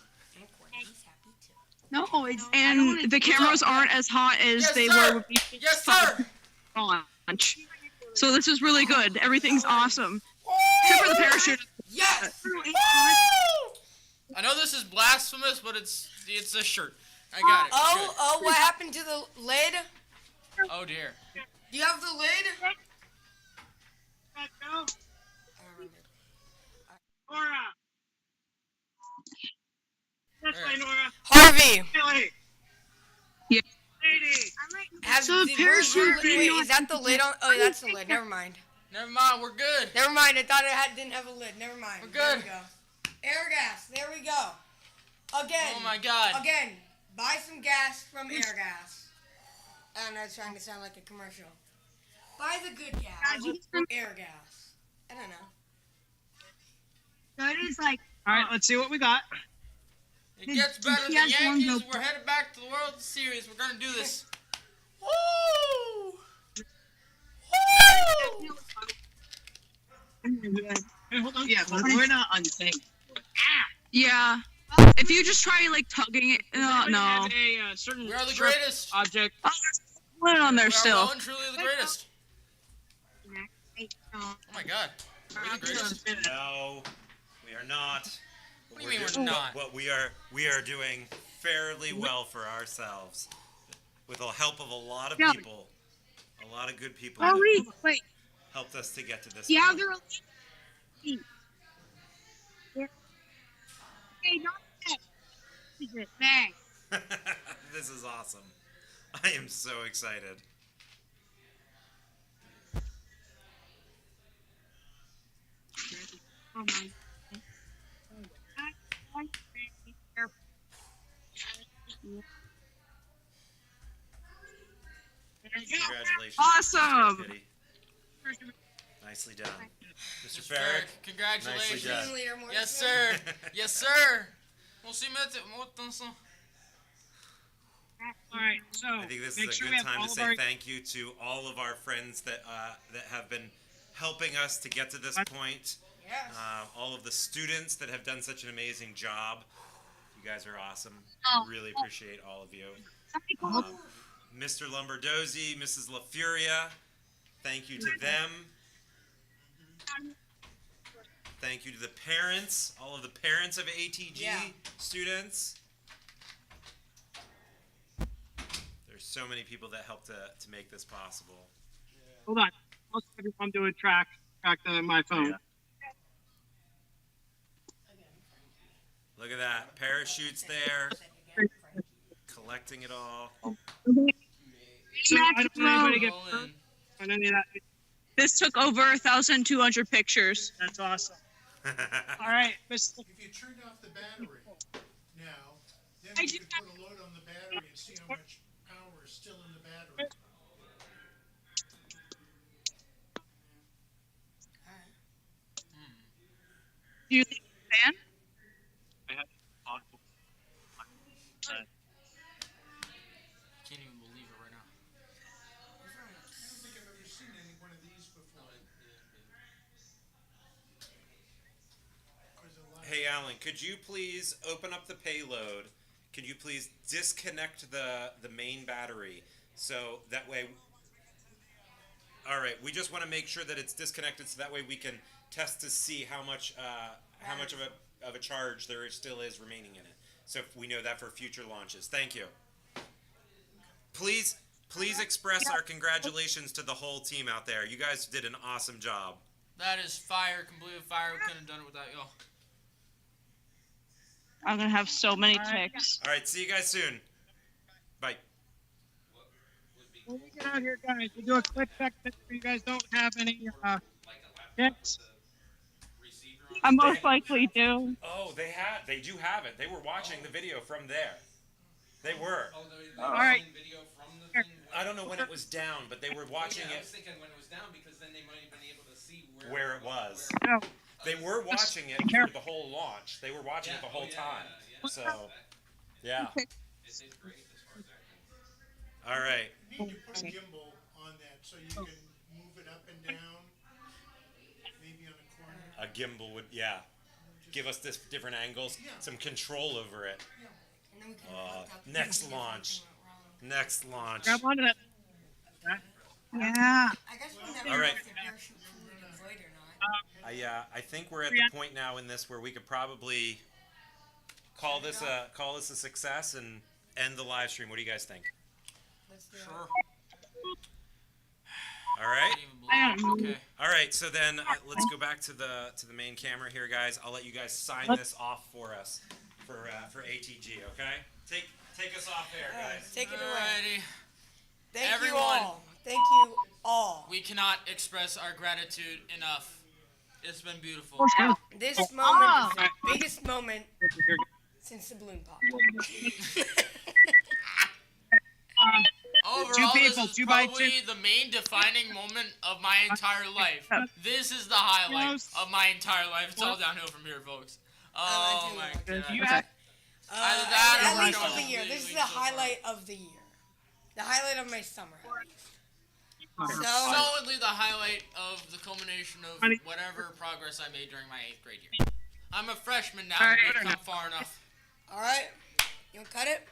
No, it's And the cameras aren't as hot as Yes, they sir! were with the Yes, sir! launch. So this is really good. Everything's awesome. Except for the parachute. Yes. I know this is blasphemous, but it's a shirt. I got it. Oh, what happened to the lid? Good. Oh dear. Do you have the lid? Nora. That's Alright. my Nora. Harvey. Lady. Yeah. Lady. So parachute Wait, is that the lid on? Oh, that's the lid. Never mind. Never mind, we're good. Never mind. I thought it didn't have a lid. Never mind. We're There good. we go. Air gas. There we go. Again. Oh my god. Again. Buy some gas from Air Gas. I'm not trying to sound like a commercial. Buy the good gas from Air Gas. I don't know. That is like. All right, let's see what we got. It gets better than Yes, one Yankees. go- We're headed back to the World Series. We're gonna do this. Woo! Woo! Hold on. Yeah, but we're not unsynced. Yeah. If you just try like tugging it, no. Have a certain We are the sharp greatest. object. Oh, there's one on there We are still. well and truly the greatest. Oh my god. We're the greatest. No, we are not. What do you mean we're not? What we are doing fairly well for ourselves, with the help of a lot of Yeah. people, a lot of good people Oh, that wait. helped us to get to this The point. other. Okay, not that. Is it? Bang. This is awesome. I am so excited. Oh my. Congratulations. Awesome. Mr. Kitty. Nicely done. Mr. Ferrick, Ferrick. congratulations. Nicely done. Supreme Leader Morris. Yes, sir. Yes, sir. We'll see you All right, so I think this make is a sure we good have time all to of say our. thank you to all of our friends that have been helping us to get to this point. Yes. All of the students that have done such an amazing job. You guys are awesome. Really appreciate all of you. Mr. Lombardozzi, Mrs. La Furia, thank you to them. Thank you to the parents, all of the parents of ATG students. There's so many people that helped to make this possible. Hold on. I'm doing track my phone. Look at that. Parachutes there. Collecting it all. I don't want anybody to get hurt on any of that. This took over 1,200 pictures. That's awesome. All right, Mr. If you turned off the battery now, then you could put a load on the battery and see how much power is still in the battery. Do you think fan? Can't even believe it right now. I don't think I've ever seen any one of these before. Hey, Alan, could you please open up the payload? Could you please disconnect the main battery so that way... All right, we just want to make sure that it's disconnected so that way we can test to see how much of a charge there still is remaining in it. So if we know that for future launches. Thank you. Please express our congratulations to the whole team out there. You guys did an awesome job. That is fire, completely fire. We couldn't have done it without y'all. I'm gonna have so many ticks. All right, see you guys soon. Bye. When we get out here, guys, we'll do a quick check so you guys don't have any ticks. I most likely do. Oh, they do have it. They were watching the video from there. They were. All right. I don't know when it was down, but they were watching I it was thinking when it was down because then they might have been able to see where it was. No. They were watching it for the whole launch. They were watching it the whole time. So, yeah. All right. You need to put a gimbal on that so you can move it up and down, maybe on a corner. A gimbal would, give us this different angles, some control over it. Next launch. Next launch. Grab onto that. Yeah. I guess we never All right. know if the parachute fully deployed or not. I think we're at the point now in this where we could probably call this a success and end the live stream. What do you guys think? Let's do Sure. All right. Okay. All right. So then let's go back to the main camera here, guys. I'll let you guys sign this off for us for ATG. Okay. Take us off there, guys. Take it away. Alrighty. Thank Everyone. you all. Thank you all. We cannot express our gratitude enough. It's been beautiful. This moment is the biggest moment since the balloon pop. Overall, Two people, this is 2 by 2. probably the main defining moment of my entire life. This is the highlight of my entire life. It's all downhill from here, folks. Oh my god. Either that or At least we're of the year. This is the highlight of the year. The highlight of my summer, at least. Solidly the highlight of the culmination of whatever progress I made during my 8th grade year. I'm a freshman now, but we've come far enough. Alright. You want to cut it?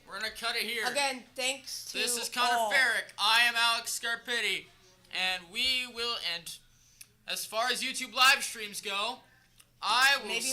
We're going to cut it here. Again, thanks to This is Connor all. Farrick. I am Alex Scarpitti. And we will, and as far as YouTube live streams go, I will Maybe